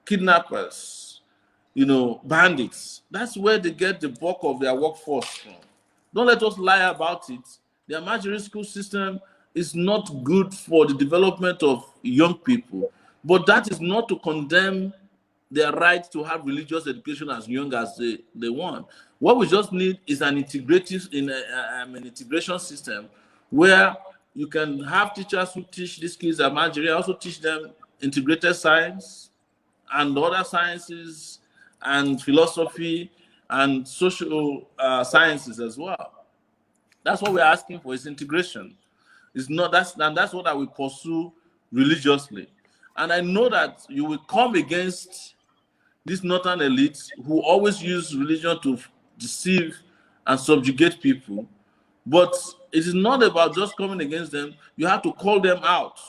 Kidnappers, bandits. That's where they get the bulk of their workforce from. Don't let us lie about it. The Amajiri school system is not good for the development of young people, but that is not to condemn their right to have religious education as young as they want. What we just need is an integration system where you can have teachers who teach these kids Amajiri, also teach them integrated science and other sciences and philosophy and social sciences as well. That's what we're asking for, is integration. It's not that's what I will pursue religiously. And I know that you will come against these northern elites who always use religion to deceive and subjugate people. But it is not about just coming against them. You have to call them out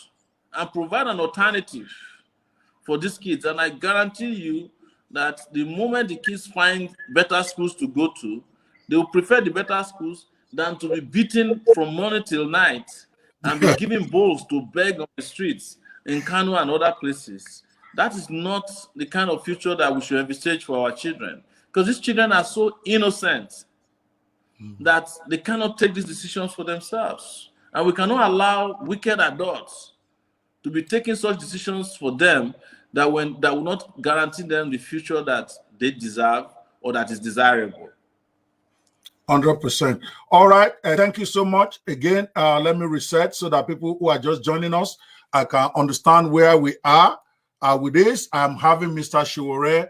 and provide an alternative for these kids. And I guarantee you that the moment the kids find better schools to go to, they will prefer the better schools than to be beaten from morning till night and be given bowls to beg on the streets in Kano and other places. That is not the kind of future that we should envisage for our children. Because these children are so innocent that they cannot take these decisions for themselves. And we cannot allow wicked adults to be taking such decisions for them that will not guarantee them the future that they deserve or that is desirable. 100%. All right. Thank you so much. Again, let me reset so that people who are just joining us can understand where we are. With this, I'm having Mr. Sowore,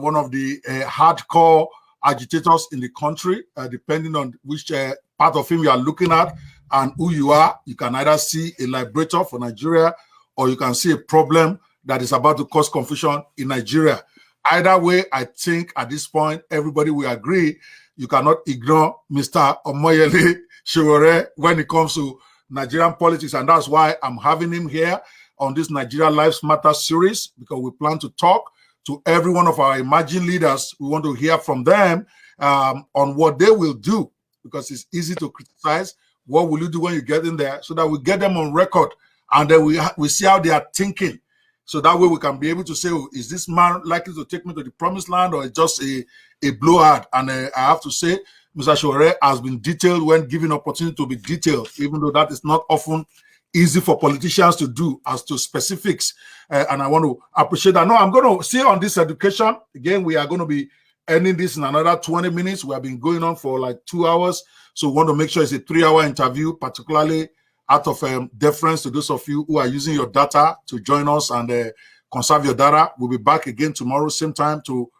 one of the hardcore agitators in the country, depending on which part of him you are looking at and who you are. You can either see a liberator for Nigeria or you can see a problem that is about to cause confusion in Nigeria. Either way, I think at this point, everybody will agree you cannot ignore Mr. Omoyele Sowore when it comes to Nigerian politics. And that's why I'm having him here on this Nigeria Lives Matter series, because we plan to talk to every one of our emerging leaders. We want to hear from them on what they will do, because it's easy to criticize. What will you do when you get in there? So that we get them on record and then we see how they are thinking. So that way we can be able to say, oh, is this man likely to take me to the promised land or just a blowhard? And I have to say, Mr. Sowore has been detailed when given opportunity to be detailed, even though that is not often easy for politicians to do as to specifics. And I want to appreciate that. No, I'm going to see on this education. Again, we are going to be ending this in another 20 minutes. We have been going on for like 2 hours. So we want to make sure it's a 3-hour interview, particularly out of deference to those of you who are using your data to join us and conserve your data. We'll be back again tomorrow, same time, to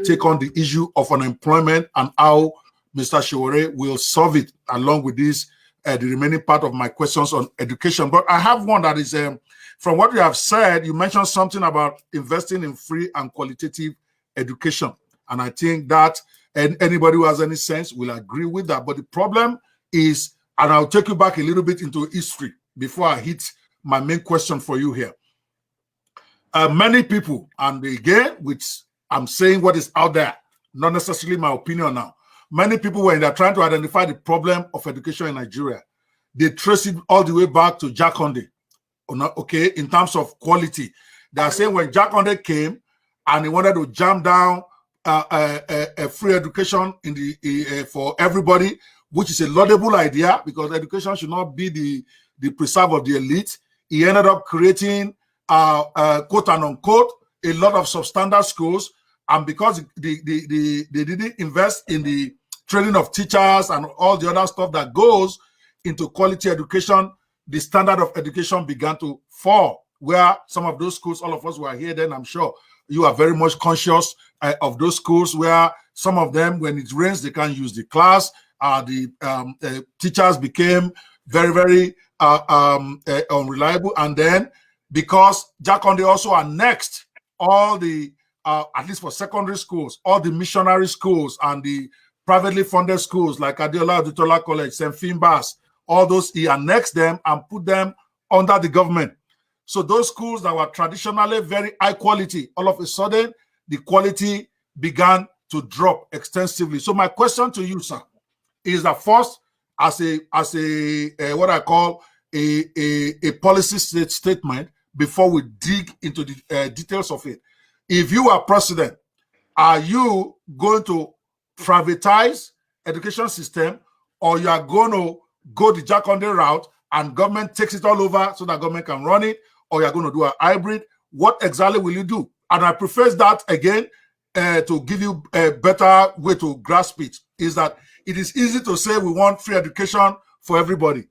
take on the issue of unemployment and how Mr. Sowore will solve it, along with this, the remaining part of my questions on education. But I have one that is, from what you have said, you mentioned something about investing in free and qualitative education. And I think that anybody who has any sense will agree with that. But the problem is, and I'll take you back a little bit into history before I hit my main question for you here. Many people, and again, which I'm saying what is out there, not necessarily my opinion now. Many people, when they're trying to identify the problem of education in Nigeria, they trace it all the way back to Jakonde. Okay, in terms of quality, they are saying when Jakonde came and he wanted to jam down a free education in the for everybody, which is a laudable idea because education should not be the preserve of the elite. He ended up creating, quote and unquote, a lot of substandard schools, and because they didn't invest in the training of teachers and all the other stuff that goes into quality education, the standard of education began to fall. Where some of those schools, all of us were here then, I'm sure you are very much conscious of those schools where some of them, when it rains, they can't use the class. The teachers became very, very unreliable. And then because Jakonde also annexed all the, at least for secondary schools, all the missionary schools and the privately funded schools like Adeola Adutola College, St. Finbas, all those, he annexed them and put them under the government. So those schools that were traditionally very high quality, all of a sudden, the quality began to drop extensively. So my question to you, sir, is that first, as a what I call a policy statement, before we dig into the details of it, if you are president, are you going to privatize education system, or you are going to go the Jakonde route and government takes it all over so that government can run it, or you're going to do a hybrid? What exactly will you do? And I preface that again to give you a better way to grasp it, is that it is easy to say we want free education for everybody.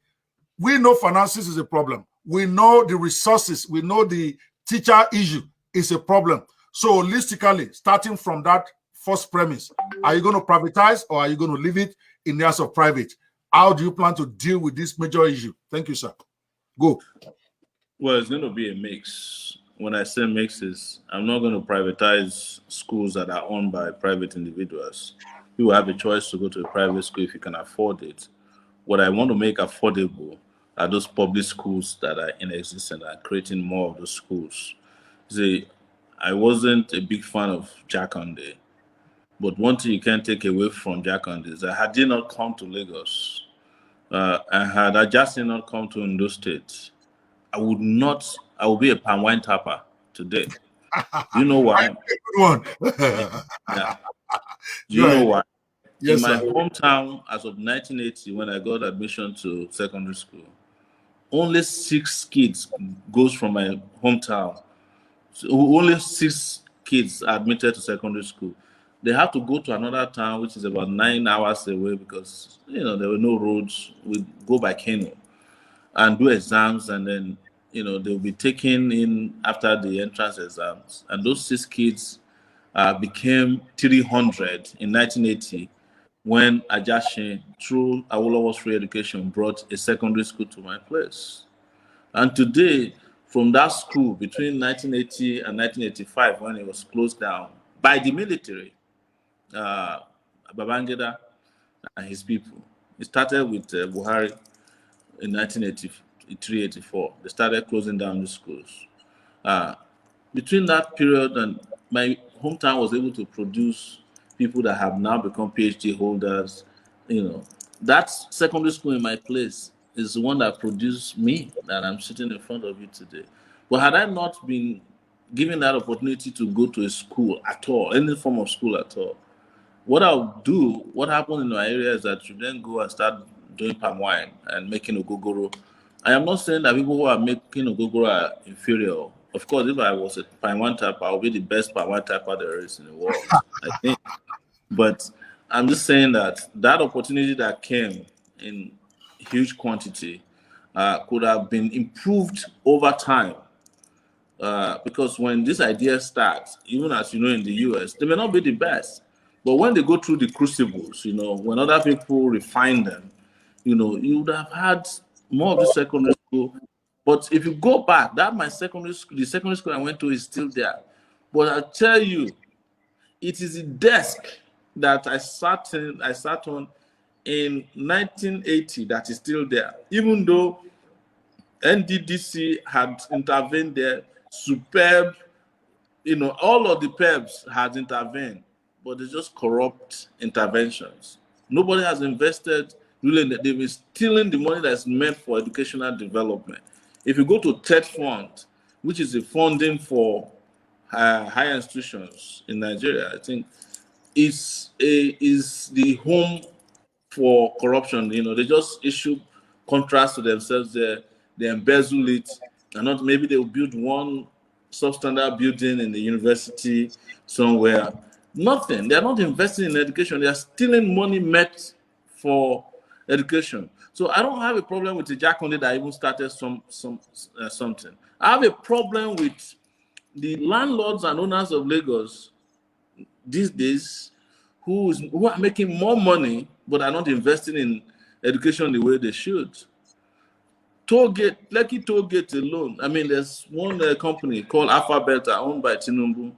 We know finances is a problem. We know the resources. We know the teacher issue is a problem. So holistically, starting from that first premise, are you going to privatize or are you going to leave it in the hands of private? How do you plan to deal with this major issue? Thank you, sir. Go. Well, it's going to be a mix. When I say mixes, I'm not going to privatize schools that are owned by private individuals. You have a choice to go to a private school if you can afford it. What I want to make affordable are those public schools that are in existence, are creating more of those schools. See, I wasn't a big fan of Jakonde, but one thing you can't take away from Jakonde is that had he not come to Lagos, and had Ajasi not come to Ondo State, I would be a palm wine tapper today. Do you know why? Good one. Yeah. Do you know why? Yes, in my sir. hometown, as of 1980, when I got admission to secondary school, only 6 kids goes from my hometown. So only 6 kids are admitted to secondary school. They have to go to another town, which is about 9 hours away, because there were no roads. We go by canoe and do exams, and then they'll be taken in after the entrance exams. And those 6 kids became 300 in 1980 when Ajashin, through Awolowo's free education, brought a secondary school to my place. And today, from that school between 1980 and 1985, when it was closed down by the military, Babangida and his people, it started with Buhari in 1983-84. They started closing down the schools. Between that period, and my hometown was able to produce people that have now become PhD holders. That secondary school in my place is the one that produced me, that I'm sitting in front of you today. But had I not been given that opportunity to go to a school at all, any form of school at all, what happened in my area is that you then go and start doing palm wine and making ogogoro. I am not saying that people who are making ogogoro are inferior. Of course, if I was a palm wine tapper, I would be the best palm wine tapper there is in the world, I think. But I'm just saying that opportunity that came in huge quantity could have been improved over time. Because when this idea starts, even as you know in the US, they may not be the best. But when they go through the crucibles, when other people refine them, you would have had more of the secondary school. But if you go back, the secondary school I went to is still there. But I tell you, it is the desk that I sat on in 1980 that is still there. Even though NDDC had intervened there, superb, all of the PEBs had intervened, but it's just corrupt interventions. Nobody has invested, really, they've been stealing the money that's meant for educational development. If you go to TED Fund, which is the funding for higher institutions in Nigeria, I think is the home for corruption. They just issue contracts to themselves there, they embezzle it, and not maybe they'll build one substandard building in the university somewhere, Nothing. They are not investing in education. They are stealing money meant for education. So I don't have a problem with the Jakonde that even started something. I have a problem with the landlords and owners of Lagos these days who are making more money but are not investing in education the way they should. Lekki Toll Gate alone. I mean, there's one company called Alphabet owned by Tinubu.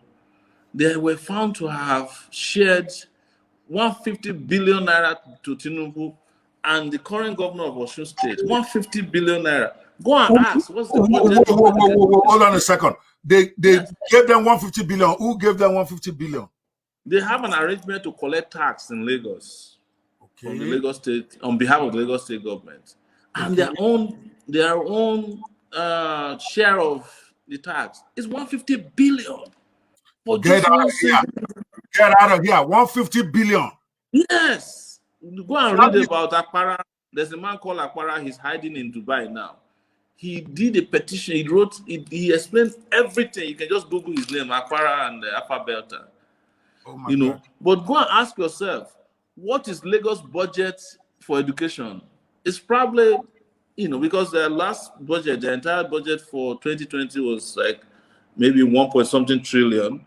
They were found to have shared 150 billion naira to Tinubu and the current governor of Osun State. 150 billion naira. Go and ask, what's the budget? Hold on a second. They yes. gave them 150 billion. Who gave them 150 billion? They have an arrangement to collect tax in Lagos from the Lagos State on behalf of the Lagos State government, and their own share of the tax is 150 billion. Get out of here! Get out of here! 150 billion. Yes. Go and read about Akpara. There's a man called Akpara. He's hiding in Dubai now. He did a petition. He wrote. He explained everything. You can just Google his name, Akpara and Alphabet. Oh my God. But go and ask yourself, what is Lagos budget for education? It's probably, because the last budget, the entire budget for 2020 was like maybe 1 trillion.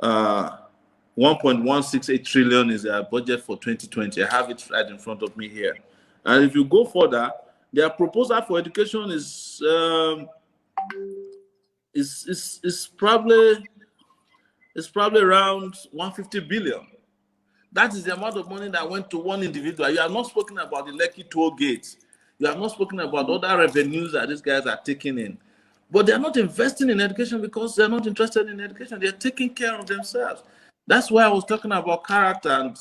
1.168 trillion is their budget for 2020. I have it right in front of me here. And if you go further, their proposal for education is probably around 150 billion. That is the amount of money that went to one individual. You have not spoken about the Lekki Toll Gate. You have not spoken about other revenues that these guys are taking in. But they're not investing in education because they're not interested in education. They're taking care of themselves. That's why I was talking about character and,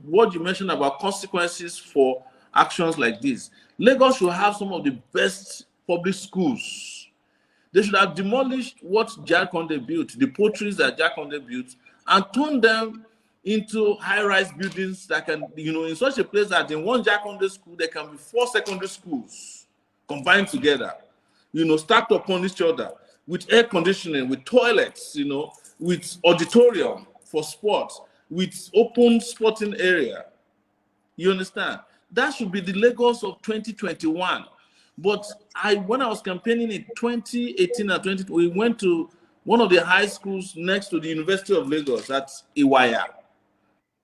what you mentioned about consequences for actions like this. Lagos should have some of the best public schools. They should have demolished what Jakonde built, the poultries that Jakonde built, and turned them into high-rise buildings that can, in such a place that in one Jakonde school, there can be 4 secondary schools combined together, stacked upon each other with air conditioning, with toilets, with auditorium for sports, with open sporting area. You understand? That should be the Lagos of 2021. But when I was campaigning in 2018 and 2020, we went to one of the high schools next to the University of Lagos at Iwaya.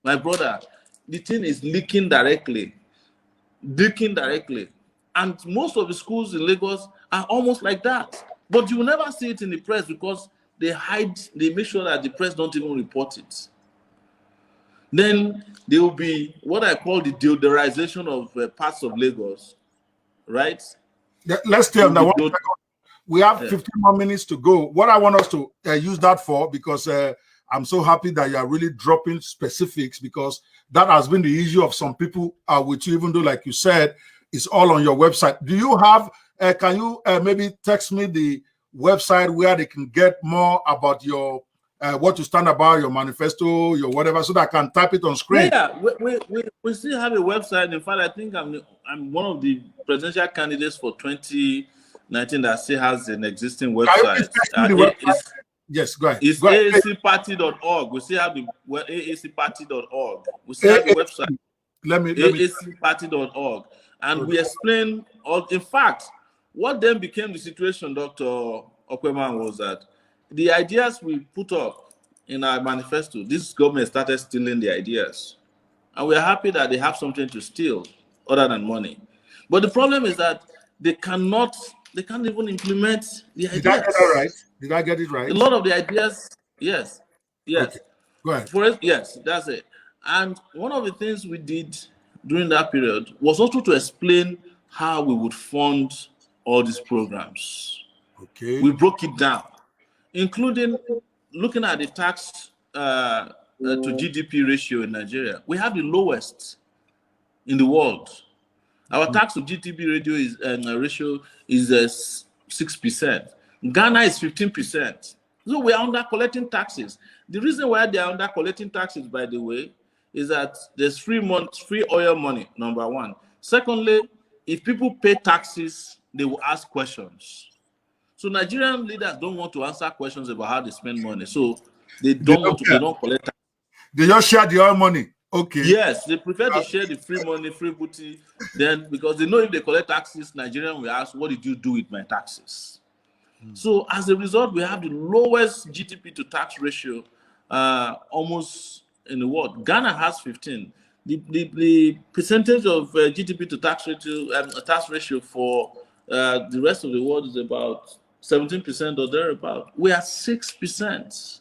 My brother, the thing is leaking directly. And most of the schools in Lagos are almost like that. But you will never see it in the press because they make sure that the press don't even report it. Then there will be what I call the deodorization of parts of Lagos, right? Let's stay on that one second. We have 15 more minutes to go. What I want us to use that for, because I'm so happy that you are really dropping specifics, because that has been the issue of some people with you, even though, like you said, it's all on your website. Do you have, can you maybe text me the website where they can get more about your, what you stand about, your manifesto, your whatever, so that I can type it on screen? Yeah, we still have a website. In fact, I think I'm one of the presidential candidates for 2019 that still has an existing website. Yes, go ahead. It's aacparty.org. We still have the aacparty.org. We still have the website. aacparty.org. And we explain all. In fact, what then became the situation, Dr. Okweman, was that the ideas we put up in our manifesto, this government started stealing the ideas. And we're happy that they have something to steal other than money. But the problem is that they can't even implement the ideas. Did I get that right? Did I get it right? A lot of the ideas, yes. Okay. Go ahead. Yes, that's it. And one of the things we did during that period was also to explain how we would fund all these programs. Okay. We broke it down, including looking at the tax to GDP ratio in Nigeria. We have the lowest in the world. Our tax to GDP ratio is 6%. Ghana is 15%. So we are under collecting taxes. The reason why they are under collecting taxes, by the way, is that there's free oil money, number one. Secondly, if people pay taxes, they will ask questions. So Nigerian leaders don't want to answer questions about how they spend money. So they don't collect taxes. They just share the oil money. Okay. Yes, they prefer to share the free money, free booty, then because they know if they collect taxes, Nigerian will ask, what did you do with my taxes? So as a result, we have the lowest GDP to tax ratio almost in the world. Ghana has 15. The percentage of GDP to tax ratio for the rest of the world is about 17% or thereabout. We are 6%.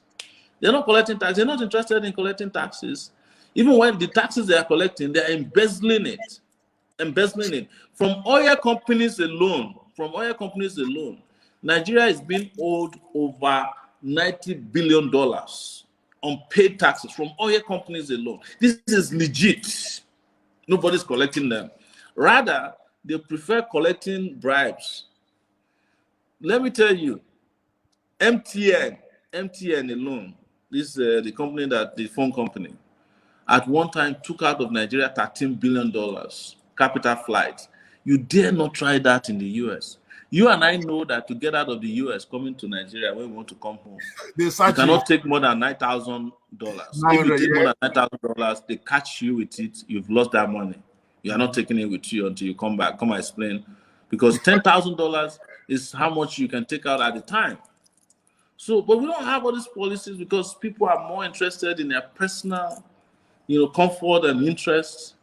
They're not collecting taxes. They're not interested in collecting taxes. Even when the taxes they are collecting, they are embezzling it. From oil companies alone, Nigeria is being owed over $90 billion on paid taxes from oil companies alone. This is legit. Nobody's collecting them. Rather, they prefer collecting bribes. Let me tell you, MTN alone, this the company the phone company, at one time took out of Nigeria $13 billion capital flights. You dare not try that in the US. You and I know that to get out of the US, coming to Nigeria when we want to come home, you cannot take more than $9,000. If you take more than $9,000, they catch you with it. You've lost that money. You are not taking it with you until you come back. Come and explain. Because $10,000 is how much you can take out at a time. So, but we don't have all these policies because people are more interested in their personal, comfort and interests.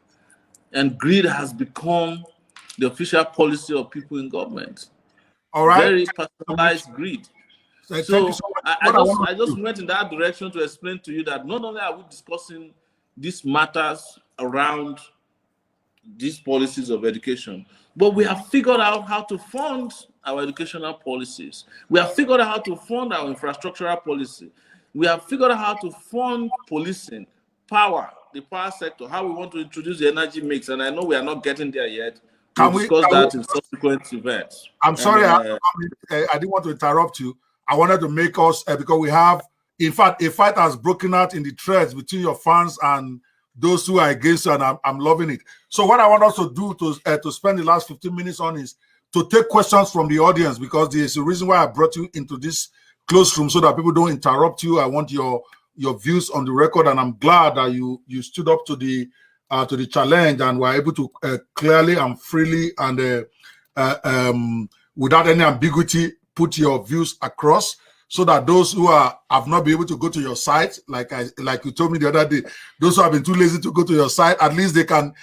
And greed has become the official policy of people in government. All right. Very personalized greed. So I just went in that direction to explain to you that not only are we discussing these matters around these policies of education, but we have figured out how to fund our educational policies. We have figured out how to fund our infrastructural policy. We have figured out how to fund policing, the power sector, how we want to introduce the energy mix. And I know we are not getting there yet. We'll discuss that in subsequent events. I'm sorry, I didn't want to interrupt you. I wanted to make us, because we have, in fact, a fight has broken out in the threads between your fans and those who are against you, and I'm loving it. So what I want us to do to spend the last 15 minutes on is to take questions from the audience, because there's a reason why I brought you into this closed room so that people don't interrupt you. I want your views on the record, and I'm glad that you stood up to the challenge and were able to clearly and freely and without any ambiguity put your views across, so that those who have not been able to go to your site, like you told me the other day, those who have been too lazy to go to your site, at least they can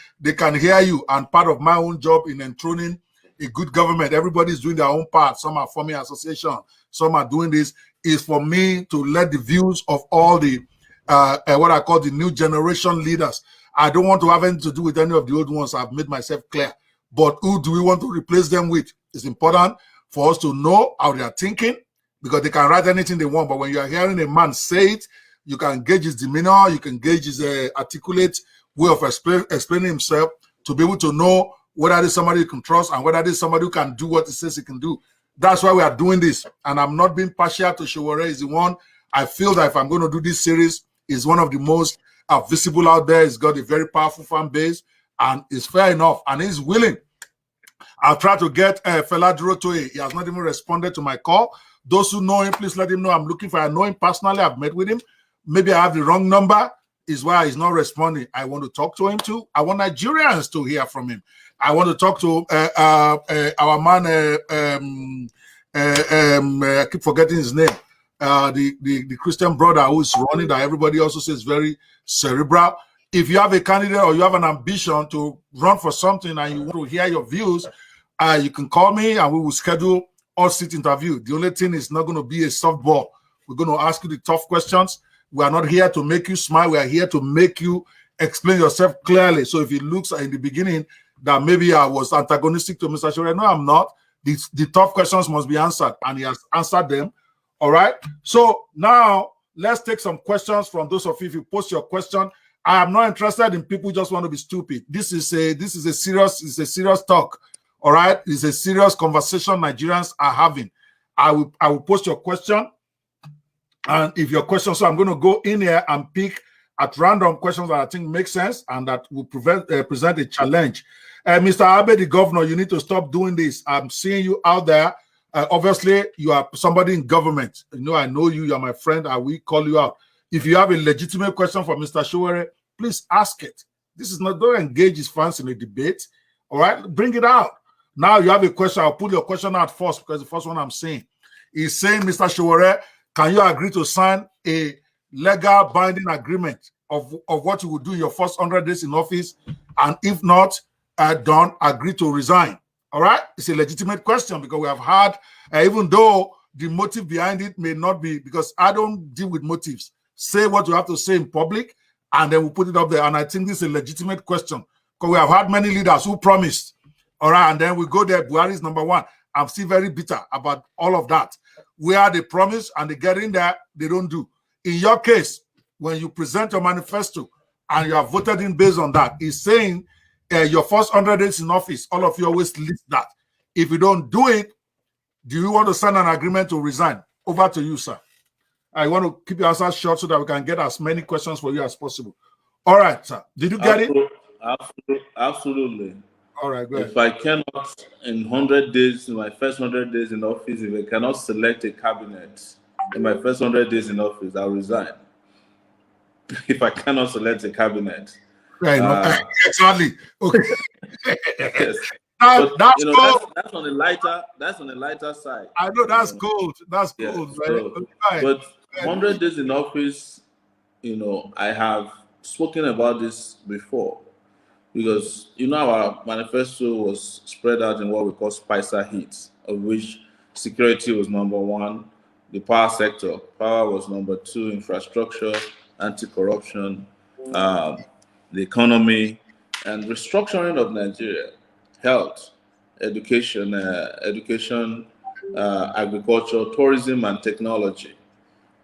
hear you. And part of my own job in enthroning a good government, everybody's doing their own part. Some are forming association, some are doing this, is for me to let the views of all the what I call the new generation leaders. I don't want to have anything to do with any of the old ones. I've made myself clear. But who do we want to replace them with? It's important for us to know how they are thinking, because they can write anything they want. But when you are hearing a man say it, you can gauge his demeanor, you can gauge his articulate way of explaining himself, to be able to know whether there's somebody you can trust and whether there's somebody who can do what he says he can do. That's why we are doing this. And I'm not being partial to Sowore. Is the one I feel that if I'm going to do this series, is one of the most visible out there. He's got a very powerful fan base, and it's fair enough, and he's willing. I've tried to get Fela Durotoye. He has not even responded to my call. Those who know him, please let him know I'm looking for. I know him personally. I've met with him. Maybe I have the wrong number, is why he's not responding. I want to talk to him too. I want Nigerians to hear from him. I want to talk to our man, I keep forgetting his name, the Christian brother who is running, that everybody also says very cerebral. If you have a candidate or you have an ambition to run for something and you want to hear your views, you can call me and we will schedule a sit interview. The only thing is not going to be a softball. We're going to ask you the tough questions. We are not here to make you smile. We are here to make you explain yourself clearly. So if it looks in the beginning that maybe I was antagonistic to Mr. Sowore, no, I'm not. The tough questions must be answered, and he has answered them. All right. So now let's take some questions from those of you. If you post your question, I am not interested in people who just want to be stupid. This is a serious talk. All right. It's a serious conversation Nigerians are having. I will post your question. And if your question, so I'm going to go in here and pick at random questions that I think make sense and that will present a challenge. Mr. Abe, the governor, you need to stop doing this. I'm seeing you out there. Obviously, you are somebody in government. You know, I know you. You're my friend. I will call you out. If you have a legitimate question for Mr. Sowore, please ask it. This is not, don't engage his fans in a debate. All right, bring it out. Now you have a question. I'll put your question out first because the first one I'm saying is saying, Mr. Sowore, can you agree to sign a legal binding agreement of what you will do your first 100 days in office? And if not done, agree to resign. All right, it's a legitimate question because we have had, even though the motive behind it may not be, because I don't deal with motives. Say what you have to say in public, and then we'll put it up there. And I think this is a legitimate question because we have had many leaders who promised. All right, and then we go there. Buhari is number one. I'm still very bitter about all of that. Where they promise and they get in there, they don't do. In your case, when you present your manifesto and you are voted in based on that, it's saying your first 100 days in office, all of you always list that. If you don't do it, do you want to sign an agreement to resign? Over to you, sir. I want to keep your answers short so that we can get as many questions for you as possible. All right, sir. Did you get it? Absolutely. All right, go ahead. If I cannot, in 100 days, in my first 100 days in office, if I cannot select a cabinet in my first 100 days in office, I'll resign. If I cannot select a cabinet. Right, exactly. Okay. Yes. That's you know, cold. That's on the lighter side. I know that's cold. That's cold, yeah, right? so, but 100 days in office, you know, I have spoken about this before because you know our manifesto was spread out in what we call Spicer hits, of which security was number one, the power sector, power was number two, infrastructure, anti-corruption, the economy, and restructuring of Nigeria, health, education, agriculture, tourism, and technology.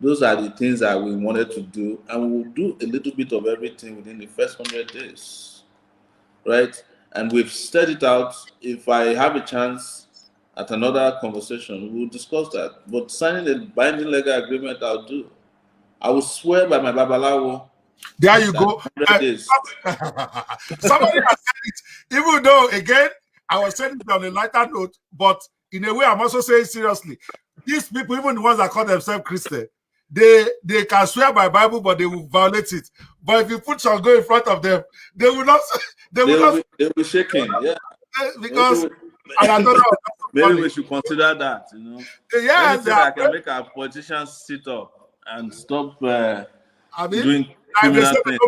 Those are the things that we wanted to do, and we'll do a little bit of everything within the first 100 days, right? And we've set it out. If I have a chance at another conversation, we'll discuss that. But signing a binding legal agreement, I'll do. I will swear by my Babalawo. There you go. Somebody has said it, even though, again, I was saying it on a lighter note, but in a way, I'm also saying seriously. These people, even the ones that call themselves Christian, they can swear by Bible, but they will violate it. But if you put Shango in front of them, they will not. They will be shaking. Yeah, because and I don't know. Maybe we should consider that. You know, yeah, that can make our politicians sit up and stop doing criminal things.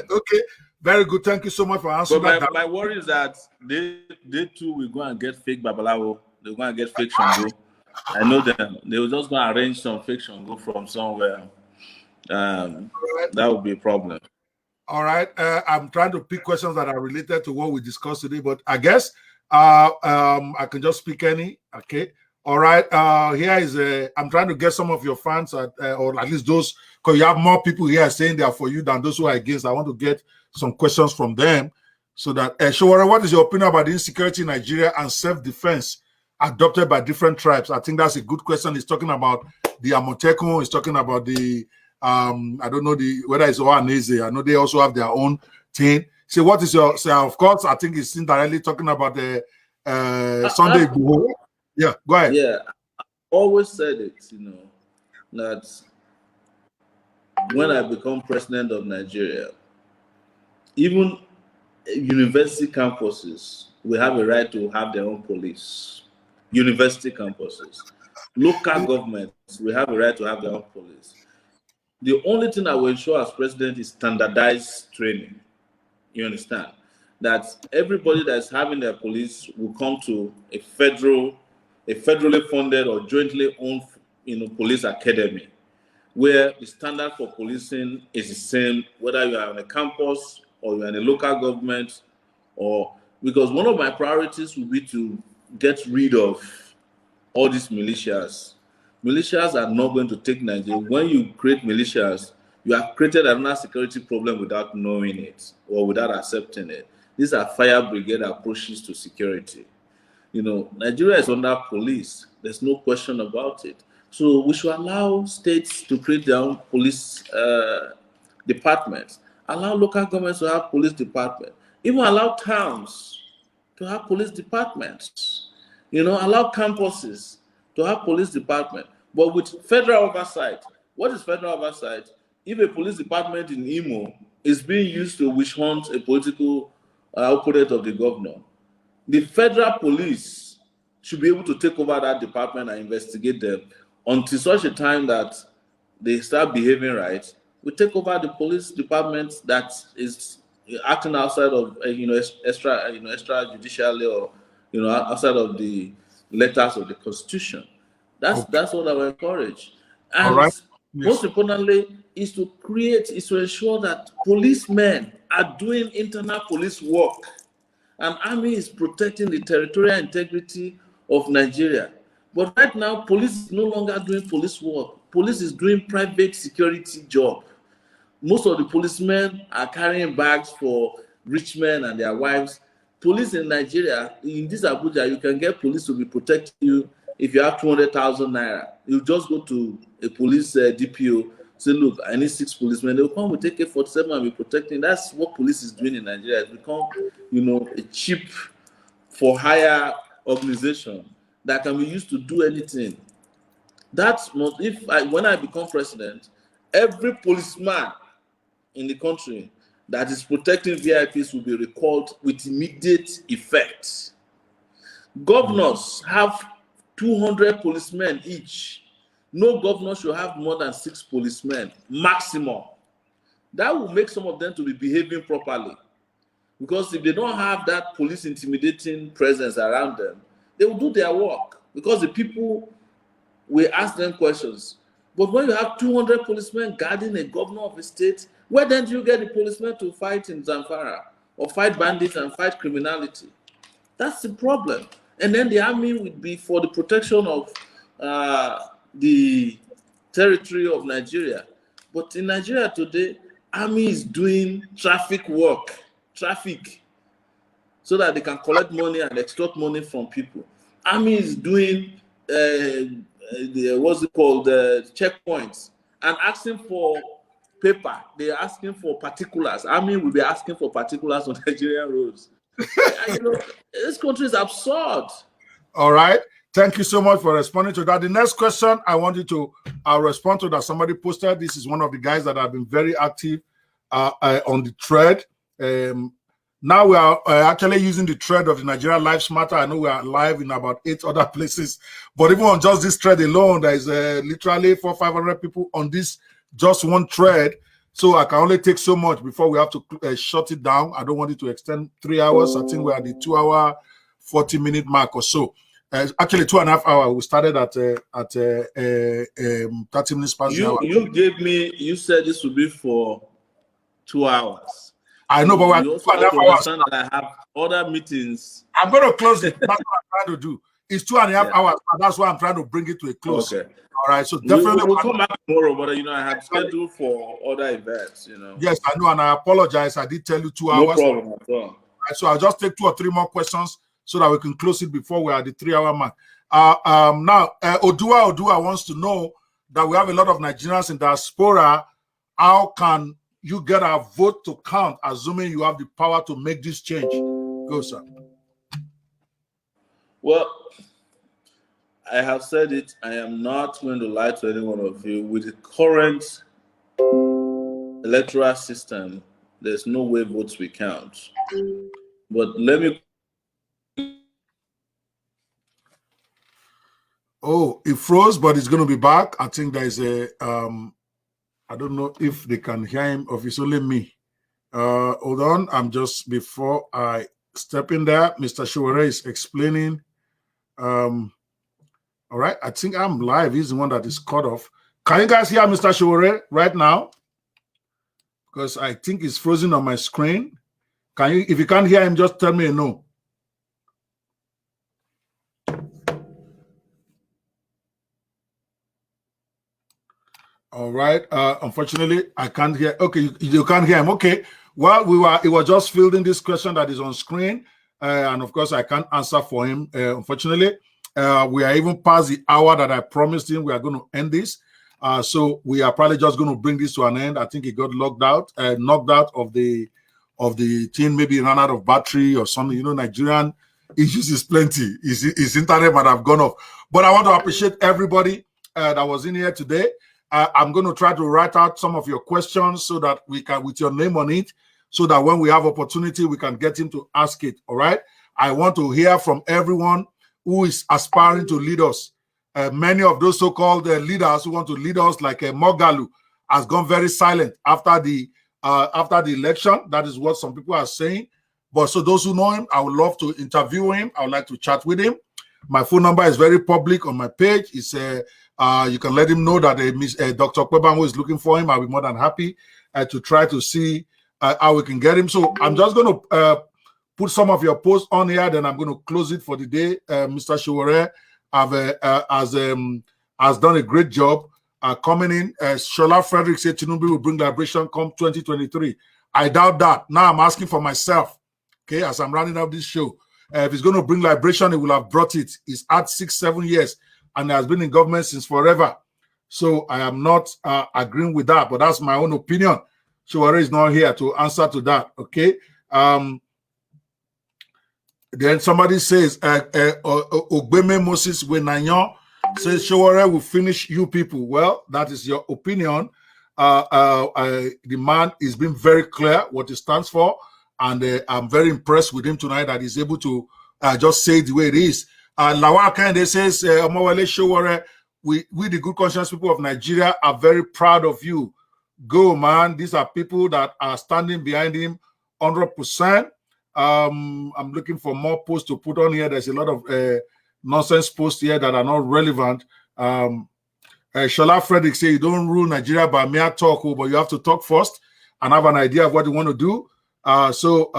Okay, very good. Thank you so much for answering that. My worry is that they too will go and get fake Babalawo. They're going to get fake Shango. I know them. They will just go and arrange some fake Shango from somewhere. That would be a problem. All right. I'm trying to pick questions that are related to what we discussed today, but I guess I can just pick any. Okay. All right. Here is I'm trying to get some of your fans, or at least those, because you have more people here saying they are for you than those who are against. I want to get some questions from them so that, Sowore, what is your opinion about the insecurity in Nigeria and self-defense adopted by different tribes? I think that's a good question. He's talking about the Amotekun. He's talking about the, I don't know whether it's Oanese. I know they also have their own thing. So what is your, of course, I think he's indirectly talking about the Sunday Igboho. Yeah, go ahead. Yeah, I always said it, you know, that when I become president of Nigeria, even university campuses will have a right to have their own police. University campuses. Local governments will have a right to have their own police. The only thing I will ensure as president is standardized training. You understand? That everybody that's having their police will come to a federally funded or jointly owned, police academy, where the standard for policing is the same, whether you are on a campus or you're in a local government, because one of my priorities will be to get rid of all these militias. Militias are not going to take Nigeria. When you create militias, you have created another security problem without knowing it or without accepting it. These are fire brigade approaches to security. Nigeria is under police. There's no question about it. So we should allow states to create their own police departments, allow local governments to have police departments, even allow towns to have police departments, allow campuses to have police departments, but with federal oversight. What is federal oversight? If a police department in Imo is being used to witch hunt a political opponent of the governor, the federal police should be able to take over that department and investigate them until such a time that they start behaving right. We take over the police department that is acting outside of extrajudicially, or outside of the letters of the Constitution. That's what I will encourage. And all right. most importantly, is to ensure that policemen are doing internal police work. And army is protecting the territorial integrity of Nigeria. But right now, police is no longer doing police work. Police is doing private security job. Most of the policemen are carrying bags for rich men and their wives. Police in Nigeria, in this Abuja, you can get police to be protecting you if you have 200,000 naira. You just go to a police DPO, say, look, I need 6 policemen. They'll come with AK-47 and be protecting. That's what police is doing in Nigeria. It's become, a cheap for hire organization that can be used to do anything. That's not, when I become president, every policeman in the country that is protecting VIPs will be recalled with immediate effect. Governors have 200 policemen each. No governor should have more than 6 policemen maximum. That will make some of them to be behaving properly. Because if they don't have that police intimidating presence around them, they will do their work. Because the people will ask them questions. But when you have 200 policemen guarding a governor of a state, where then do you get the policemen to fight in Zamfara or fight bandits and fight criminality? That's the problem. And then the army would be for the protection of the territory of Nigeria. But in Nigeria today, army is doing traffic, so that they can collect money and extort money from people. Army is doing checkpoints and asking for paper. They're asking for particulars. Army will be asking for particulars on Nigerian roads. This country is absurd. All right. Thank you so much for responding to that. The next question I want you to respond to that somebody posted. This is one of the guys that have been very active on the thread. Now we are actually using the thread of the Nigeria Lives Matter. I know we are live in about 8 other places, but even on just this thread alone, there is literally 400-500 people on this just one thread. So I can only take so much before we have to shut it down. I don't want it to extend 3 hours. I think we're at the 2-hour, 40-minute mark or so. Actually, 2.5 hours. We started at 30 minutes past the hour. You said this would be for 2 hours. I know, but we're 2.5 hours. I have other meetings. I'm going to close it. That's what I'm trying to do. It's 2.5 hours. And that's why I'm trying to bring it to a close. Okay. All right. So definitely we'll come back tomorrow, but I had scheduled for other events. Yes, I know, and I apologize. I did tell you 2 hours. No problem at all. Right, so I'll just take 2 or 3 more questions so that we can close it before we're at the 3-hour mark. Now, Odua wants to know that we have a lot of Nigerians in diaspora. How can you get our vote to count, assuming you have the power to make this change? Go, sir. Well, I have said it. I am not going to lie to any one of you. With the current electoral system, there's no way votes will count. But let me... Oh, it froze, but it's going to be back. I think there is a... I don't know if they can hear him or if it's only me. Hold on. I'm just, before I step in there, Mr. Sowore is explaining. All right. I think I'm live. He's the one that is cut off. Can you guys hear Mr. Sowore right now? Because I think it's frozen on my screen. Can you, if you can't hear him, just tell me a no. All right. Unfortunately, I can't hear. Okay, you can't hear him. Okay. Well, it was just fielding this question that is on screen, and of course, I can't answer for him. Unfortunately, we are even past the hour that I promised him. We are going to end this, so we are probably just going to bring this to an end. I think he got knocked out of the thing. Maybe ran out of battery or something. Nigerian issues is plenty. His internet might have gone off. But I want to appreciate everybody that was in here today. I'm going to try to write out some of your questions so that we can, with your name on it, so that when we have opportunity, we can get him to ask it. All right. I want to hear from everyone who is aspiring to lead us. Many of those so-called leaders who want to lead us, like Mogalu, has gone very silent after the election. That is what some people are saying. But so those who know him, I would love to interview him. I would like to chat with him. My phone number is very public on my page. It's you can let him know that Dr. Kwebanwo is looking for him. I'll be more than happy to try to see how we can get him. So I'm just going to put some of your posts on here, then I'm going to close it for the day. Mr. Sowore has done a great job coming in. Shola Frederick said Tinubu will bring liberation come 2023. I doubt that. Now I'm asking for myself, okay, as I'm running out this show. If he's going to bring liberation, he will have brought it. He's had 6-7 years and has been in government since forever. So I am not agreeing with that, but that's my own opinion. Sowore is not here to answer to that, okay? Then somebody says, Ogbeme Moses Wenanyon says, Sowore will finish you people. Well, that is your opinion. The man is being very clear what he stands for. And I'm very impressed with him tonight that he's able to just say it the way it is. Lawal Kende says, Omoyele Sowore, we the good conscience people of Nigeria are very proud of you. Go, man. These are people that are standing behind him 100%. I'm looking for more posts to put on here. There's a lot of nonsense posts here that are not relevant. Shola Frederick say you don't rule Nigeria by mere talk, but you have to talk first and have an idea of what you want to do. So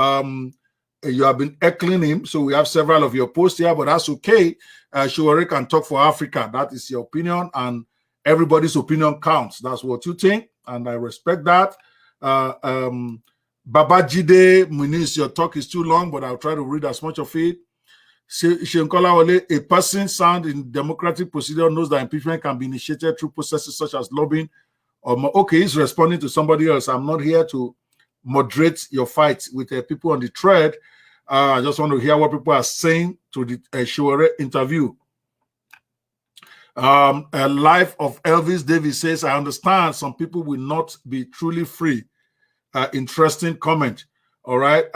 you have been heckling him. So we have several of your posts here, but that's okay. Sowore can talk for Africa. That is your opinion, and everybody's opinion counts. That's what you think, and I respect that. Babajide Muniz, your talk is too long, but I'll try to read as much of it. Shenkola Ole, a person sound in democratic procedure knows that impeachment can be initiated through processes such as lobbying. Okay, he's responding to somebody else. I'm not here to moderate your fight with people on the thread. I just want to hear what people are saying to the Sowore interview. A Life of Elvis Davis says, I understand some people will not be truly free. Interesting comment. All right.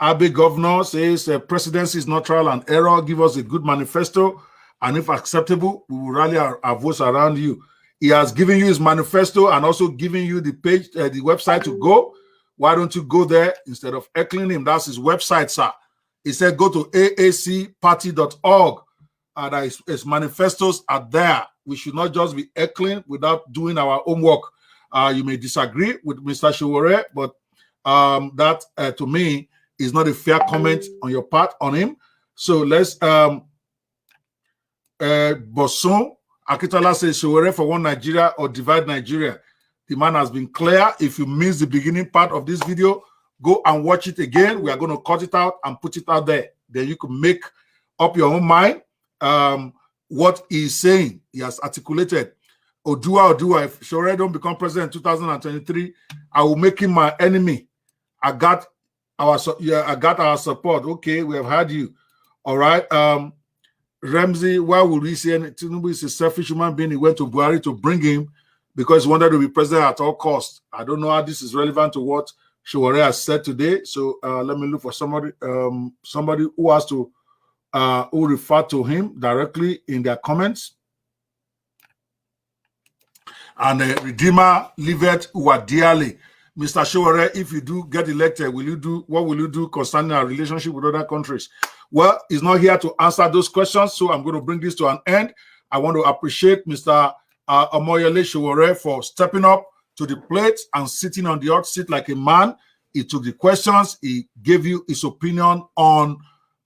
Abe Governor says presidency is not trial and error. Give us a good manifesto, and if acceptable, we will rally our votes around you. He has given you his manifesto and also given you the page, the website to go. Why don't you go there instead of heckling him? That's his website, sir. He said go to aacparty.org. And his manifestos are there. We should not just be heckling without doing our homework. You may disagree with Mr. Sowore, but that to me is not a fair comment on your part on him. So let's Boson Akitola says Sowore for one Nigeria or divide Nigeria. The man has been clear. If you missed the beginning part of this video, go and watch it again. We are going to cut it out and put it out there. Then you can make up your own mind what he's saying. He has articulated. Odua, if Sowore don't become president in 2023, I will make him my enemy. I got our support. Okay, we have had you. All right. Ramsey, why would we say Tinubu is a selfish human being? He went to Buhari to bring him because he wanted to be president at all costs. I don't know how this is relevant to what Sowore has said today. So let me look for somebody who has to who refer to him directly in their comments. And Redeemer liveth Wadiale. Mr. Sowore, if you do get elected, what will you do concerning our relationship with other countries? Well, he's not here to answer those questions, so I'm going to bring this to an end. I want to appreciate Mr. Omoyele Sowore for stepping up to the plate and sitting on the hot seat like a man. He took the questions. He gave you his opinion on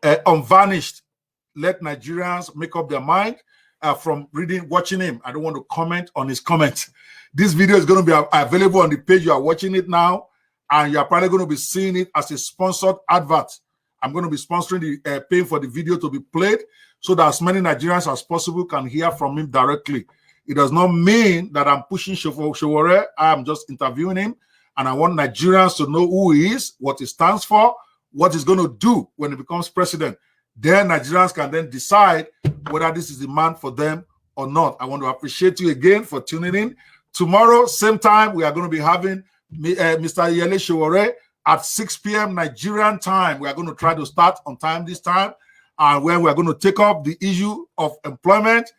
unvarnished. Let Nigerians make up their mind from watching him. I don't want to comment on his comments. This video is going to be available on the page. You are watching it now, and you are probably going to be seeing it as a sponsored advert. I'm going to be sponsoring the paying for the video to be played so that as many Nigerians as possible can hear from him directly. It does not mean that I'm pushing Sowore. I am just interviewing him, and I want Nigerians to know who he is, what he stands for, what he's going to do when he becomes president. Then Nigerians can then decide whether this is the man for them or not. I want to appreciate you again for tuning in. Tomorrow, same time, we are going to be having Mr. Yele Sowore at 6 p.m. Nigerian time. We are going to try to start on time this time, and where we are going to take up the issue of employment,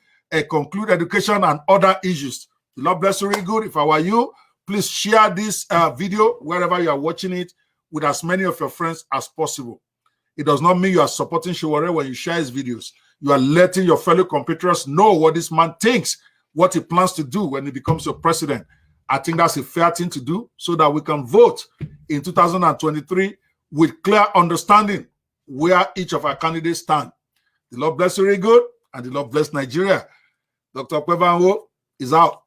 conclude education, and other issues. The Lord bless you really good. If I were you, please share this video wherever you are watching it with as many of your friends as possible. It does not mean you are supporting Sowore when you share his videos. You are letting your fellow compatriots know what this man thinks, what he plans to do when he becomes your president. I think that's a fair thing to do so that we can vote in 2023 with clear understanding where each of our candidates stand. The Lord bless you really good, and the Lord bless Nigeria. Dr. Kwebanwo is out.